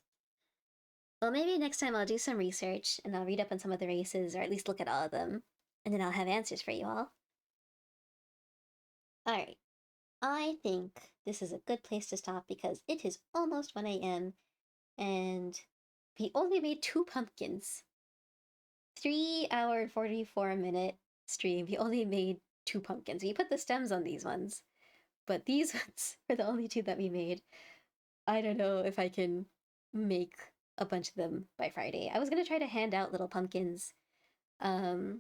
Well, maybe next time I'll do some research and I'll read up on some of the races, or at least look at all of them, and then I'll have answers for you all. Alright. I think this is a good place to stop because it is almost 1 a.m. and we only made 2 pumpkins. 3-hour and 44-minute stream. We only made 2 pumpkins. We put the stems on these ones, but these ones are the only 2 that we made. I don't know if I can make a bunch of them by Friday. I was gonna try to hand out little pumpkins to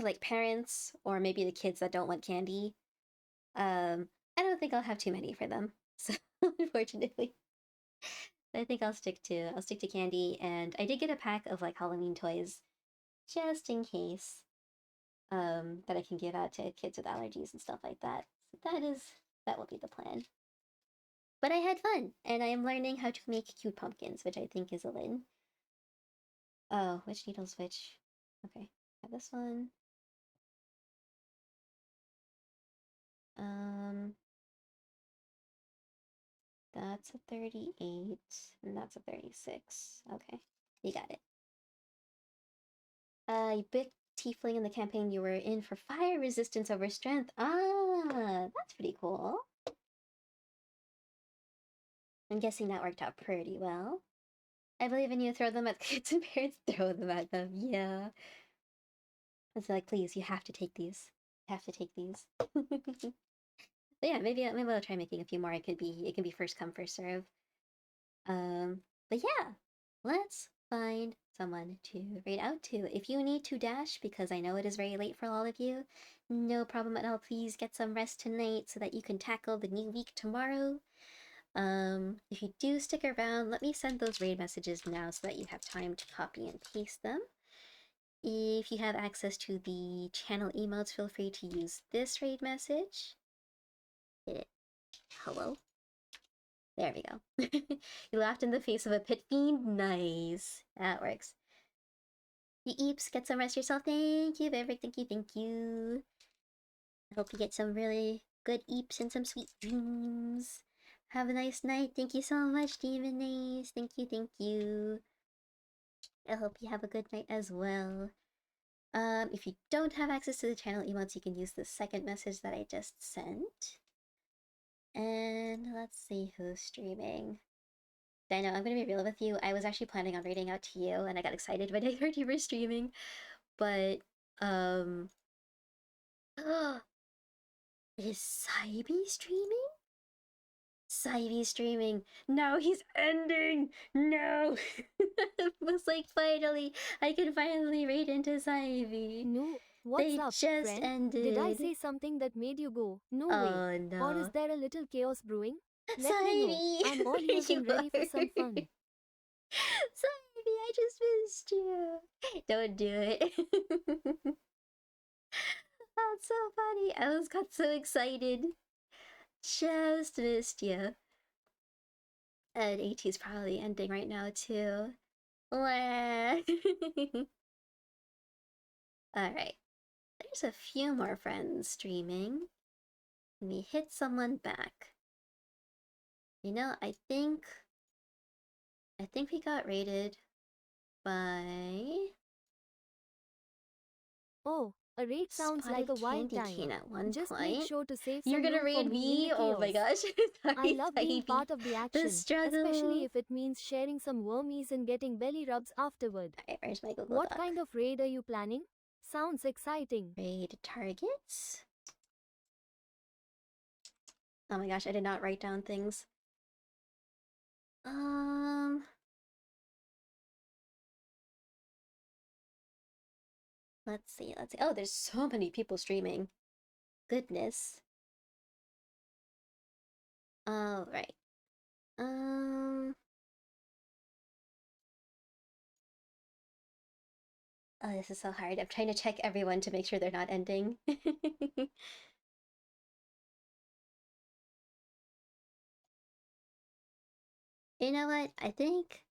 like parents or maybe the kids that don't want candy. I don't think I'll have too many for them. So unfortunately. I think I'll stick to candy, and I did get a pack of like Halloween toys just in case that I can give out to kids with allergies and stuff like that. So that will be the plan. But I had fun, and I am learning how to make cute pumpkins, which I think is a win. Oh, which needles which? Okay, have this one. That's a 38, and that's a 36. Okay, you got it. You picked Tiefling in the campaign you were in for fire resistance over strength. Ah, that's pretty cool. I'm guessing that worked out pretty well. I believe in you. Throw them at kids and parents. Throw them at them. Yeah. It's like, please, you have to take these. You have to take these. But yeah, maybe I'll try making a few more. It can be first come first serve. But yeah, let's find someone to raid out to. If you need to dash, because I know it is very late for all of you, no problem at all. Please get some rest tonight so that you can tackle the new week tomorrow. If you do stick around, let me send those raid messages now so that you have time to copy and paste them. If you have access to the channel emotes, feel free to use this raid message. Hit it. Hello? There we go. You laughed in the face of a pit fiend? Nice. That works. You eeps, get some rest yourself. Thank you, Vivek. Thank you. I hope you get some really good eeps and some sweet dreams. Have a nice night. Thank you so much, Demon Ace. Thank you. I hope you have a good night as well. If you don't have access to the channel emotes, you can use the second message that I just sent. And let's see who's streaming. Dino, I'm gonna be real with you. I was actually planning on reading out to you, and I got excited when I heard you were streaming. But, is Saibi streaming? Saibi's streaming. No, he's ending! No! It was like, finally, I can finally raid into Saibi. No, What's They up, just friend? ended. Did I say something that made you go, no way? Oh no. Or is there a little chaos brewing? Let me know. Saimi, I'm all there ears you and ready for some are. fun. Saimi, I just missed you. Don't do it. That's so funny. Got so excited. Just missed you. And AT's probably ending right now too. Wah. Alright. There's a few more friends streaming. Let me hit someone back. You know, I think we got rated by Oh, a raid sounds like a Spotted wild Candy time. Cane at one Just point. make sure to save You're some gonna room for raid me in the me? Oh my chaos. gosh. I Sorry, love being Sahibi. part of the action, struggle. especially if it means sharing some wormies and getting belly rubs afterward. Alright, where's my Google What Doc? kind of raid are you planning? Sounds exciting. Raid targets? Oh my gosh, I did not write down things. Let's see. Oh, there's so many people streaming. Goodness. Alright. Oh, this is so hard. I'm trying to check everyone to make sure they're not ending. You know what? I think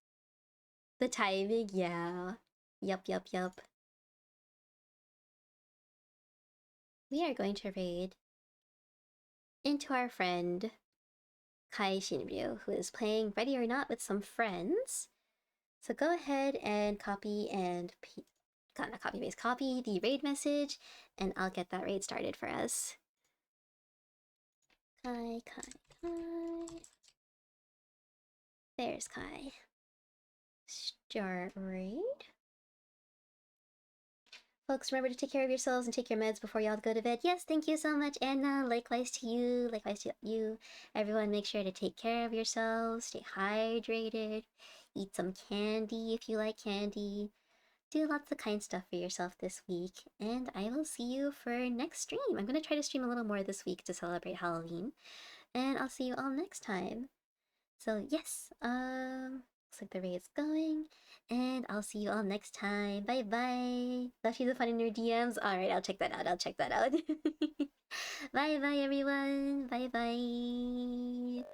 the timing, yeah. Yup. We are going to raid into our friend Kai Shinryu, who is playing Ready or Not with some friends. So go ahead and copy and not copy paste, copy the raid message, and I'll get that raid started for us. Kai. There's Kai. Start raid. Folks, remember to take care of yourselves and take your meds before y'all go to bed. Yes, thank you so much, Anna. Likewise to you. Likewise to you. Everyone, make sure to take care of yourselves. Stay hydrated. Eat some candy if you like candy. Do lots of kind stuff for yourself this week. And I will see you for next stream. I'm going to try to stream a little more this week to celebrate Halloween. And I'll see you all next time. So yes, looks like the raid's going, and I'll see you all next time. Bye bye. Left you the fun in your DMs. All right, I'll check that out. Bye bye, everyone. Bye bye.